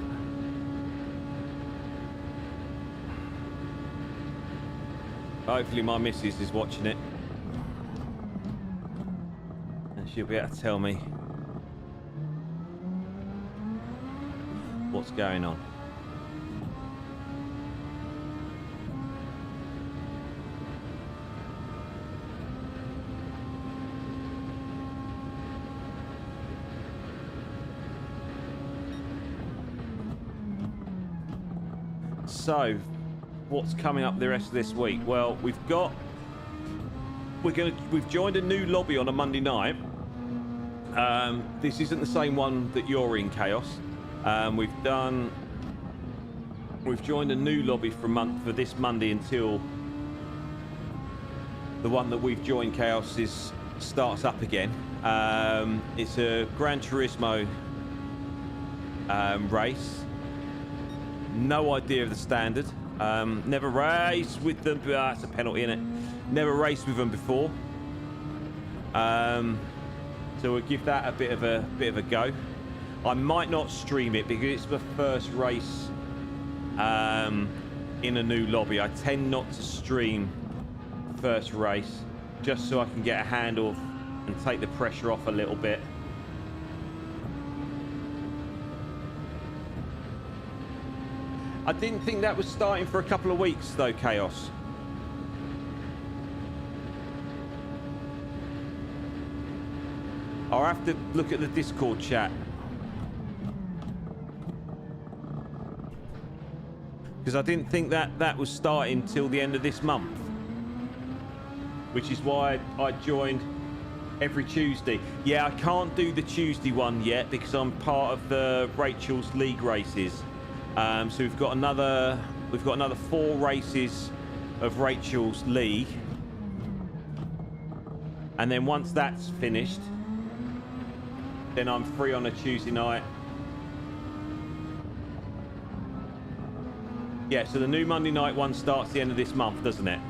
Hopefully my missus is watching it. And she'll be able to tell me what's going on. So, what's coming up the rest of this week? Well, we've joined a new lobby on a Monday night. This isn't the same one that you're in, Chaos. We've joined a new lobby for this Monday until the one that we've joined, Chaos, starts up again. It's a Gran Turismo race. No idea of the standard. Never raced with them. That's a penalty, innit? Never raced with them before. So we'll give that a bit of a go. I might not stream it because it's the first race in a new lobby. I tend not to stream first race just so I can get a handle and take the pressure off a little bit. I didn't think that was starting for a couple of weeks though, Chaos. I'll have to look at the Discord chat. Because I didn't think that was starting till the end of this month. Which is why I joined every Tuesday. Yeah, I can't do the Tuesday one yet because I'm part of the Rachel's League races. So we've got another 4 races of Rachel's League. And then once that's finished, then I'm free on a Tuesday night. Yeah, so the new Monday night one starts the end of this month, doesn't it?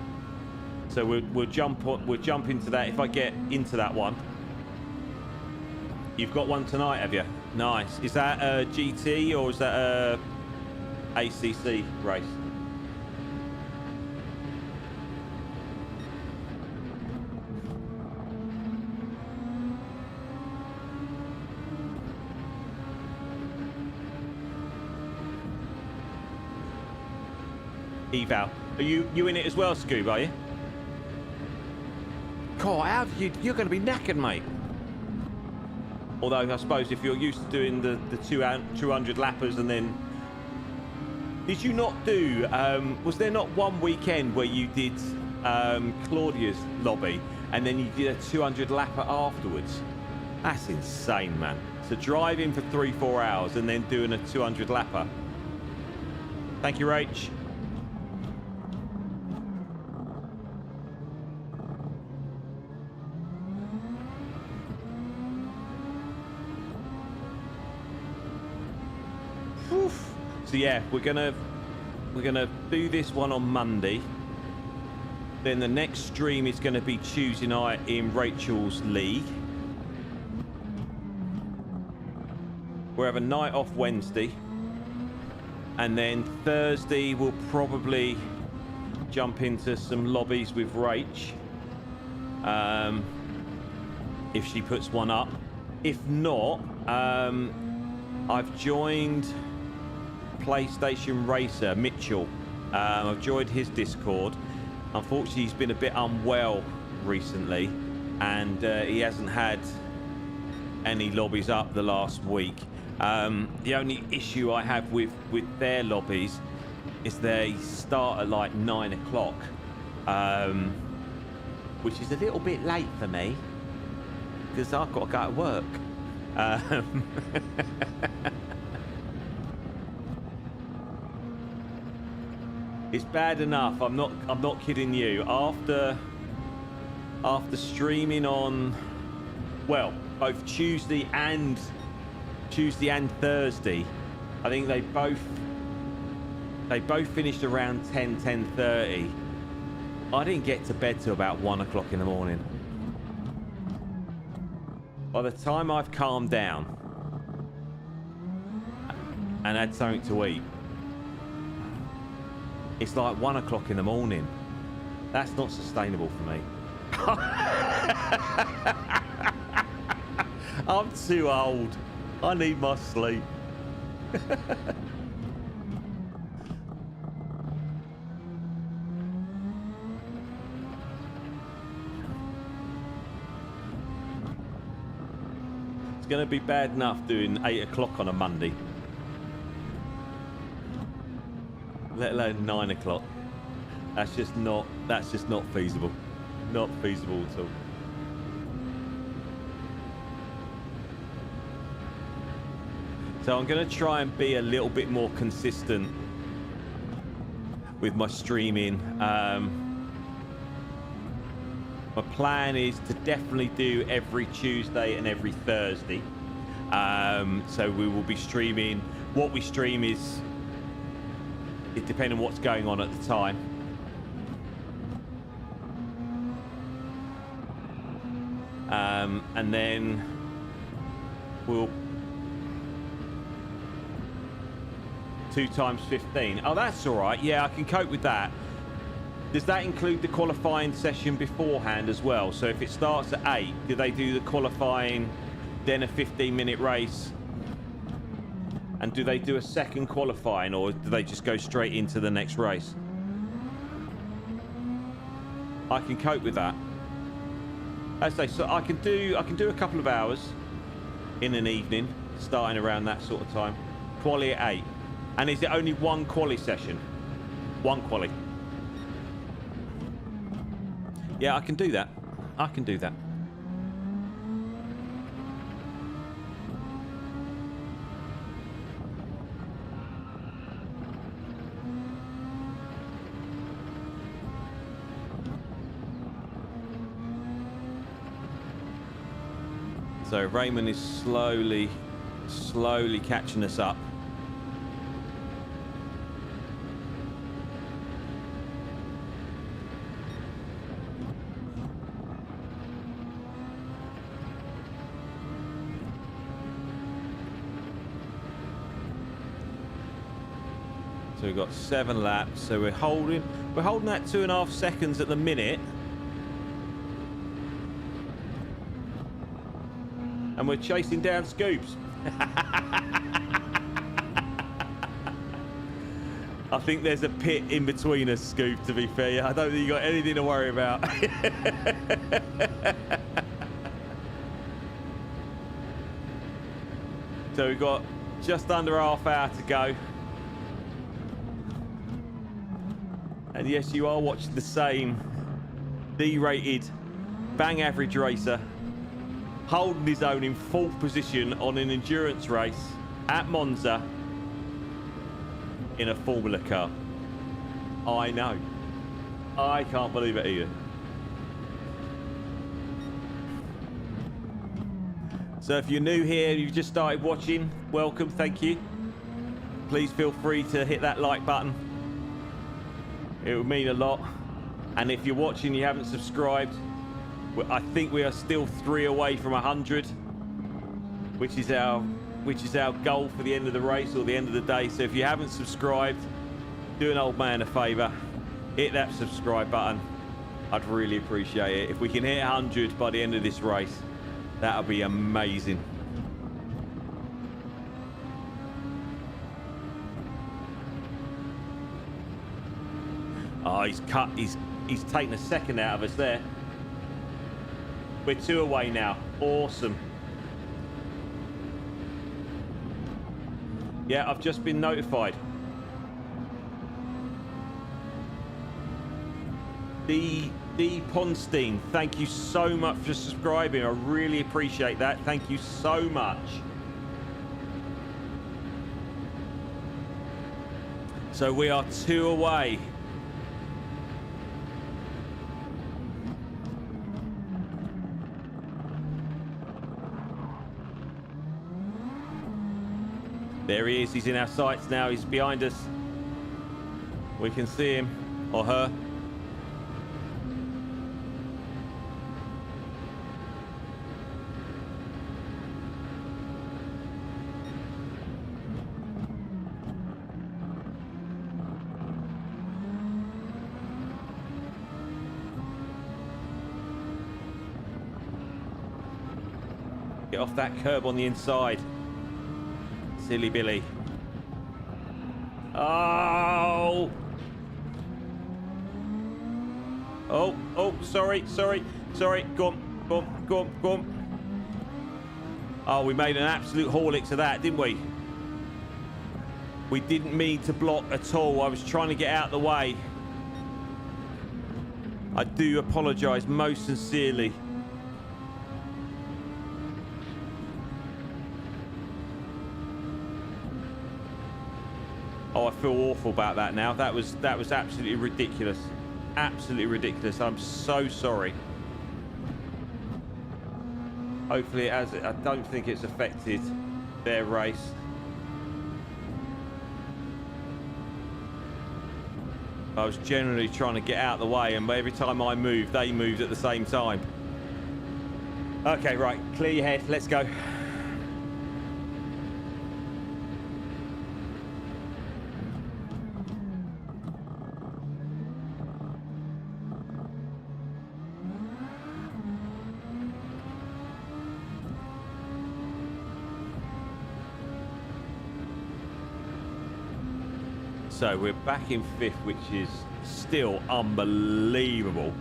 So we'll jump into that if I get into that one. You've got one tonight, have you? Nice. Is that a GT or is that a ACC race? Eval. Are you in it as well, Scoob, are you? God, you're going to be knackered, mate. Although, I suppose if you're used to doing the 200 lappers and then... Did you not do... was there not one weekend where you did Claudia's lobby and then you did a 200 lapper afterwards? That's insane, man. So driving for 3-4 hours and then doing a 200 lapper. Thank you, Rach. So yeah, we're gonna do this one on Monday. Then the next stream is going to be Tuesday night in Rachel's League. We'll have a night off Wednesday, and then Thursday we'll probably jump into some lobbies with Rach. If she puts one up. If not, I've joined PlayStation racer, Mitchell. I've joined his Discord. Unfortunately, he's been a bit unwell recently, and he hasn't had any lobbies up the last week. The only issue I have with their lobbies is they start at like 9 o'clock, which is a little bit late for me because I've got to go to work. It's bad enough. I'm not kidding you. After streaming on, well, both Tuesday and Thursday, I think they both finished around 10:30. I didn't get to bed till about 1 o'clock in the morning. By the time I've calmed down and had something to eat, it's like 1 o'clock in the morning. That's not sustainable for me. I'm too old. I need my sleep. It's going to be bad enough doing 8 o'clock on a Monday, let alone 9 o'clock. That's just not feasible. Not feasible at all. So I'm going to try and be a little bit more consistent with my streaming. My plan is to definitely do every Tuesday and every Thursday. So we will be streaming. What we stream is depending on what's going on at the time. And then we'll 2 times 15. Oh, that's all right. Yeah, I can cope with that. Does that include the qualifying session beforehand as well? So if it starts at 8, do they do the qualifying, then a 15-minute race? And do they do a second qualifying, or do they just go straight into the next race? I can cope with that. As I say, so I can do a couple of hours in an evening, starting around that sort of time. Quali at 8. And is it only one quali session? One quali. Yeah, I can do that. I can do that. So Raymond is slowly catching us up. So we've got 7 laps. So we're holding that 2.5 seconds at the minute. And we're chasing down Scoops. I think there's a pit in between us, Scoop, to be fair. I don't think you got anything to worry about. So we've got just under half hour to go. And yes, you are watching the same D-rated bang average racer holding his own in 4th position on an endurance race at Monza in a Formula car. I know. I can't believe it either. So if you're new here, you've just started watching, welcome, thank you. Please feel free to hit that like button. It would mean a lot. And if you're watching, you haven't subscribed, I think we are still 3 away from 100, which is our goal for the end of the race or the end of the day. So if you haven't subscribed, do an old man a favor, hit that subscribe button. I'd really appreciate it. If we can hit 100 by the end of this race, that would be amazing. Oh, he's cut. He's taken a second out of us there. We're 2 away now. Awesome. Yeah, I've just been notified. D Ponstein, thank you so much for subscribing. I really appreciate that. Thank you so much. So we are 2 away. There he is. He's in our sights now. He's behind us. We can see him or her. Get off that curb on the inside. Silly Billy. Oh! Oh, sorry. Go on. Oh, we made an absolute horlicks of that, didn't we? We didn't mean to block at all. I was trying to get out of the way. I do apologise most sincerely. Oh, I feel awful about that now. That was absolutely ridiculous. Absolutely ridiculous. I'm so sorry. Hopefully it has. I don't think it's affected their race. I was generally trying to get out of the way, and every time I moved, they moved at the same time. Okay, right. Clear your head. Let's go. So we're back in 5th, which is still unbelievable.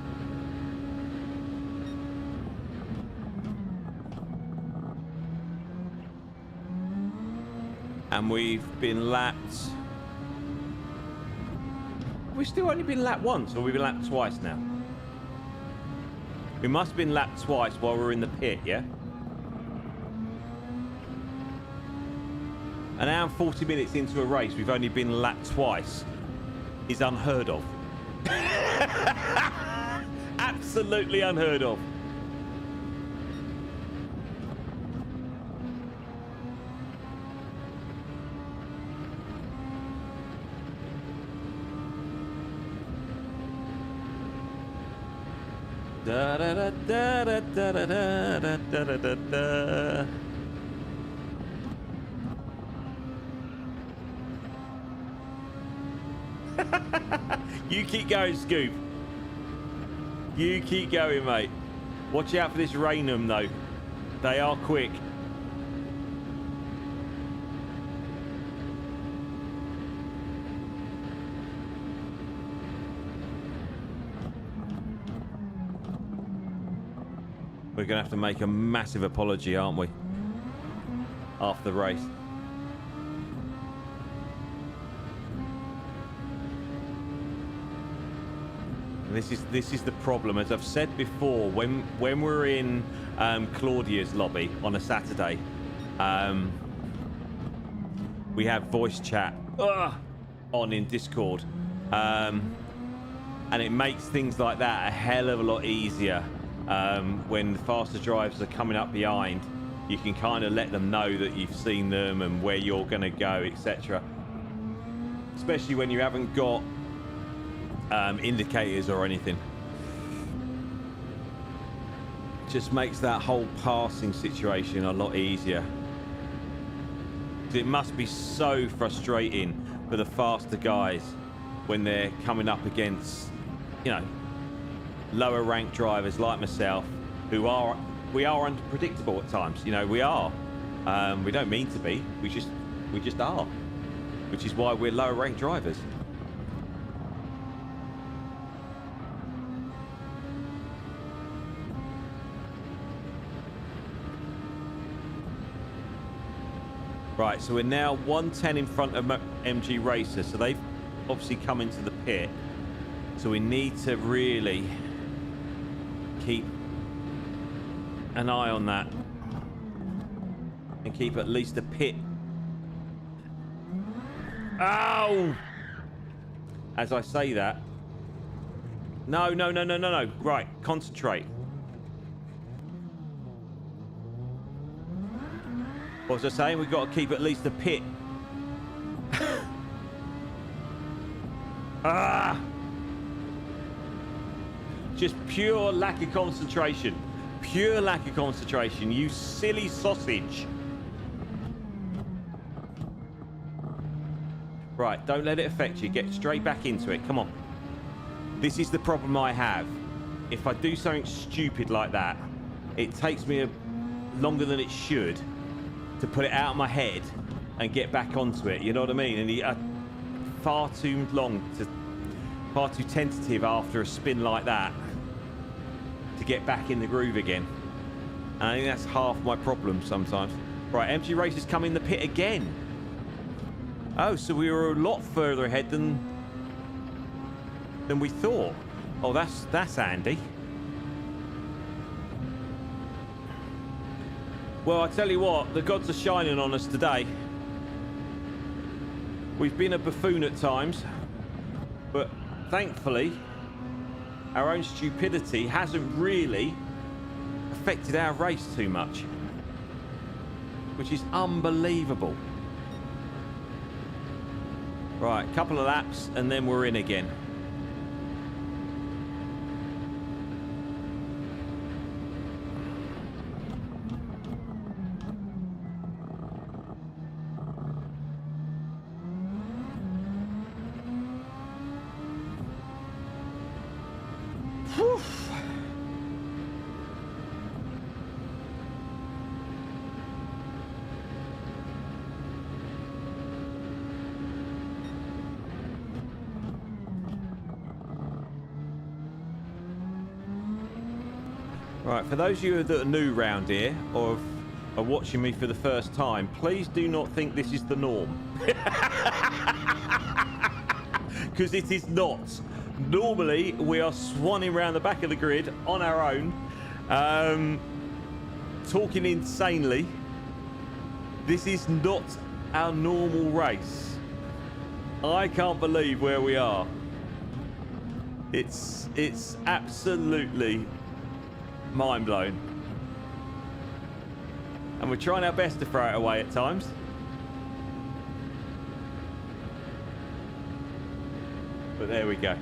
And we've been lapped. We've still only been lapped once, or we've been lapped twice now. We must have been lapped twice while we're in the pit, yeah? An hour and 40 minutes into a race, we've only been lapped twice. Is unheard of. Absolutely unheard of. Da da da da da da da da da da da. You keep going, Scoop. You keep going, mate. Watch out for this Rainham, though. They are quick. We're going to have to make a massive apology, aren't we? After the race. This is the problem. As I've said before, when we're in Claudia's lobby on a Saturday, we have voice chat on in Discord, and it makes things like that a hell of a lot easier. When the faster drivers are coming up behind, you can kind of let them know that you've seen them and where you're going to go, etc. Especially when you haven't got indicators or anything. Just makes that whole passing situation a lot easier. It must be so frustrating for the faster guys when they're coming up against, you know, lower ranked drivers like myself, who are unpredictable at times. You know, we are. We don't mean to be. We just are. Which is why we're lower ranked drivers. Right, so we're now 110 in front of MG Racer. So they've obviously come into the pit. So we need to really keep an eye on that. And keep at least a pit. Ow! As I say that. No, no, no, no, no, no. Right, concentrate. What was I saying? We've got to keep at least a pit. Ah! Just pure lack of concentration. Pure lack of concentration. You silly sausage. Right, don't let it affect you. Get straight back into it. Come on. This is the problem I have. If I do something stupid like that, it takes me longer than it should to put it out of my head and get back onto it. You know what I mean? And far too long, far too tentative after a spin like that to get back in the groove again. And I think that's half my problem sometimes. Right, MG Racer's come in the pit again. Oh, so we were a lot further ahead than we thought. Oh, that's handy. Well, I tell you what, the gods are shining on us today. We've been a buffoon at times, but thankfully, our own stupidity hasn't really affected our race too much, which is unbelievable. Right, a couple of laps and then we're in again. Whew. Right, for those of you that are new round here or are watching me for the first time, please do not think this is the norm. Because it is not. Normally, we are swanning around the back of the grid on our own, talking insanely. This is not our normal race. I can't believe where we are. It's absolutely mind-blown. And we're trying our best to throw it away at times. But there we go.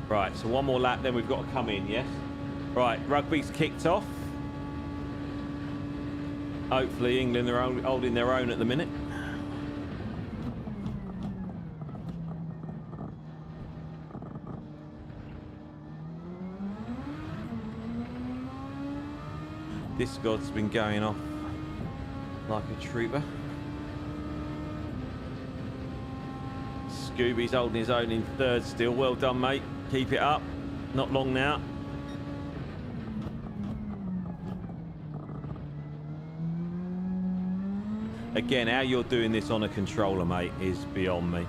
Right, so one more lap, then we've got to come in, yes? Right, rugby's kicked off. Hopefully England are holding their own at the minute. This god's been going off like a trooper. Scooby's holding his own in third still. Well done, mate. Keep it up. Not long now. Again, how you're doing this on a controller, mate, is beyond me.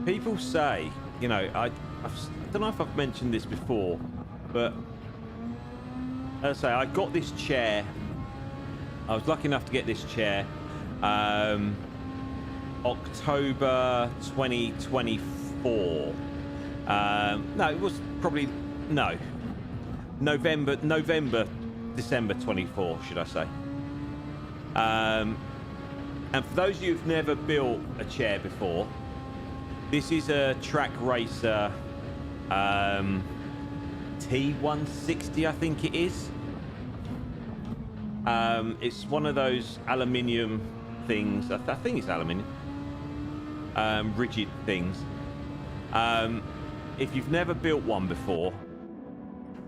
People say, you know, I don't know if I've mentioned this before, but as I say, I got this chair. I was lucky enough to get this chair October 2024. No, it was probably November, December 24, should I say. And for those of you who've never built a chair before, this is a Trak Racer T160, I think it is. It's one of those aluminium things. I think it's aluminium. Rigid things. If you've never built one before,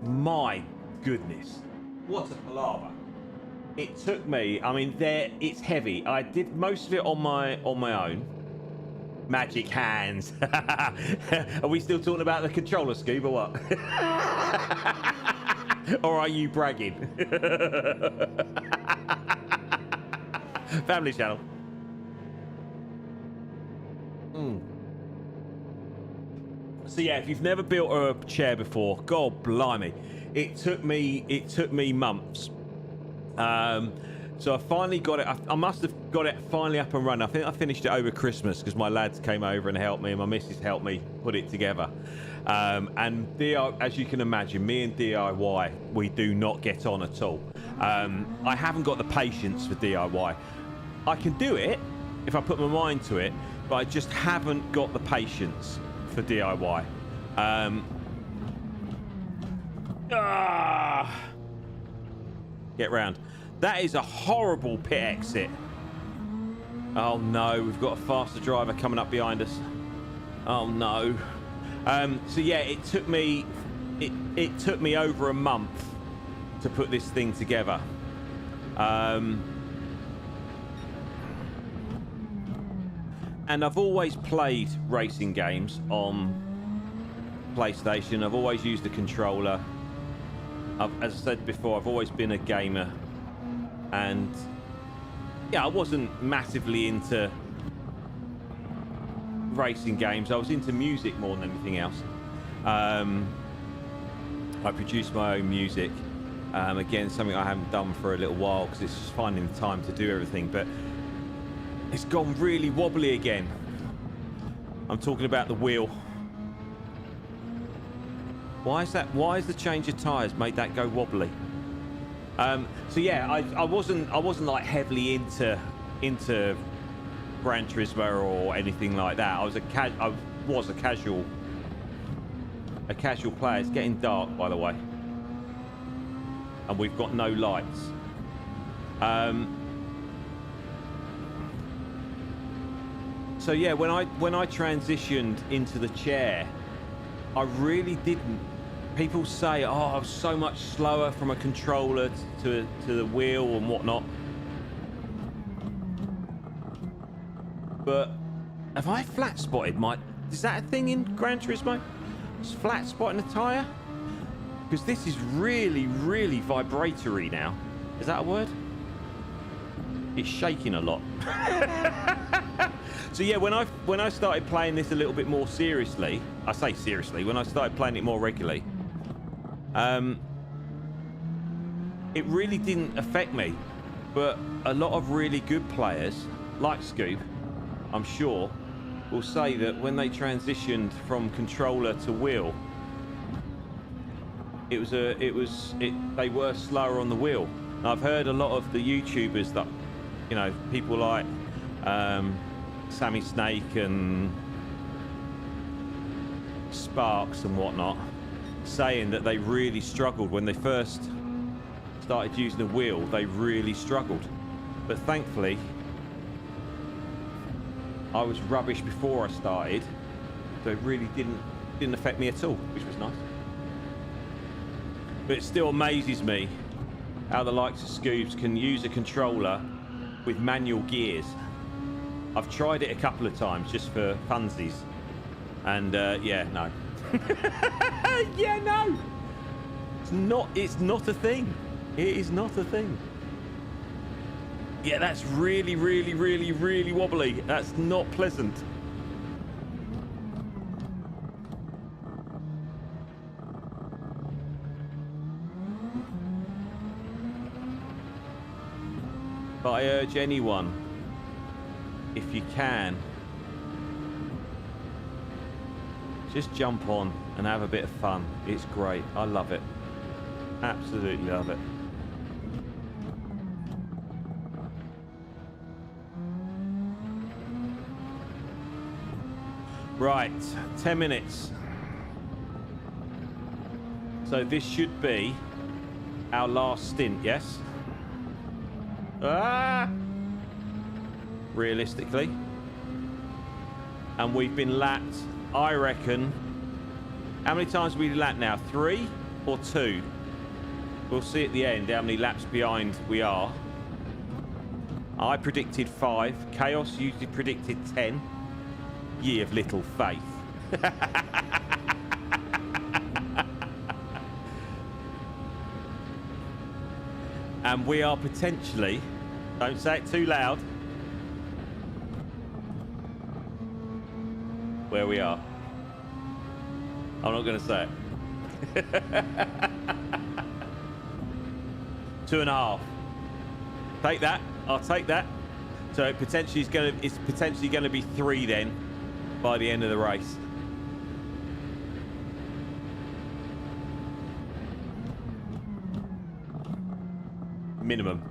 my goodness, what a palaver. It took me, I mean, it's heavy. I did most of it on my own. Magic hands. Are we still talking about the controller, Scoob, or what? Or are you bragging? Family channel. So yeah, if you've never built a chair before, God blimey, it took me months. So I finally got it. I must have got it finally up and running. I think I finished it over Christmas because my lads came over and helped me, and my missus helped me put it together. And as you can imagine, me and DIY, we do not get on at all. I haven't got the patience for DIY. I can do it if I put my mind to it, but I just haven't got the patience for DIY. Get round. That is a horrible pit exit. Oh no, we've got a faster driver coming up behind us. Oh no. So yeah, it took me over a month to put this thing together. And I've always played racing games on PlayStation. I've always used a controller. As I said before, I've always been a gamer. And yeah, I wasn't massively into racing games. I was into music more than anything else. I produce my own music. Again, something I haven't done for a little while because it's just finding the time to do everything. But it's gone really wobbly again. I'm talking about the wheel. Why is that? Why has the change of tyres made that go wobbly? So yeah, I wasn't like heavily into Gran Turismo or anything like that. I was a casual player. It's getting dark, by the way, and we've got no lights. So yeah, when I transitioned into the chair, I really didn't. People say, "Oh, I was so much slower from a controller to the wheel and whatnot." But have I flat spotted my? Is that a thing in Gran Turismo? It's flat spotting a tire? Because this is really, really vibratory now. Is that a word? It's shaking a lot. So yeah, when I started playing this a little bit more seriously, I say seriously, when I started playing it more regularly, it really didn't affect me. But a lot of really good players, like Scoop, I'm sure, will say that when they transitioned from controller to wheel, they were slower on the wheel. And I've heard a lot of the YouTubers that, you know, people like Sammy Snake and Sparks and whatnot, saying that they really struggled when they first started using the wheel. They really struggled, but thankfully I was rubbish before I started, so it really didn't affect me at all, which was nice. But it still amazes me how the likes of Scoobs can use a controller with manual gears. I've tried it a couple of times just for funsies, and yeah, no. Yeah, no. It's not a thing. It is not a thing. Yeah, that's really, really, really, really wobbly. That's not pleasant. But I urge anyone, if you can, just jump on and have a bit of fun. It's great. I love it. Absolutely love it. Right, 10 minutes. So this should be our last stint, yes? Realistically. And we've been lapped, I reckon. How many times have we lapped now? 3 or 2? We'll see at the end how many laps behind we are. I predicted 5. Chaos usually predicted 10. Ye of little faith. And we are potentially, don't say it too loud, where we are. I'm not going to say it. 2.5. Take that. I'll take that. So it potentially it's potentially going to be 3 then by the end of the race. Minimum.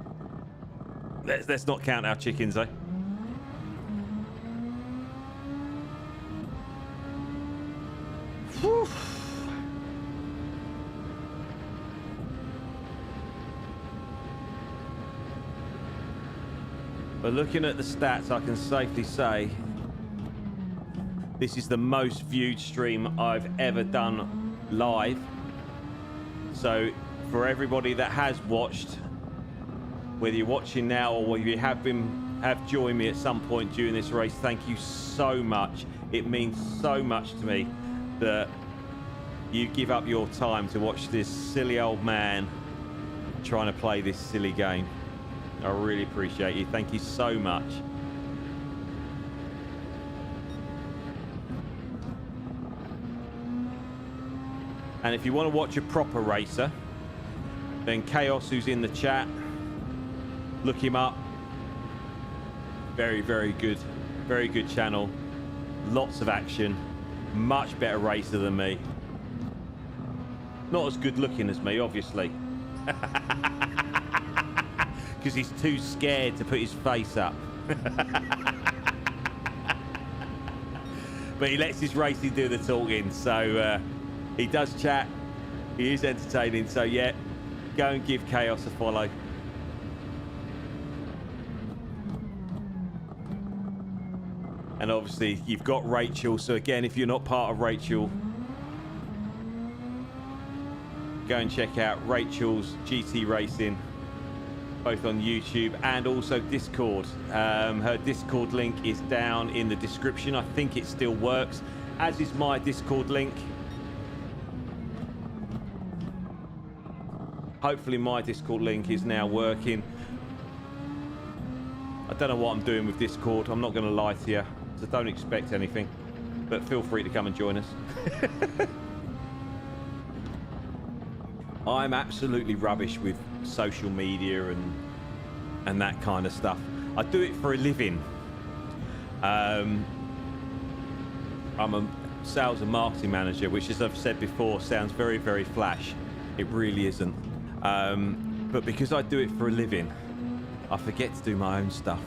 Let's not count our chickens, eh? Whew. But looking at the stats, I can safely say this is the most viewed stream I've ever done live. So for everybody that has watched, whether you're watching now or whether you have joined me at some point during this race, thank you so much. It means so much to me that you give up your time to watch this silly old man trying to play this silly game. I really appreciate you. Thank you so much. And if you want to watch a proper racer, then Chaos, who's in the chat, look him up. Very, very good channel. Lots of action. Much better racer than me. Not as good looking as me, obviously. Because he's too scared to put his face up. But he lets his racing do the talking. So he does chat. He is entertaining. So yeah, go and give Chaos a follow. And obviously you've got Rachel. So again, if you're not part of Rachel, go and check out Rachel's GT Racing, both on YouTube and also Discord. Her Discord link is down in the description. I think it still works, as is my Discord link. Hopefully my Discord link is now working. I don't know what I'm doing with Discord. I'm not going to lie to you, so don't expect anything. But feel free to come and join us. I'm absolutely rubbish with social media and that kind of stuff. I do it for a living. I'm a sales and marketing manager, which, as I've said before, sounds very, very flash. It really isn't. But because I do it for a living, I forget to do my own stuff.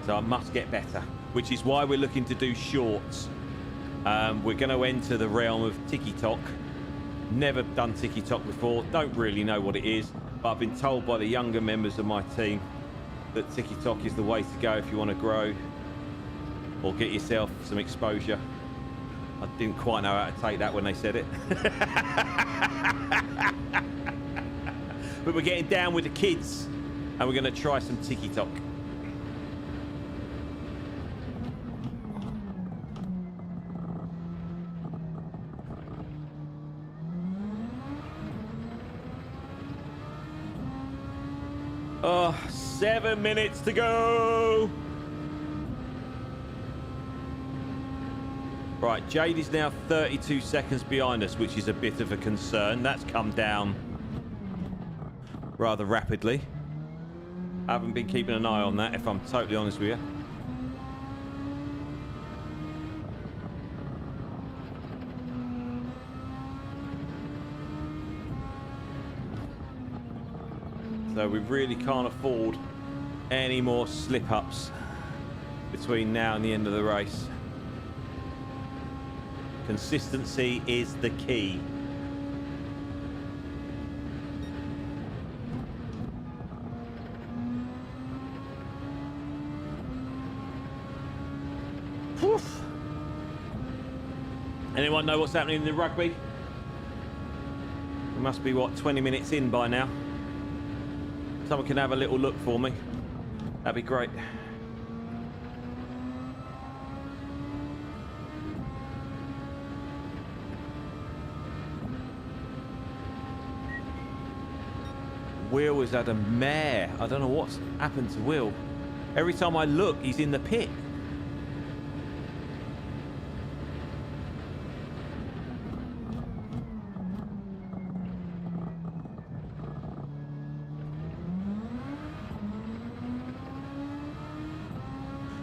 So I must get better, which is why we're looking to do shorts. We're going to enter the realm of TikTok. Never done TikTok before, don't really know what it is, but I've been told by the younger members of my team that TikTok is the way to go if you want to grow or get yourself some exposure. I didn't quite know how to take that when they said it. But we're getting down with the kids and we're going to try some TikTok. Oh, 7 minutes to go. Right, Jade is now 32 seconds behind us, which is a bit of a concern. That's come down rather rapidly. I haven't been keeping an eye on that, if I'm totally honest with you. So we really can't afford any more slip-ups between now and the end of the race. Consistency is the key. Oof. Anyone know what's happening in the rugby? We must be, what, 20 minutes in by now? someone can have a little look for me, that'd be great. Will has had a mare. I don't know what's happened to Will. Every time I look, he's in the pit.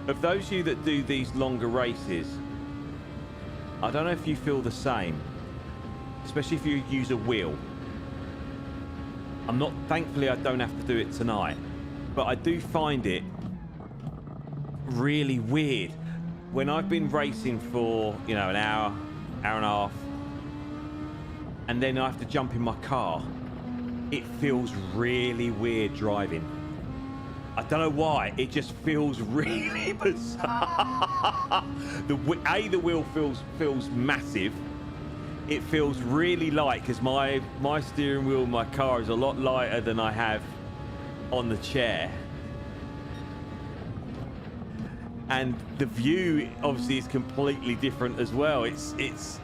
Of those of you that do these longer races, I don't know if you feel the same, especially if you use a wheel. Thankfully I don't have to do it tonight, but I do find it really weird when I've been racing for, you know, an hour, hour and a half, and then I have to jump in my car. It feels really weird driving. I don't know why, it just feels really bizarre. The wheel feels massive. It feels really light because my steering wheel in my car is a lot lighter than I have on the chair. And the view obviously is completely different as well. It's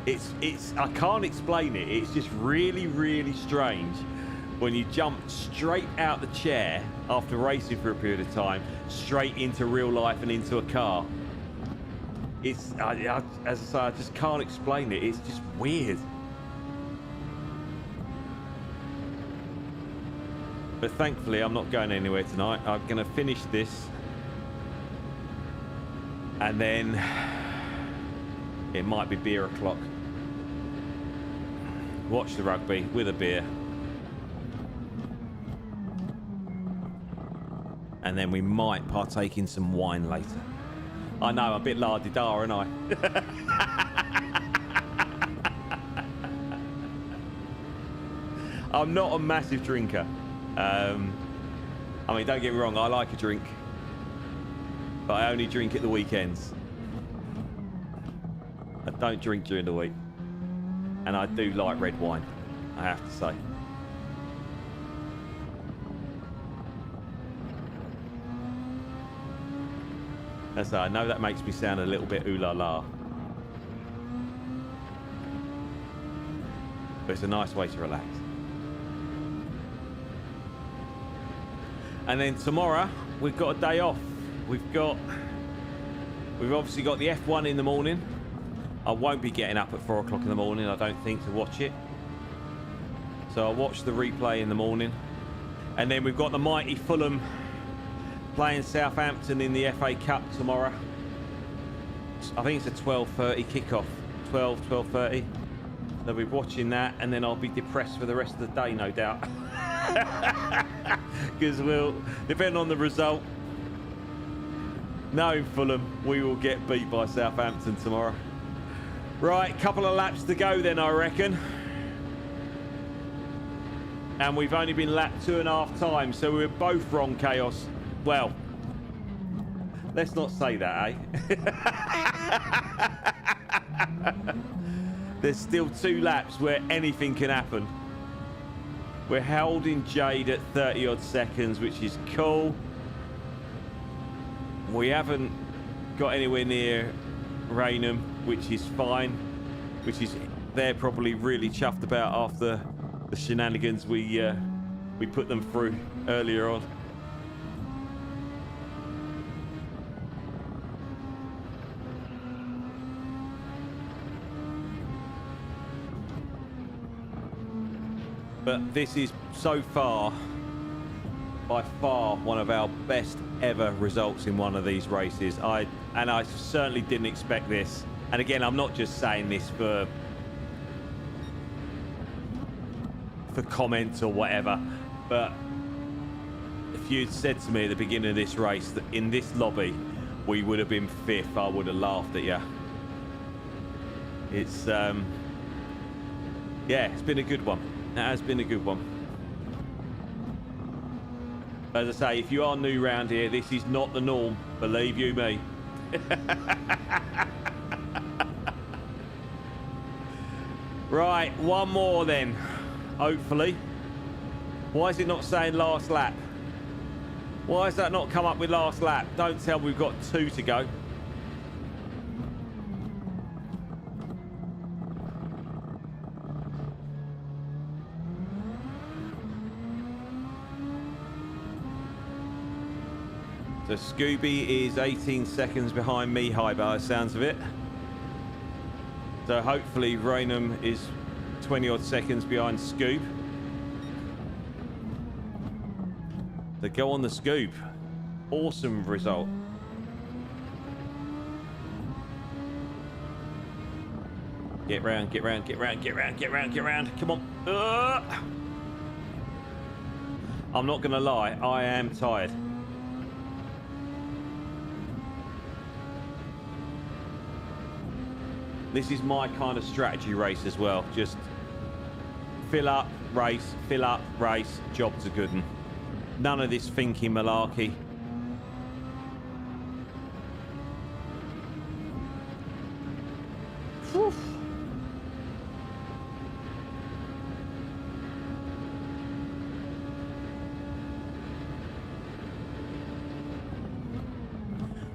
I can't explain it. It's just really, really strange when you jump straight out the chair after racing for a period of time, straight into real life and into a car. It's, as I say, I just can't explain it. It's just weird. But thankfully, I'm not going anywhere tonight. I'm going to finish this. And then it might be beer o'clock. Watch the rugby with a beer. And then we might partake in some wine later. I know, I'm a bit la-di-da, aren't I? I'm not a massive drinker. I mean, don't get me wrong, I like a drink. But I only drink at the weekends. I don't drink during the week. And I do like red wine, I have to say. As I know that makes me sound a little bit ooh la la. But it's a nice way to relax. And then tomorrow, we've got a day off. We've obviously got the F1 in the morning. I won't be getting up at 4 o'clock in the morning, I don't think, to watch it. So I'll watch the replay in the morning. And then we've got the mighty Fulham playing Southampton in the FA Cup tomorrow. I think it's a 12:30 kickoff. 12:30. They'll be watching that, and then I'll be depressed for the rest of the day, no doubt. Because we'll, depending on the result, knowing Fulham, we will get beat by Southampton tomorrow. Right, couple of laps to go then, I reckon. And we've only been lapped 2.5 times, so we were both wrong, Chaos. Well, let's not say that, eh? There's still 2 laps where anything can happen. We're holding Jade at 30 odd seconds, which is cool. We haven't got anywhere near Raynham, which is fine. Which is they're probably really chuffed about after the shenanigans we put them through earlier on. But this is so far, by far, one of our best ever results in one of these races. I certainly didn't expect this. And again, I'm not just saying this for comments or whatever, but if you'd said to me at the beginning of this race that in this lobby we would have been 5th, I would have laughed at you. It's yeah, it's been a good one. It has been a good one. As I say, if you are new round here, this is not the norm, believe you me. Right, one more then, hopefully. Why is it not saying last lap? Why has that not come up with last lap? Don't tell me we've got 2 to go. So Scooby is 18 seconds behind me, by the sounds of it. So hopefully Raynham is 20 odd seconds behind Scoob. So go on the Scoob. Awesome result. Get round, get round, get round, get round, get round, get round. Come on. I'm not going to lie, I am tired. This is my kind of strategy race as well. Just fill up, race, job's a good one. None of this thinking malarkey. Whew.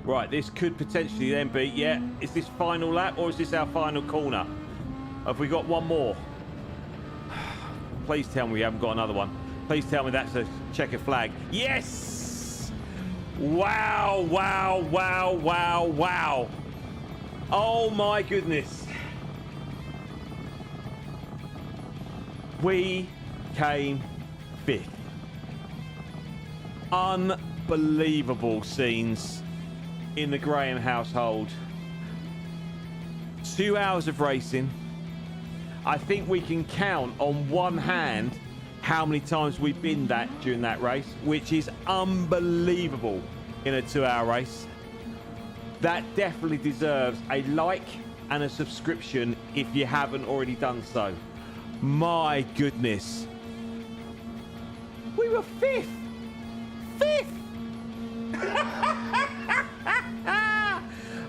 Right, this could potentially then be, yeah, is this final lap or is this our final corner? Have we got one more? Please tell me we haven't got another one. Please tell me that's a checkered flag. Yes! Wow, wow, wow, wow, wow. Oh my goodness. We came 5th. Unbelievable scenes in the Graham household. 2 hours of racing. I think we can count on one hand how many times we've been during that race, which is unbelievable in a 2-hour race. That definitely deserves a like and a subscription if you haven't already done so. My goodness. We were 5th. 5th!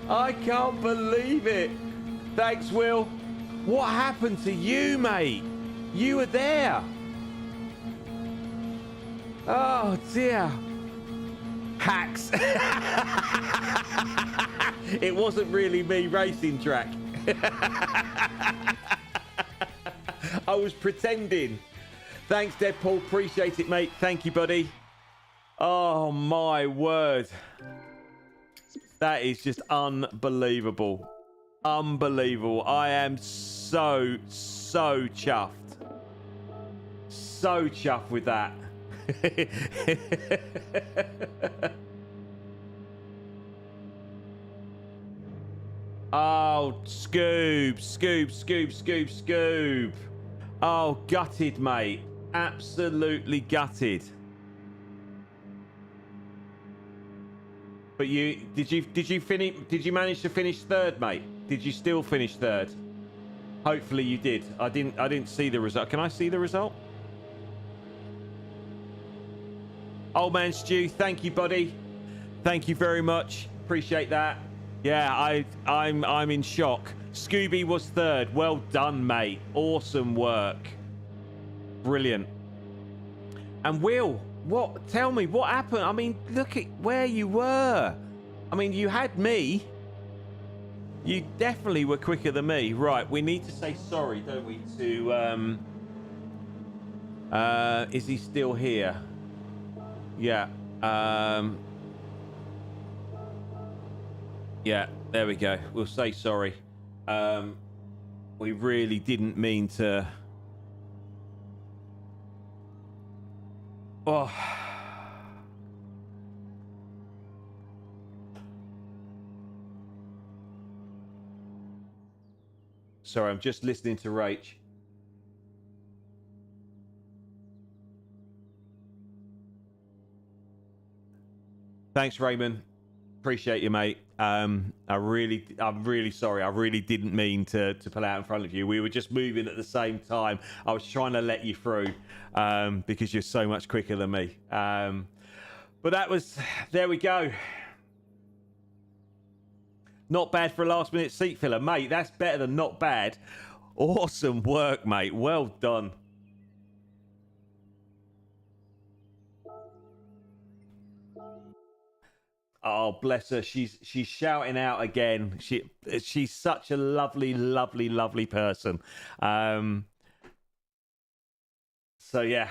I can't believe it. Thanks, Will. What happened to you, mate? You were there. Oh, dear. Hacks. It wasn't really me racing, Trak. I was pretending. Thanks, Deadpool. Appreciate it, mate. Thank you, buddy. Oh, my word. That is just unbelievable. Unbelievable. I am so chuffed. So chuffed with that. Oh, Scoob. Oh, gutted, mate. Absolutely gutted. But did you manage to finish 3rd, mate? Did you still finish 3rd? Hopefully you did. I didn't see the result. Can I see the result? Old man Stu, thank you, buddy. Thank you very much. Appreciate that. Yeah, I'm in shock. Scooby was 3rd. Well done, mate. Awesome work. Brilliant. And Will, tell me what happened? I mean, look at where you were. I mean, you had me. You definitely were quicker than me. Right, we need to say sorry, don't we, to is he still here? Yeah. Yeah, there we go. We'll say sorry. We really didn't mean to. Oh. Sorry, I'm just listening to Rach. Thanks, Raymond. Appreciate you, mate. I'm really sorry. I really didn't mean to pull out in front of you. We were just moving at the same time. I was trying to let you through because you're so much quicker than me. But there we go. Not bad for a last minute seat filler, mate. That's better than not bad. Awesome work, mate. Well done. Oh, bless her. She's shouting out again. She's such a lovely, lovely, lovely person. So yeah,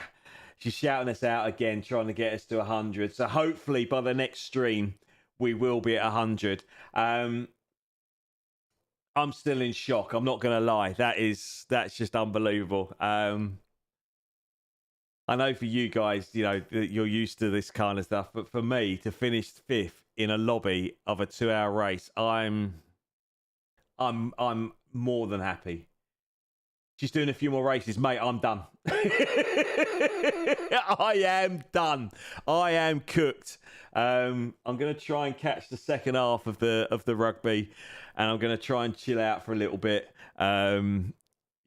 she's shouting us out again, trying to get us to 100. So hopefully by the next stream we will be at 100. I'm still in shock. I'm not going to lie. That's just unbelievable. I know for you guys, you know, you're used to this kind of stuff, but for me to finish fifth in a lobby of a 2-hour race, I'm more than happy. She's doing a few more races, mate. I'm done. I am done. I am cooked. I'm going to try and catch the second half of the rugby, and I'm going to try and chill out for a little bit.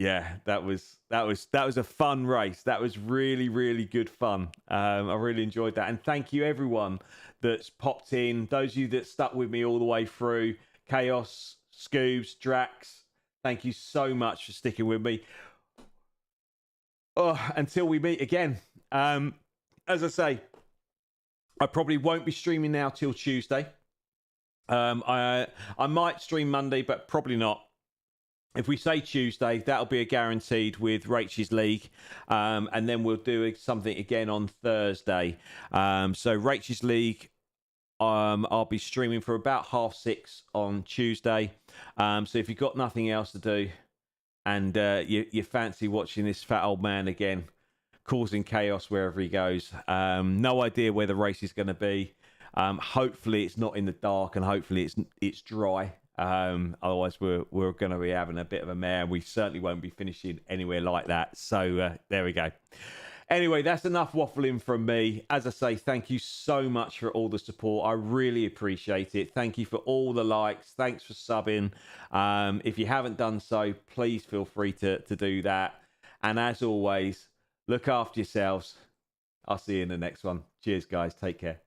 Yeah, that was a fun race. That was really, really good fun. I really enjoyed that, and thank you everyone that's popped in. Those of you that stuck with me all the way through. Chaos, Scoobs, Drax. Thank you so much for sticking with me. Oh, until we meet again. As I say, I probably won't be streaming now till Tuesday. I might stream Monday, but probably not. If we say Tuesday, that'll be a guaranteed with Rachel's League. And then we'll do something again on Thursday. So Rachel's League, I'll be streaming for about 6:30 on Tuesday. So if you've got nothing else to do and you fancy watching this fat old man again causing chaos wherever he goes, no idea where the race is going to be. Hopefully it's not in the dark, and hopefully it's dry. Otherwise we're going to be having a bit of a mare. We certainly won't be finishing anywhere like that. So there we go. Anyway, that's enough waffling from me. As I say, thank you so much for all the support. I really appreciate it. Thank you for all the likes. Thanks for subbing. If you haven't done so, please feel free to do that. And as always, look after yourselves. I'll see you in the next one. Cheers, guys. Take care.